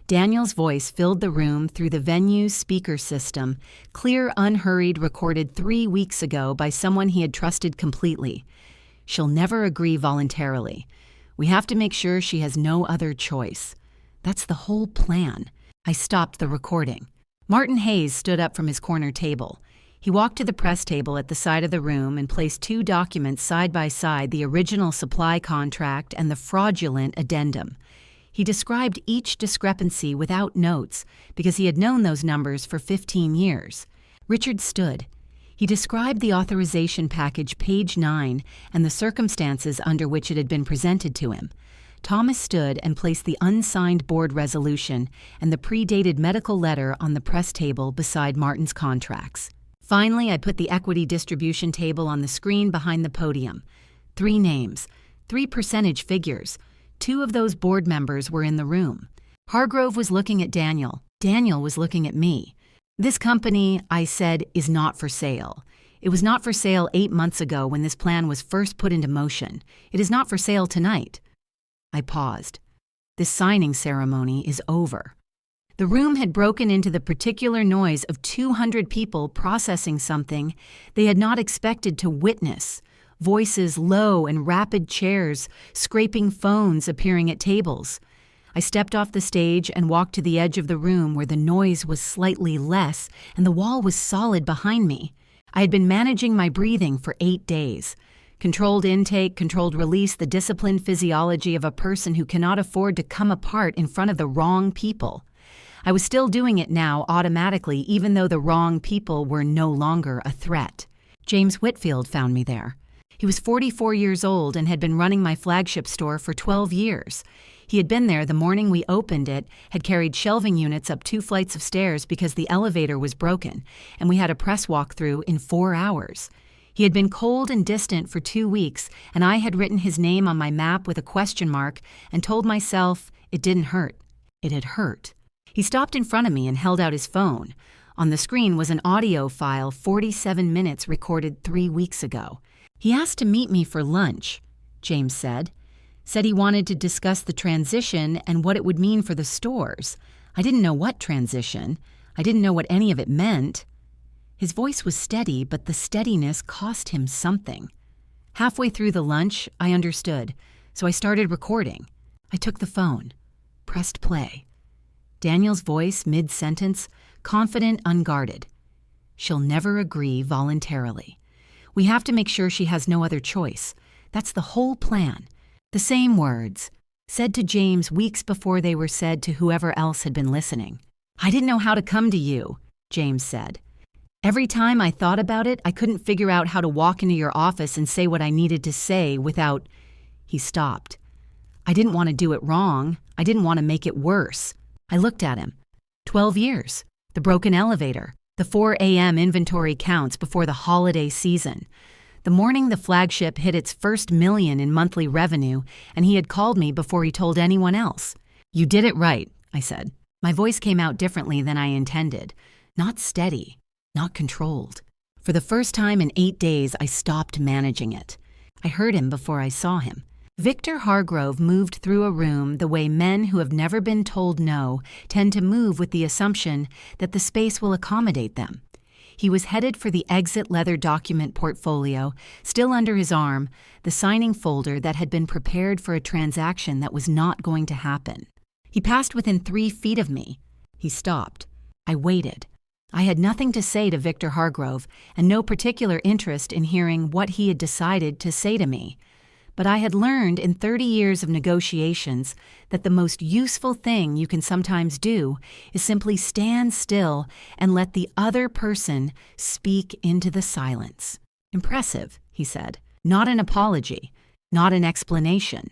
Daniel's voice filled the room through the venue's speaker system, clear, unhurried, recorded 3 weeks ago by someone he had trusted completely. She'll never agree voluntarily. We have to make sure she has no other choice. That's the whole plan. I stopped the recording. Martin Hayes stood up from his corner table. He walked to the press table at the side of the room and placed 2 documents side by side, the original supply contract and the fraudulent addendum. He described each discrepancy without notes because he had known those numbers for 15 years. Richard stood. He described the authorization package, page 9, and the circumstances under which it had been presented to him. Thomas stood and placed the unsigned board resolution and the predated medical letter on the press table beside Martin's contracts. Finally, I put the equity distribution table on the screen behind the podium. 3 names, 3 percentage figures. 2 of those board members were in the room. Hargrove was looking at Daniel. Daniel was looking at me. This company, I said, is not for sale. It was not for sale 8 months ago when this plan was first put into motion. It is not for sale tonight. I paused. This signing ceremony is over. The room had broken into the particular noise of 200 people processing something they had not expected to witness. Voices low and rapid chairs, scraping phones appearing at tables. I stepped off the stage and walked to the edge of the room where the noise was slightly less and the wall was solid behind me. I had been managing my breathing for 8 days. Controlled intake, controlled release, the disciplined physiology of a person who cannot afford to come apart in front of the wrong people. I was still doing it now automatically, even though the wrong people were no longer a threat. James Whitfield found me there. He was 44 years old and had been running my flagship store for 12 years. He had been there the morning we opened it, had carried shelving units up 2 flights of stairs because the elevator was broken, and we had a press walkthrough in 4 hours. He had been cold and distant for 2 weeks, and I had written his name on my map with a question mark and told myself it didn't hurt. It had hurt. He stopped in front of me and held out his phone. On the screen was an audio file 47 minutes recorded 3 weeks ago. He asked to meet me for lunch, James said. Said he wanted to discuss the transition and what it would mean for the stores. I didn't know what transition. I didn't know what any of it meant. His voice was steady, but the steadiness cost him something. Halfway through the lunch, I understood, so I started recording. I took the phone, pressed play. Daniel's voice, mid-sentence, confident, unguarded. She'll never agree voluntarily. We have to make sure she has no other choice. That's the whole plan. The same words, said to James weeks before they were said to whoever else had been listening. I didn't know how to come to you, James said. Every time I thought about it, I couldn't figure out how to walk into your office and say what I needed to say without... He stopped. I didn't want to do it wrong. I didn't want to make it worse. I looked at him. 12 years. The broken elevator. The 4 a.m. inventory counts before the holiday season. The morning the flagship hit its first million in monthly revenue, and he had called me before he told anyone else. You did it right, I said. My voice came out differently than I intended. Not steady, not controlled. For the first time in 8 days, I stopped managing it. I heard him before I saw him. Victor Hargrove moved through a room the way men who have never been told no tend to move, with the assumption that the space will accommodate them. He was headed for the exit leather document portfolio, still under his arm, the signing folder that had been prepared for a transaction that was not going to happen. He passed within 3 feet of me. He stopped. I waited. I had nothing to say to Victor Hargrove and no particular interest in hearing what he had decided to say to me. But I had learned in 30 years of negotiations that the most useful thing you can sometimes do is simply stand still and let the other person speak into the silence. Impressive, he said. Not an apology. not an explanation.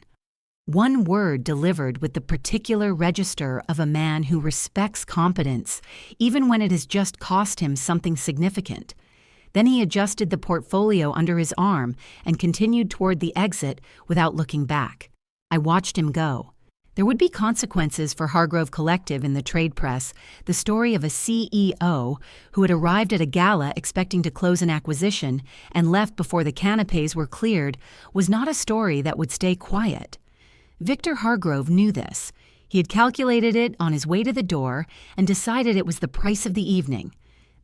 One word delivered with the particular register of a man who respects competence, even when it has just cost him something significant. Then he adjusted the portfolio under his arm and continued toward the exit without looking back. I watched him go. There would be consequences for Hargrove Collective in the trade press. The story of a CEO who had arrived at a gala expecting to close an acquisition and left before the canapes were cleared was not a story that would stay quiet. Victor Hargrove knew this. He had calculated it on his way to the door and decided it was the price of the evening.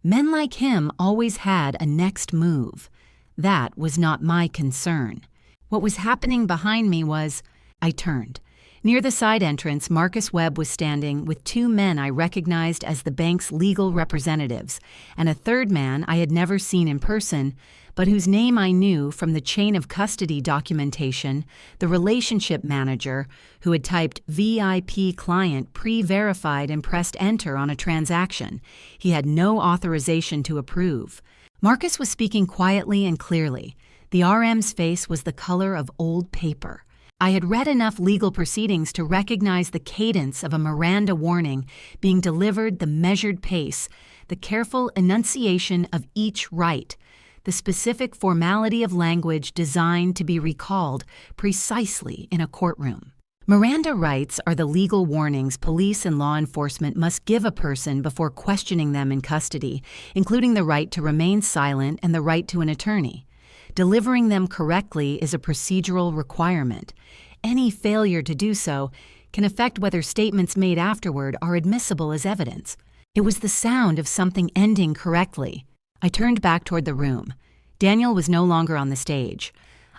Men like him always had a next move. That was not my concern. What was happening behind me was, I turned. Near the side entrance, Marcus Webb was standing with two men I recognized as the bank's legal representatives, and a third man I had never seen in person, but whose name I knew from the chain of custody documentation, the relationship manager who had typed VIP client pre-verified and pressed enter on a transaction. He had no authorization to approve. Marcus was speaking quietly and clearly. The RM's face was the color of old paper. I had read enough legal proceedings to recognize the cadence of a Miranda warning being delivered, the measured pace, the careful enunciation of each right, the specific formality of language designed to be recalled precisely in a courtroom. Miranda rights are the legal warnings police and law enforcement must give a person before questioning them in custody, including the right to remain silent and the right to an attorney. Delivering them correctly is a procedural requirement. Any failure to do so can affect whether statements made afterward are admissible as evidence. It was the sound of something ending correctly. I turned back toward the room. Daniel was no longer on the stage.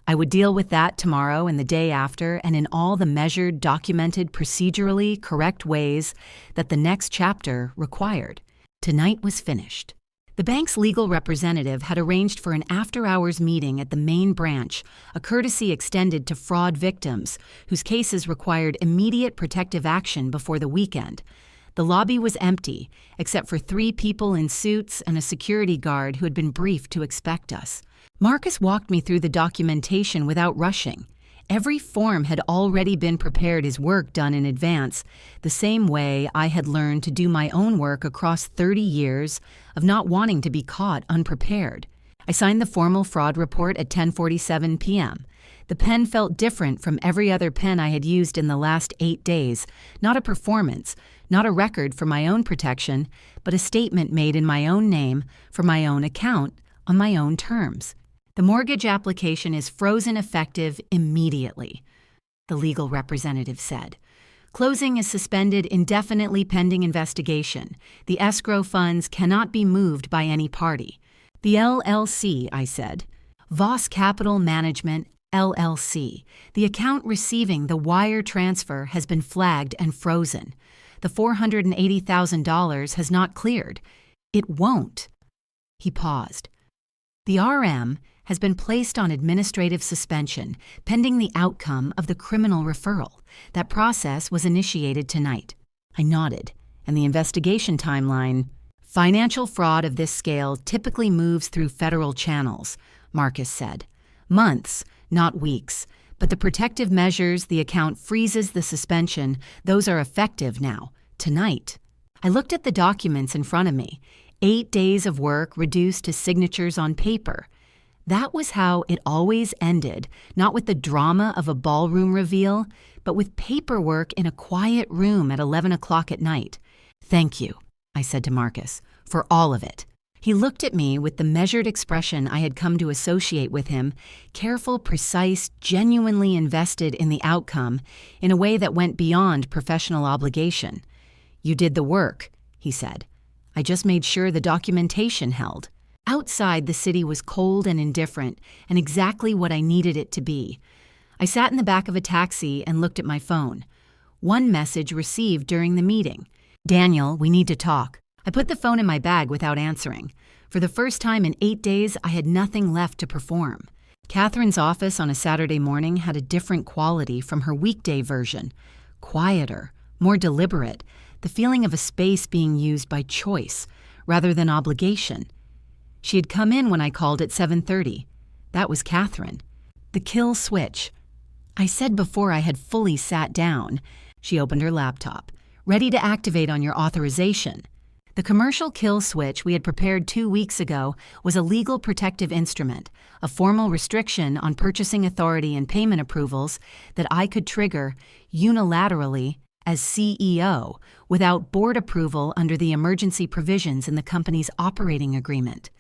I would deal with that tomorrow and the day after and in all the measured, documented, procedurally correct ways that the next chapter required. Tonight was finished. The bank's legal representative had arranged for an after-hours meeting at the main branch, a courtesy extended to fraud victims whose cases required immediate protective action before the weekend. The lobby was empty, except for 3 people in suits and a security guard who had been briefed to expect us. Marcus walked me through the documentation without rushing. Every form had already been prepared, his work done in advance, the same way I had learned to do my own work across 30 years of not wanting to be caught unprepared. I signed the formal fraud report at 10:47 p.m. The pen felt different from every other pen I had used in the last 8 days, not a performance, not a record for my own protection, but a statement made in my own name, for my own account, on my own terms. The mortgage application is frozen effective immediately, the legal representative said. Closing is suspended indefinitely pending investigation. The escrow funds cannot be moved by any party. The LLC, I said. Voss Capital Management, LLC. The account receiving the wire transfer has been flagged and frozen. The $480,000 has not cleared. It won't. He paused. The RM has been placed on administrative suspension pending the outcome of the criminal referral. That process was initiated tonight. I nodded, and the investigation timeline. Financial fraud of this scale typically moves through federal channels, Marcus said. Months, not weeks. But the protective measures, the account freezes the suspension, those are effective now, tonight. I looked at the documents in front of me. 8 days of work reduced to signatures on paper. That was how it always ended, not with the drama of a ballroom reveal, but with paperwork in a quiet room at 11 o'clock at night. Thank you, I said to Marcus, for all of it. He looked at me with the measured expression I had come to associate with him, careful, precise, genuinely invested in the outcome, in a way that went beyond professional obligation. You did the work, he said. I just made sure the documentation held. Outside, the city was cold and indifferent, and exactly what I needed it to be. I sat in the back of a taxi and looked at my phone. One message received during the meeting. Daniel, we need to talk. I put the phone in my bag without answering. For the first time in 8 days, I had nothing left to perform. Catherine's office on a Saturday morning had a different quality from her weekday version. Quieter, more deliberate, the feeling of a space being used by choice rather than obligation. She had come in when I called at 7:30. That was Catherine. The kill switch, I said before I had fully sat down. She opened her laptop. Ready to activate on your authorization. The commercial kill switch we had prepared 2 weeks ago was a legal protective instrument, a formal restriction on purchasing authority and payment approvals that I could trigger unilaterally as CEO without board approval under the emergency provisions in the company's operating agreement.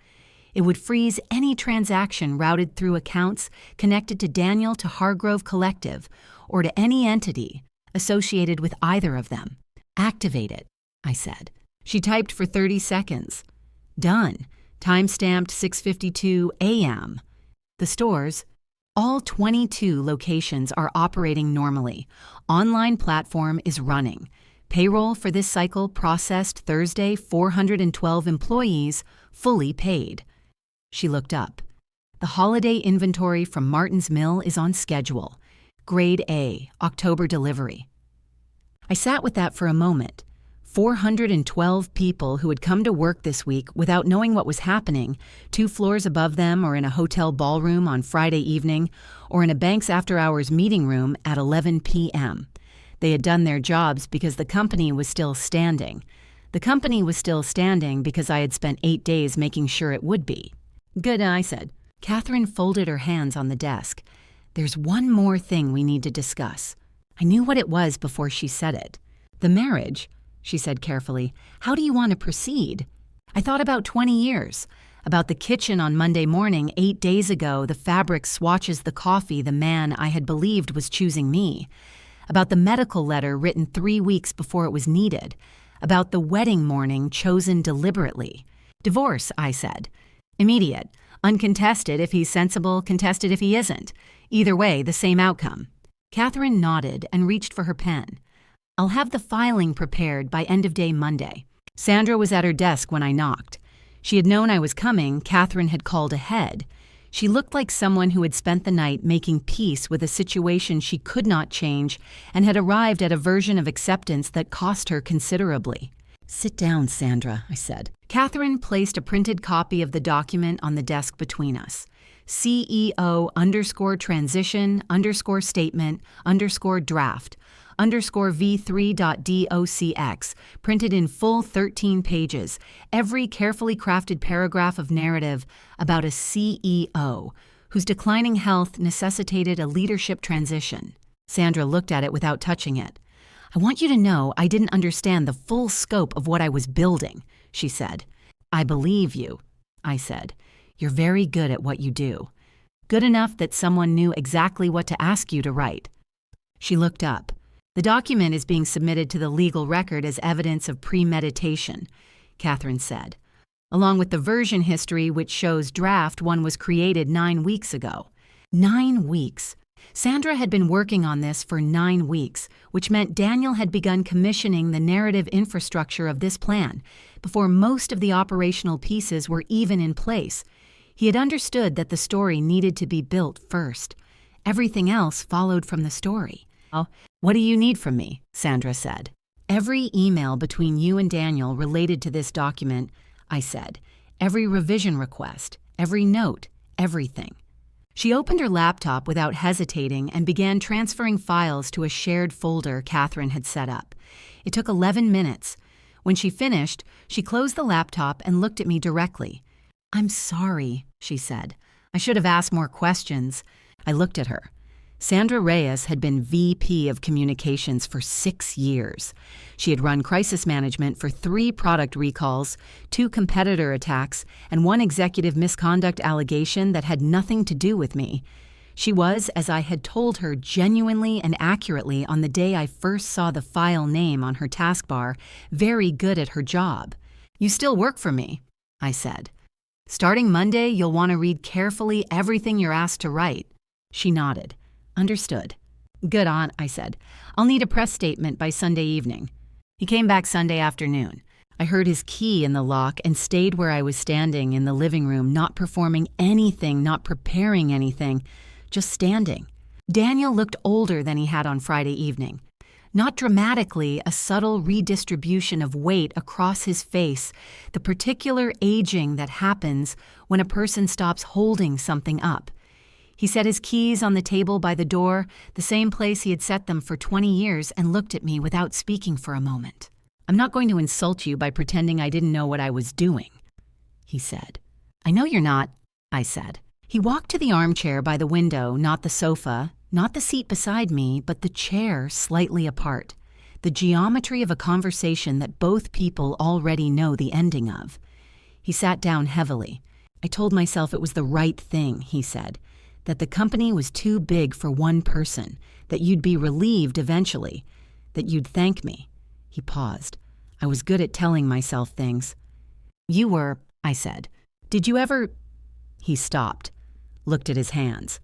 It would freeze any transaction routed through accounts connected to Daniel to Hargrove Collective or to any entity associated with either of them. Activate it, I said. She typed for 30 seconds. Done. Timestamped 6:52 a.m. The stores, all 22 locations, are operating normally. Online platform is running. Payroll for this cycle processed Thursday, 412 employees, fully paid. She looked up. The holiday inventory from Martin's Mill is on schedule. Grade A, October delivery. I sat with that for a moment. 412 people who had come to work this week without knowing what was happening, 2 floors above them or in a hotel ballroom on Friday evening or in a bank's after-hours meeting room at 11 p.m. They had done their jobs because the company was still standing. The company was still standing because I had spent 8 days making sure it would be. Good, I said. Catherine folded her hands on the desk. There's one more thing we need to discuss. I knew what it was before she said it. The marriage, she said carefully. How do you want to proceed? I thought about 20 years. About the kitchen on Monday morning 8 days ago, the fabric swatches the coffee the man I had believed was choosing me. About the medical letter written 3 weeks before it was needed. About the wedding morning chosen deliberately. Divorce, I said. Immediate. Uncontested if he's sensible, contested if he isn't. Either way, the same outcome. Catherine nodded and reached for her pen. I'll have the filing prepared by end of day Monday. Sandra was at her desk when I knocked. She had known I was coming. Catherine had called ahead. She looked like someone who had spent the night making peace with a situation she could not change and had arrived at a version of acceptance that cost her considerably. Sit down, Sandra, I said. Catherine placed a printed copy of the document on the desk between us. CEO_transition_statement_draft _V3.docx, printed in full 13 pages, every carefully crafted paragraph of narrative about a CEO whose declining health necessitated a leadership transition. Sandra looked at it without touching it. I want you to know I didn't understand the full scope of what I was building, she said. I believe you, I said. You're very good at what you do. Good enough that someone knew exactly what to ask you to write. She looked up. The document is being submitted to the legal record as evidence of premeditation, Catherine said, along with the version history which shows draft one was created 9 weeks ago. 9 weeks. Sandra had been working on this for 9 weeks, which meant Daniel had begun commissioning the narrative infrastructure of this plan before most of the operational pieces were even in place. He had understood that the story needed to be built first. Everything else followed from the story. What do you need from me? Sandra said. Every email between you and Daniel related to this document, I said. Every revision request, every note, everything. She opened her laptop without hesitating and began transferring files to a shared folder Catherine had set up. It took 11 minutes. When she finished, she closed the laptop and looked at me directly. I'm sorry, she said. I should have asked more questions. I looked at her. Sandra Reyes had been VP of Communications for 6 years. She had run crisis management for 3 product recalls, 2 competitor attacks, and 1 executive misconduct allegation that had nothing to do with me. She was, as I had told her genuinely and accurately on the day I first saw the file name on her taskbar, very good at her job. You still work for me, I said. Starting Monday, you'll want to read carefully everything you're asked to write. She nodded. Understood. Good on, I said. I'll need a press statement by Sunday evening. He came back Sunday afternoon. I heard his key in the lock and stayed where I was standing in the living room, not performing anything, not preparing anything, just standing. Daniel looked older than he had on Friday evening. Not dramatically, a subtle redistribution of weight across his face, the particular aging that happens when a person stops holding something up. He set his keys on the table by the door, the same place he had set them for 20 years, and looked at me without speaking for a moment. "I'm not going to insult you by pretending I didn't know what I was doing," he said. "I know you're not," I said. He walked to the armchair by the window, not the sofa, not the seat beside me, but the chair slightly apart. The geometry of a conversation that both people already know the ending of. He sat down heavily. "I told myself it was the right thing," he said, "that the company was too big for one person, that you'd be relieved eventually, that you'd thank me." He paused. I was good at telling myself things. "You were," I said. "Did you ever—" He stopped, looked at his hands.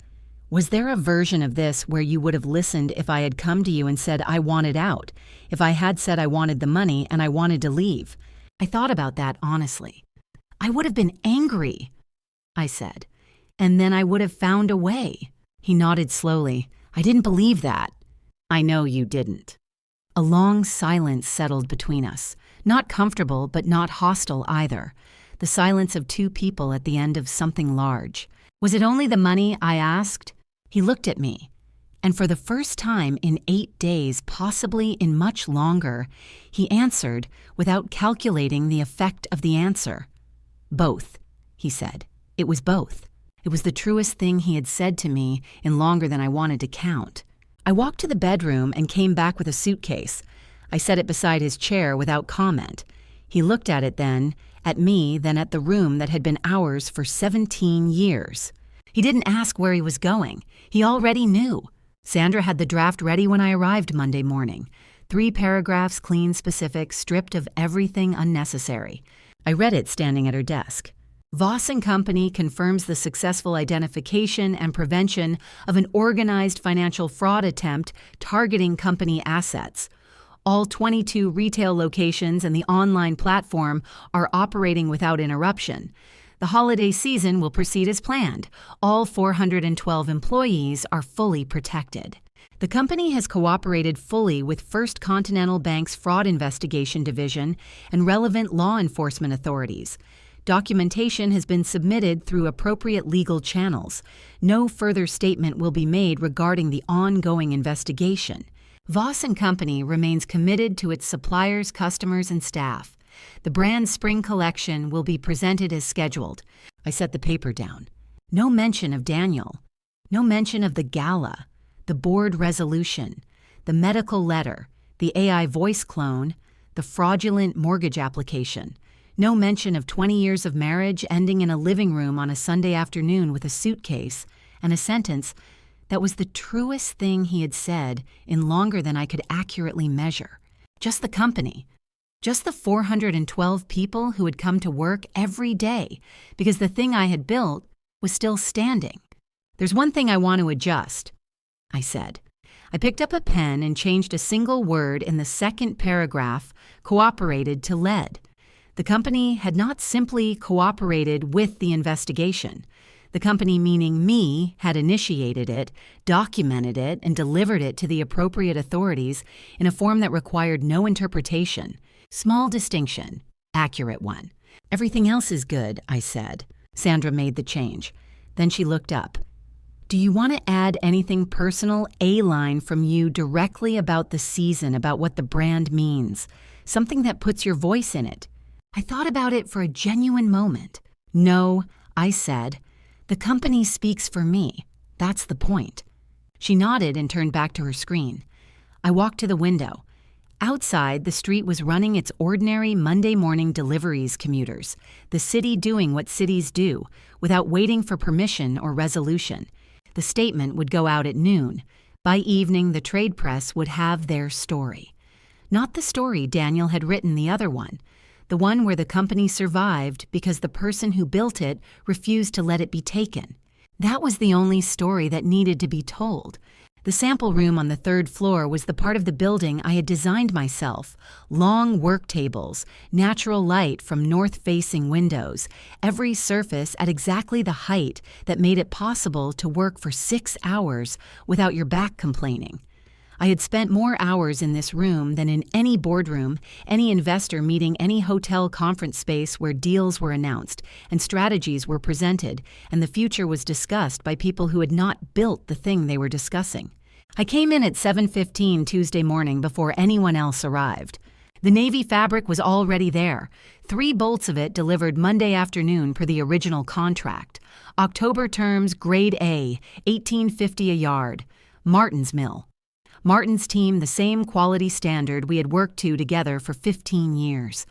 "Was there a version of this where you would have listened if I had come to you and said I wanted out, if I had said I wanted the money and I wanted to leave?" I thought about that honestly. "I would have been angry," I said, "and then I would have found a way." He nodded slowly. "I didn't believe that." "I know you didn't." A long silence settled between us, not comfortable but not hostile either, the silence of two people at the end of something large. "Was it only the money?" I asked. He looked at me, and for the first time in 8 days, possibly in much longer, he answered without calculating the effect of the answer. "Both," he said. "It was both." It was the truest thing he had said to me in longer than I wanted to count. I walked to the bedroom and came back with a suitcase. I set it beside his chair without comment. He looked at it then, at me, then at the room that had been ours for 17 years. He didn't ask where he was going. He already knew. Sandra had the draft ready when I arrived Monday morning. 3 paragraphs, clean, specific, stripped of everything unnecessary. I read it standing at her desk. "Voss & Company confirms the successful identification and prevention of an organized financial fraud attempt targeting company assets. All 22 retail locations and the online platform are operating without interruption. The holiday season will proceed as planned. All 412 employees are fully protected. The company has cooperated fully with First Continental Bank's Fraud Investigation Division and relevant law enforcement authorities. Documentation has been submitted through appropriate legal channels. No further statement will be made regarding the ongoing investigation. Voss & Company remains committed to its suppliers, customers, and staff. The brand spring collection will be presented as scheduled." I set the paper down. No mention of Daniel. No mention of the gala, the board resolution, the medical letter, the AI voice clone, the fraudulent mortgage application. No mention of 20 years of marriage ending in a living room on a Sunday afternoon with a suitcase, and a sentence that was the truest thing he had said in longer than I could accurately measure. Just the company. Just the 412 people who had come to work every day because the thing I had built was still standing. "There's one thing I want to adjust," I said. I picked up a pen and changed a single word in the second paragraph, cooperated, to led. The company had not simply cooperated with the investigation. The company, meaning me, had initiated it, documented it, and delivered it to the appropriate authorities in a form that required no interpretation. Small distinction, accurate one. "Everything else is good," I said. Sandra made the change. Then she looked up. "Do you want to add anything personal, a line from you directly about the season, about what the brand means? Something that puts your voice in it?" I thought about it for a genuine moment. "No," I said. "The company speaks for me. That's the point." She nodded and turned back to her screen. I walked to the window. Outside, the street was running its ordinary Monday morning deliveries commuters, the city doing what cities do, without waiting for permission or resolution. The statement would go out at noon. By evening, the trade press would have their story. Not the story Daniel had written, the other one. The one where the company survived because the person who built it refused to let it be taken. That was the only story that needed to be told. The sample room on the 3rd floor was the part of the building I had designed myself. Long work tables, natural light from north-facing windows, every surface at exactly the height that made it possible to work for 6 hours without your back complaining. I had spent more hours in this room than in any boardroom, any investor meeting, any hotel conference space where deals were announced and strategies were presented and the future was discussed by people who had not built the thing they were discussing. I came in at 7:15 Tuesday morning before anyone else arrived. The navy fabric was already there, 3 bolts of it delivered Monday afternoon per the original contract. October terms, grade A, $18.50 a yard. Martin's mill. Martin's team, the same quality standard we had worked to together for 15 years.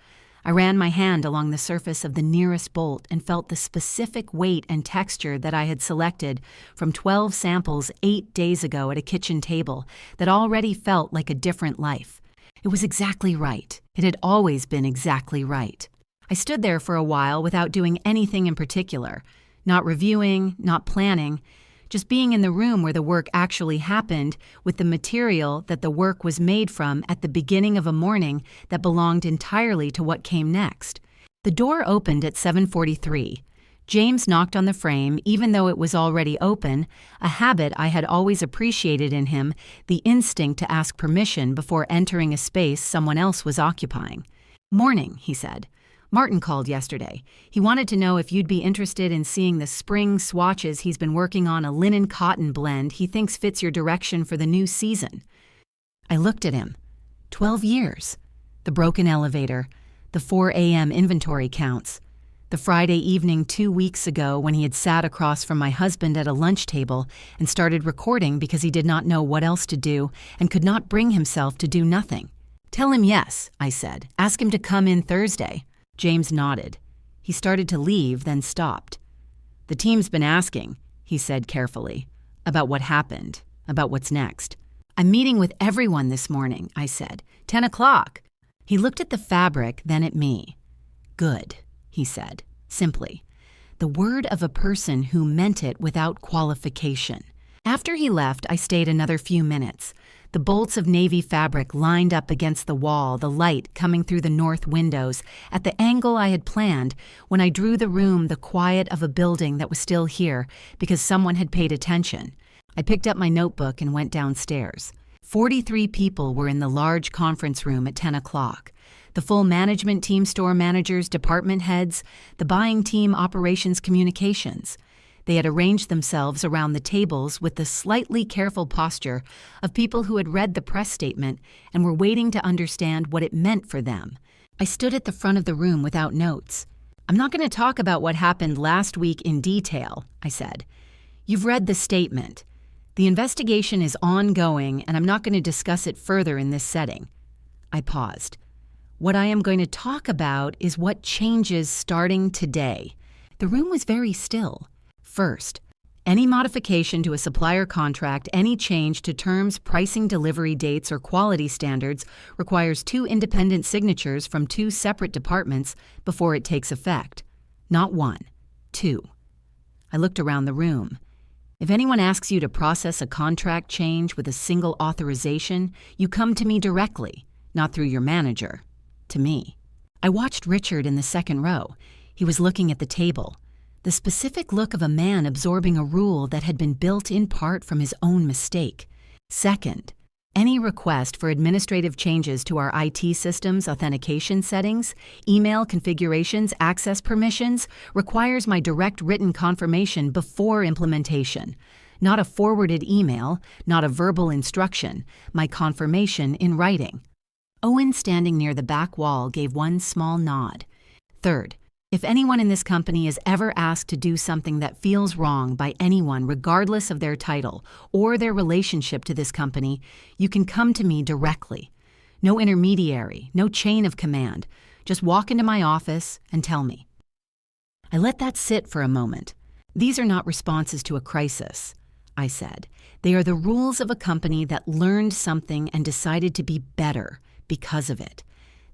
I ran my hand along the surface of the nearest bolt and felt the specific weight and texture that I had selected from 12 samples 8 days ago at a kitchen table that already felt like a different life. It was exactly right. It had always been exactly right. I stood there for a while without doing anything in particular, not reviewing, not planning, just being in the room where the work actually happened with the material that the work was made from at the beginning of a morning that belonged entirely to what came next. The door opened at 7:43. James knocked on the frame even though it was already open, a habit I had always appreciated in him, the instinct to ask permission before entering a space someone else was occupying. "Morning," he said. "Martin called yesterday. He wanted to know if you'd be interested in seeing the spring swatches he's been working on, a linen-cotton blend he thinks fits your direction for the new season." I looked at him. 12 years. The broken elevator, the 4 a.m. inventory counts, the Friday evening 2 weeks ago when he had sat across from my husband at a lunch table and started recording because he did not know what else to do and could not bring himself to do nothing. "Tell him yes," I said. "Ask him to come in Thursday." James nodded. He started to leave, then stopped. "The team's been asking," he said carefully, "about what happened, about what's next." "I'm meeting with everyone this morning," I said. 10 o'clock. He looked at the fabric, then at me. "Good," he said, simply. The word of a person who meant it without qualification. After he left, I stayed another few minutes. The bolts of navy fabric lined up against the wall, the light coming through the north windows, at the angle I had planned when I drew the room the quiet of a building that was still here because someone had paid attention. I picked up my notebook and went downstairs. 43 people were in the large conference room at 10 o'clock. The full management team, store managers, department heads, the buying team, operations, communications. They had arranged themselves around the tables with the slightly careful posture of people who had read the press statement and were waiting to understand what it meant for them. I stood at the front of the room without notes. "I'm not going to talk about what happened last week in detail," I said. "You've read the statement. The investigation is ongoing, and I'm not going to discuss it further in this setting." I paused. "What I am going to talk about is what changes starting today." The room was very still. First, any modification to a supplier contract, any change to terms, pricing, delivery dates, or quality standards requires 2 independent signatures from 2 separate departments before it takes effect. Not 1, 2. I looked around the room. If anyone asks you to process a contract change with a single authorization, you come to me directly, not through your manager. To me. I watched Richard in the second row. He was looking at the table. The specific look of a man absorbing a rule that had been built in part from his own mistake. Second, any request for administrative changes to our IT systems, authentication settings, email configurations, access permissions requires my direct written confirmation before implementation. Not a forwarded email, not a verbal instruction, my confirmation in writing. Owen, standing near the back wall, gave one small nod. Third, if anyone in this company is ever asked to do something that feels wrong by anyone regardless of their title or their relationship to this company, you can come to me directly. No intermediary, no chain of command. Just walk into my office and tell me. I let that sit for a moment. These are not responses to a crisis, I said. They are the rules of a company that learned something and decided to be better because of it.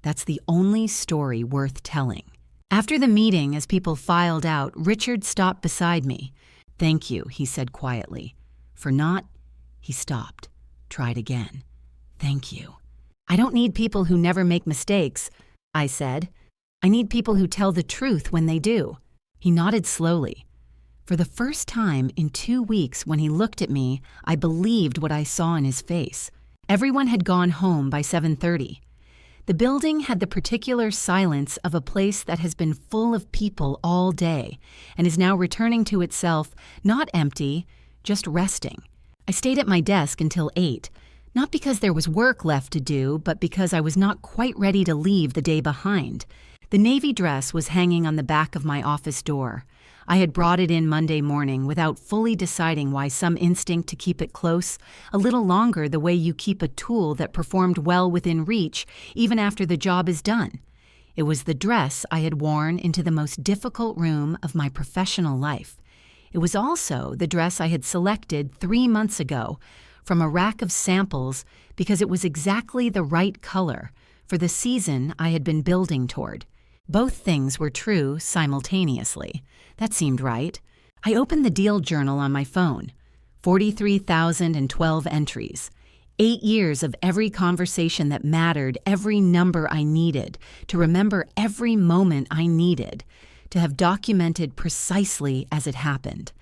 That's the only story worth telling. After the meeting, as people filed out, Richard stopped beside me. "Thank you," he said quietly. "For not..." He stopped. Tried again. "Thank you." "I don't need people who never make mistakes," I said. "I need people who tell the truth when they do." He nodded slowly. For the first time in 2 weeks, when he looked at me, I believed what I saw in his face. Everyone had gone home by 7:30. The building had the particular silence of a place that has been full of people all day and is now returning to itself, not empty, just resting. I stayed at my desk until 8, not because there was work left to do, but because I was not quite ready to leave the day behind. The navy dress was hanging on the back of my office door. I had brought it in Monday morning without fully deciding why. Some instinct to keep it close, a little longer, the way you keep a tool that performed well within reach even after the job is done. It was the dress I had worn into the most difficult room of my professional life. It was also the dress I had selected 3 months ago from a rack of samples because it was exactly the right color for the season I had been building toward. Both things were true simultaneously. That seemed right. I opened the deal journal on my phone. 43,012 entries. 8 years of every conversation that mattered, every number I needed, to remember every moment I needed, to have documented precisely as it happened.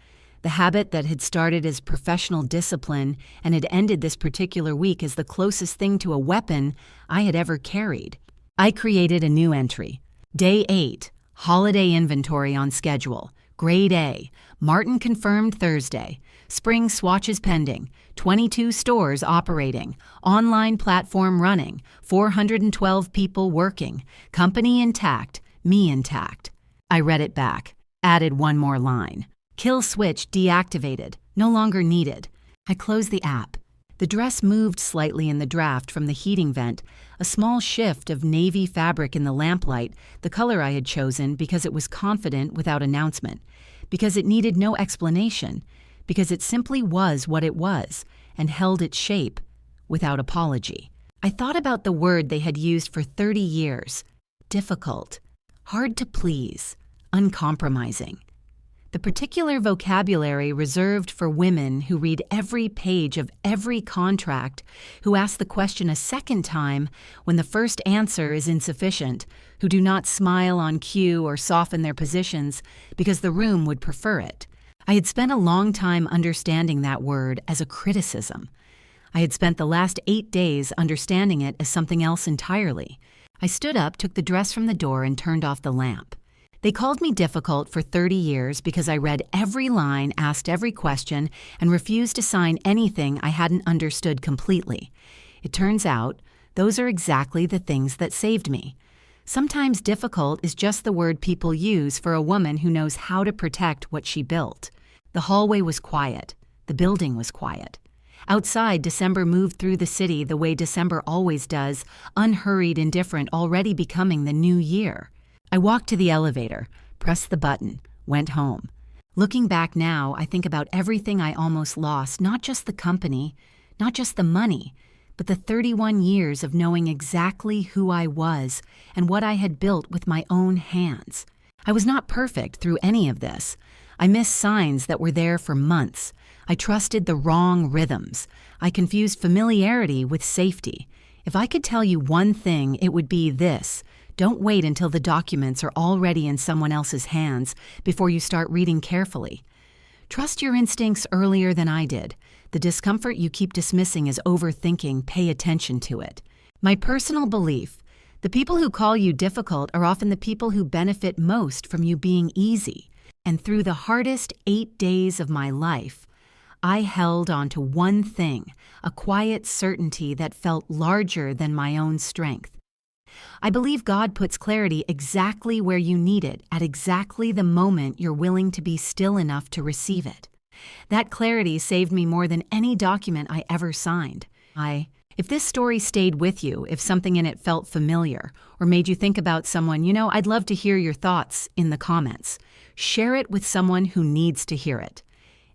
The habit that had started as professional discipline and had ended this particular week as the closest thing to a weapon I had ever carried. I created a new entry. Day 8, holiday inventory on schedule. Grade A, Martin confirmed Thursday. Spring swatches pending. 22 stores operating. Online platform running. 412 people working. Company intact. Me intact. I read it back. Added one more line. Kill switch deactivated. No longer needed. I closed the app. The dress moved slightly in the draft from the heating vent, a small shift of navy fabric in the lamplight, the color I had chosen because it was confident without announcement, because it needed no explanation, because it simply was what it was and held its shape without apology. I thought about the word they had used for 30 years. Difficult, hard to please, uncompromising. The particular vocabulary reserved for women who read every page of every contract, who ask the question a second time when the first answer is insufficient, who do not smile on cue or soften their positions because the room would prefer it. I had spent a long time understanding that word as a criticism. I had spent the last 8 days understanding it as something else entirely. I stood up, took the dress from the door, and turned off the lamp. They called me difficult for 30 years because I read every line, asked every question, and refused to sign anything I hadn't understood completely. It turns out, those are exactly the things that saved me. Sometimes difficult is just the word people use for a woman who knows how to protect what she built. The hallway was quiet. The building was quiet. Outside, December moved through the city the way December always does, unhurried, indifferent, already becoming the new year. I walked to the elevator, pressed the button, went home. Looking back now, I think about everything I almost lost, not just the company, not just the money, but the 31 years of knowing exactly who I was and what I had built with my own hands. I was not perfect through any of this. I missed signs that were there for months. I trusted the wrong rhythms. I confused familiarity with safety. If I could tell you one thing, it would be this. Don't wait until the documents are already in someone else's hands before you start reading carefully. Trust your instincts earlier than I did. The discomfort you keep dismissing as overthinking, pay attention to it. My personal belief, the people who call you difficult are often the people who benefit most from you being easy. And through the hardest 8 days of my life, I held on to one thing, a quiet certainty that felt larger than my own strength. I believe God puts clarity exactly where you need it, at exactly the moment you're willing to be still enough to receive it. That clarity saved me more than any document I ever signed. If this story stayed with you, if something in it felt familiar, or made you think about someone, I'd love to hear your thoughts in the comments. Share it with someone who needs to hear it.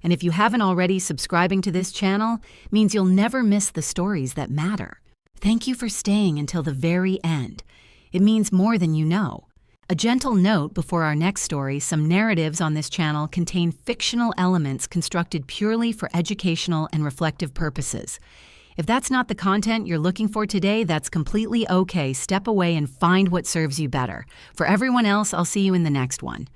And if you haven't already, subscribing to this channel means you'll never miss the stories that matter. Thank you for staying until the very end. It means more than you know. A gentle note before our next story, some narratives on this channel contain fictional elements constructed purely for educational and reflective purposes. If that's not the content you're looking for today, that's completely okay. Step away and find what serves you better. For everyone else, I'll see you in the next one.